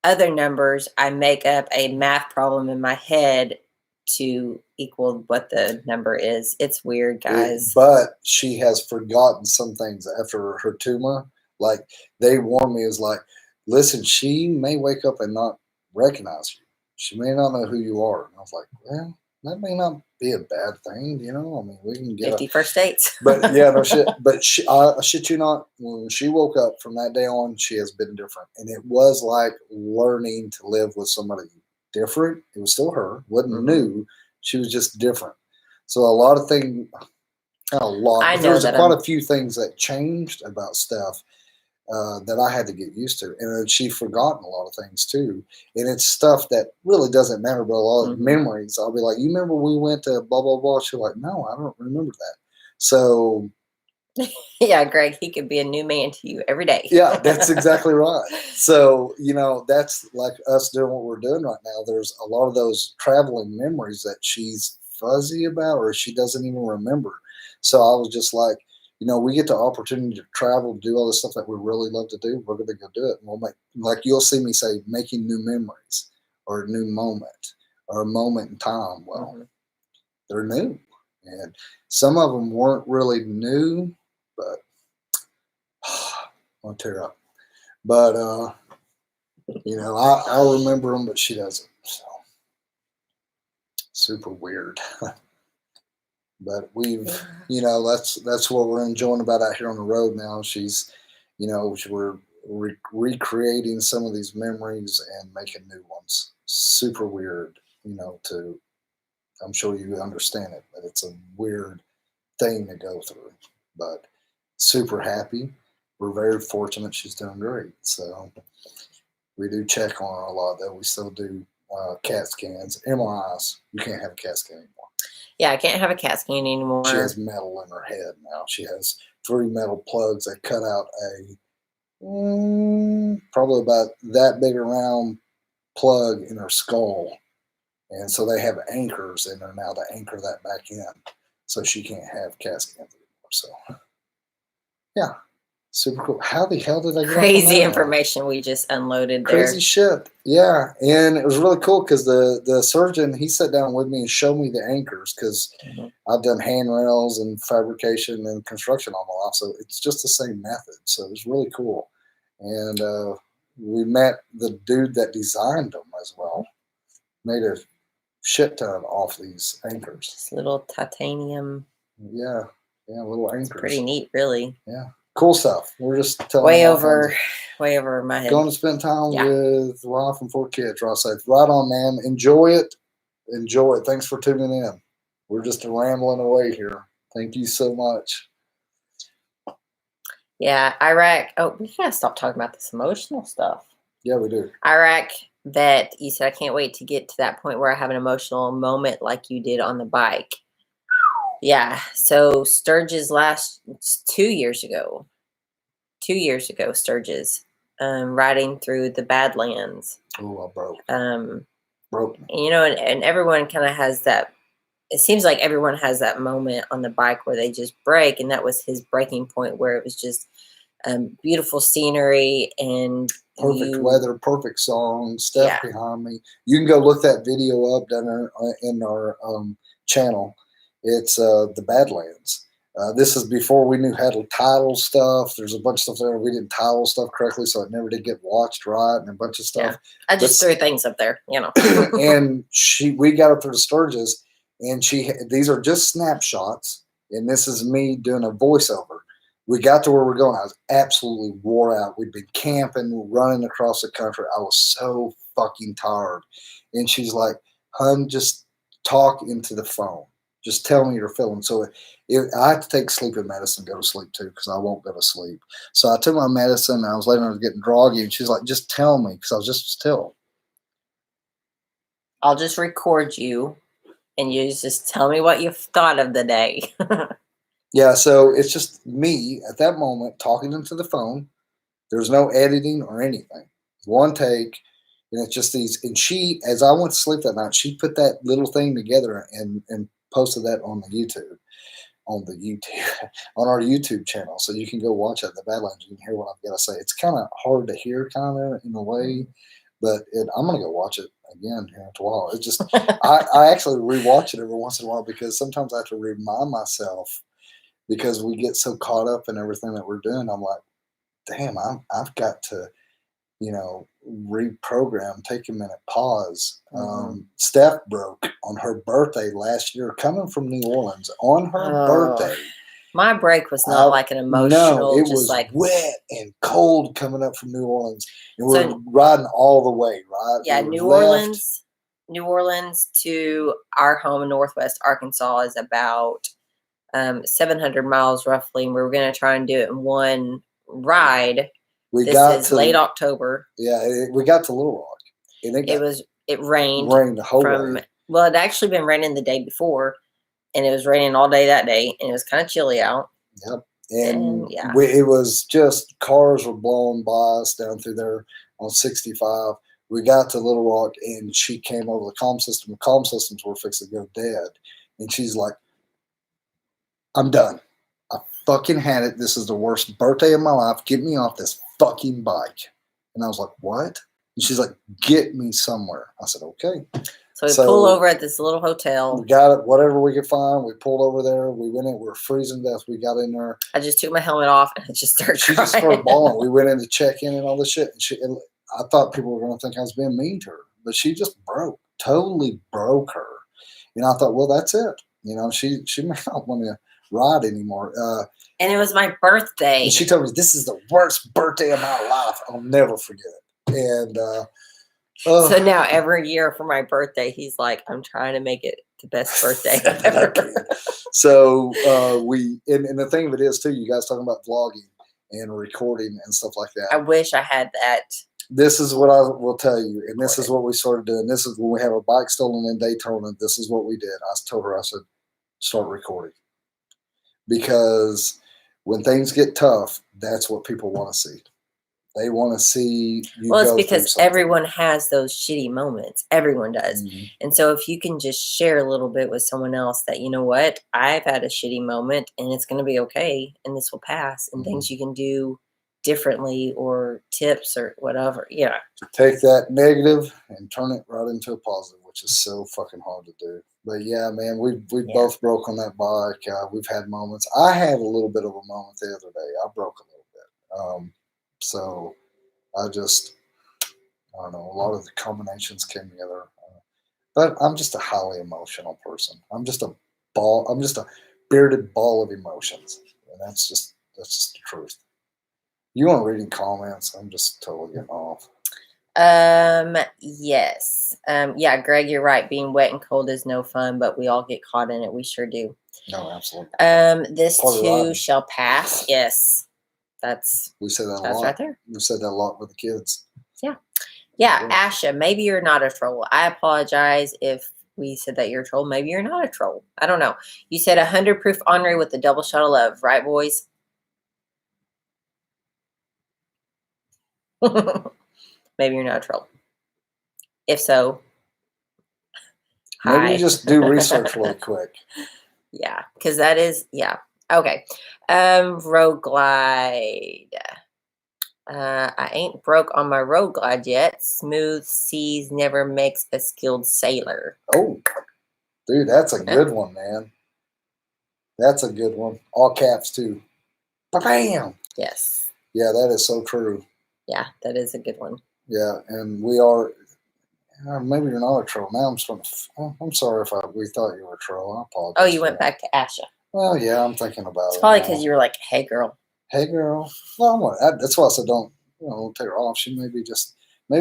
other numbers, I make up a math problem in my head to equal what the number is. It's weird, guys. But she has forgotten some things after her tumor. Like they warned me, is like, listen, she may wake up and not recognize you. She may not know who you are. And I was like, well, that may not be a bad thing, you know. I mean, we can get 50 first dates. But yeah, no shit. But I shit you not. When she woke up from that day on, she has been different, and it was like learning to live with somebody different. It was still her. Wasn't new. She was just different. So a lot of things. Not a lot. There's quite a few things that changed about stuff that I had to get used to, and then she forgotten a lot of things too. And it's stuff that really doesn't matter, but a lot of memories. I'll be like, you remember we went to blah blah blah? She's like, no, I don't remember that. So Yeah, Greg, he could be a new man to you every day. Yeah, that's exactly right. So, that's like us doing what we're doing right now. There's a lot of those traveling memories that she's fuzzy about or she doesn't even remember. So I was just like, we get the opportunity to travel, do all the stuff that we really love to do. We're going to go do it. And we'll make, like you'll see me say, making new memories or a new moment or a moment in time. Well, they're new. And some of them weren't really new, but I'll tear up. But I remember them, but she doesn't. So super weird. But that's what we're enjoying about out here on the road now. She's, we're recreating some of these memories and making new ones. Super weird, I'm sure you understand it, but it's a weird thing to go through. But super happy. We're very fortunate she's doing great. So we do check on her a lot, though. We still do CAT scans, MRIs. You can't have a CAT scan anymore. Yeah, I can't have a CAT scan anymore. She has metal in her head now. She has 3 metal plugs that cut out probably about that big around plug in her skull. And so they have anchors in her now to anchor that back in. So she can't have CAT scans anymore. So, yeah. Super cool. How the hell did I get crazy information we just unloaded there? Crazy shit. Yeah. And it was really cool because the surgeon, he sat down with me and showed me the anchors because I've done handrails and fabrication and construction all my life. So it's just the same method. So it was really cool. And we met the dude that designed them as well. Made a shit ton off these anchors. Just little titanium. Yeah. Yeah, little anchors. It's pretty neat, really. Yeah. Cool stuff. We're just telling way over my head. Going to spend time with wife and 4 kids. Right, safe. Right on, man. Enjoy it. Enjoy it. Thanks for tuning in. We're just rambling away here. Thank you so much. Yeah, Iraq. Oh, we gotta stop talking about this emotional stuff. Yeah, we do. Iraq, that you said I can't wait to get to that point where I have an emotional moment like you did on the bike. Yeah, so Sturgis last 2 years ago. 2 years ago, Sturgis, riding through the Badlands. Oh, I broke. Broke. And everyone kind of has that. It seems like everyone has that moment on the bike where they just break, and that was his breaking point, where it was just beautiful scenery and perfect weather, perfect song, Steph behind me. You can go look that video up down in our channel. It's the Badlands. This is before we knew how to title stuff. There's a bunch of stuff there. We didn't title stuff correctly, so it never did get watched right, and a bunch of stuff. Yeah. I just threw things up there, And we got up there to Sturgis, and these are just snapshots, and this is me doing a voiceover. We got to where we're going. I was absolutely wore out. We'd been camping, running across the country. I was so fucking tired. And she's like, "Hun, just talk into the phone. Just tell me you're feeling." So I had to take sleeping medicine, go to sleep too, because I won't go to sleep. So I took my medicine, and I was letting her getting groggy, and she's like, "Just tell me," because I was just still. I'll just record you, and you just tell me what you've thought of the day. Yeah, so it's just me at that moment talking into the phone. There's no editing or anything. One take, and it's just these. And she, as I went to sleep that night, she put that little thing together and posted that on the YouTube, on our YouTube channel. So you can go watch it at the Badlands. You can hear what I've got to say. It's kind of hard to hear, kind of in a way, but I'm gonna go watch it again here in a while. It's just I actually rewatch it every once in a while because sometimes I have to remind myself. Because we get so caught up in everything that we're doing, I'm like, damn, I've got to, reprogram, take a minute, pause. Steph broke on her birthday last year, coming from New Orleans on her birthday. My break was not like an emotional. No, it was like wet and cold coming up from New Orleans, and we're riding all the way, right? Yeah, New Orleans to our home in Northwest Arkansas is about 700 miles roughly, and we were going to try and do it in one ride. This is late October. Yeah, we got to Little Rock, and it rained the whole way. Well, it actually been raining the day before, and it was raining all day that day, and it was kind of chilly out. Yep. And yeah. it was just cars were blowing by us down through there on 65. We got to Little Rock, and she came over the comm system. The comm systems were fixed to go dead. And she's like, I'm done. I fucking had it. This is the worst birthday of my life. Get me off this fucking bike. And I was like, what? And she's like, get me somewhere. I said, okay. So we pull over at this little hotel. We got it, whatever we could find. We pulled over there. We went in. We were freezing to death. We got in there. I just took my helmet off and I just started She crying. just started bawling. We went in to check in and all this shit. And I thought people were going to think I was being mean to her. But she just totally broke her. I thought, well, that's it. She may not want to ride anymore. And it was my birthday. And she told me, this is the worst birthday of my life. I'll never forget it. And so now every year for my birthday, he's like, I'm trying to make it the best birthday ever. So and the thing of it is too, you guys talking about vlogging and recording and stuff like that. I wish I had that. This is what I will tell you, and this is what we started doing. This is when we have a bike stolen in Daytona. This is what we did. I told her, I said, start recording. Because when things get tough, that's what people want to see. They want to see you. Well, it's because everyone has those shitty moments. Everyone does. Mm-hmm. And so if you can just share a little bit with someone else that, you know what, I've had a shitty moment and it's going to be okay and this will pass, and things you can do differently or tips or whatever. Yeah. Take that negative and turn it right into a positive, which is so fucking hard to do. But yeah, man, we both broke on that bike. We've had moments. I had a little bit of a moment the other day. I broke a little bit. So I don't know, a lot of the combinations came together. But I'm just a highly emotional person. I'm just a bearded ball of emotions. And that's just the truth. You want reading comments? I'm just totally getting off. Yes. Yeah, Greg, you're right. Being wet and cold is no fun, but we all get caught in it. We sure do. No, absolutely. This too shall pass. Yes. We said that a lot. That's right there. We said that a lot with the kids. Yeah. Yeah, Asha, maybe you're not a troll. I apologize if we said that you're a troll. Maybe you're not a troll. I don't know. You said 100 proof Ornery with the double shot of love, right, boys? Maybe you're not a troll. If so, maybe you just do research really quick. Yeah, because that is, yeah. Okay. Road glide. I ain't broke on my road glide yet. Smooth seas never makes a skilled sailor. Oh, dude, that's a good one, man. That's a good one. All caps too. Bam. Yes. Yeah, that is so true. Yeah, that is a good one. Yeah, and we are. Maybe you're not a troll. Now I'm starting to. I'm sorry if we thought you were a troll. I apologize. Oh, you went back to Asha. Well, yeah, I'm thinking about it. It's probably because you were like, "Hey, girl." Hey, girl. Well, that's why I said don't take her off. She maybe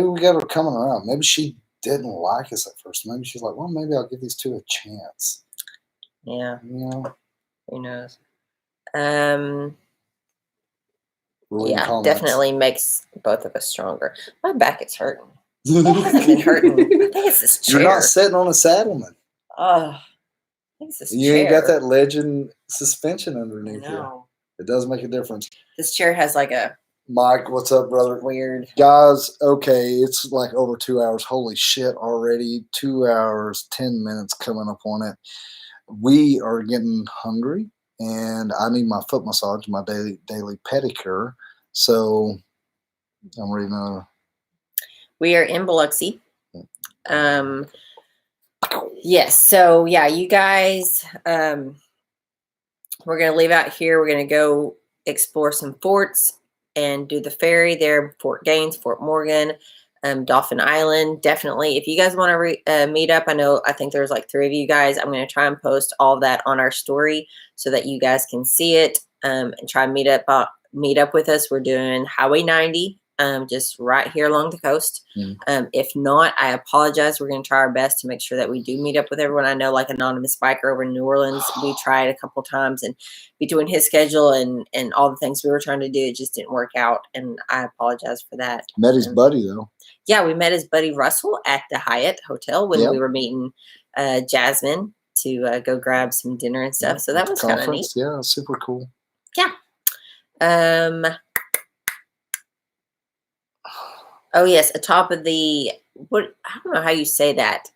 we got her coming around. Maybe she didn't like us at first. Maybe she's like, well, maybe I'll give these two a chance. Yeah. Who knows? Yeah, comments. Definitely makes both of us stronger. My back is hurting. It hasn't been hurting. I think it's this chair. You're not sitting on a saddleman. I think it's this you chair. Ain't got that Legend suspension underneath you. It does make a difference. This chair has like a... Mike, what's up, brother? Weird. Guys, okay, it's like over 2 hours. Holy shit already. 2 hours, 10 minutes coming up on it. We are getting hungry, and I need my foot massage, my daily pedicure. So I'm reading a... We are in Biloxi. Yes, so yeah, you guys, we're going to leave out here. We're going to go explore some forts and do the ferry there, Fort Gaines, Fort Morgan, Dauphin Island. Definitely, if you guys want to meet up, I think there's like 3 of you guys. I'm going to try and post all of that on our story so that you guys can see it and try and meet up with us. We're doing Highway 90. Just right here along the coast. If not, I apologize. We're going to try our best to make sure that we do meet up with everyone. I know, like Anonymous Biker over in New Orleans, we tried a couple times, and between his schedule and all the things we were trying to do, it just didn't work out, and I apologize for that. Met his buddy, though. Yeah, we met his buddy Russell at the Hyatt Hotel when we were meeting Jasmine to go grab some dinner and stuff, so that was kind of neat. Yeah, super cool. Yeah. Oh yes, atop of the what? I don't know how you say that.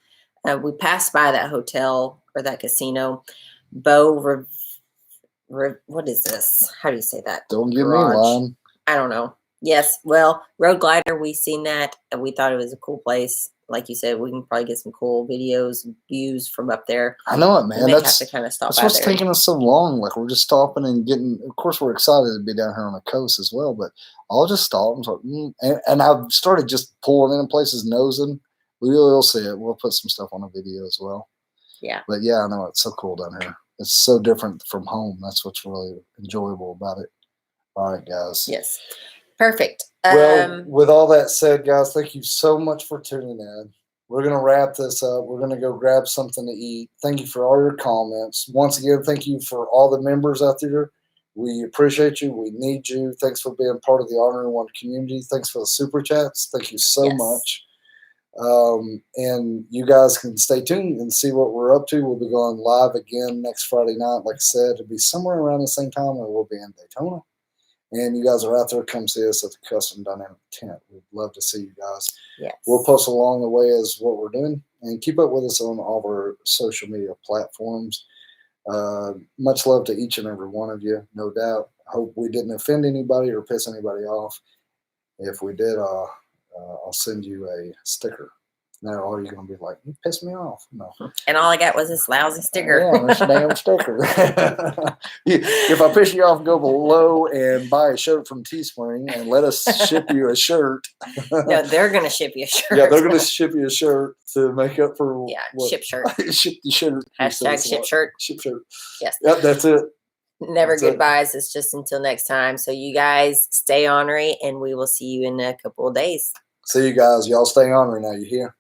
We passed by that hotel or that casino. What is this? How do you say that? Don't get me Garage. lying. I don't know. Yes, well, Road Glider, we seen that and we thought it was a cool place. Like you said, we can probably get some cool videos, views from up there. I know it, man. We may have to kind of stop that's by what's there. taking us so long. Like, we're just stopping and getting. Of course, we're excited to be down here on the coast as well. But I'll just stop and start, and I've started just pulling in places, nosing. We'll see it. We'll put some stuff on a video as well. Yeah. But yeah, I know it's so cool down here. It's so different from home. That's what's really enjoyable about it. All right, guys. Yes. Perfect. Well, with all that said, guys, thank you so much for tuning in. We're going to wrap this up. We're going to go grab something to eat. Thank you for all your comments. Once again, thank you for all the members out there. We appreciate you. We need you. Thanks for being part of the Ornery One community. Thanks for the super chats. Thank you so much. And you guys can stay tuned and see what we're up to. We'll be going live again next Friday night. Like I said, it'll be somewhere around the same time, or we'll be in Daytona. And you guys are out there, come see us at the Custom Dynamic Tent. We'd love to see you guys. Yes. We'll post along the way as what we're doing. And keep up with us on all of our social media platforms. Much love to each and every one of you, no doubt. I hope we didn't offend anybody or piss anybody off. If we did, I'll send you a sticker. Now, are you going to be like, you pissed me off? No. And all I got was this lousy sticker. Yeah, this damn sticker. If I piss you off, go below and buy a shirt from Teespring and let us ship you a shirt. No, they're going to ship you a shirt. Yeah, they're going to ship you a shirt to make up for ship shirt. Ship the shirt. Hashtag ship shirt. Ship shirt. Yes. Yep, that's it. Never goodbyes. It's just until next time. So you guys stay ornery, and we will see you in a couple of days. See you guys. Y'all stay ornery now. You hear?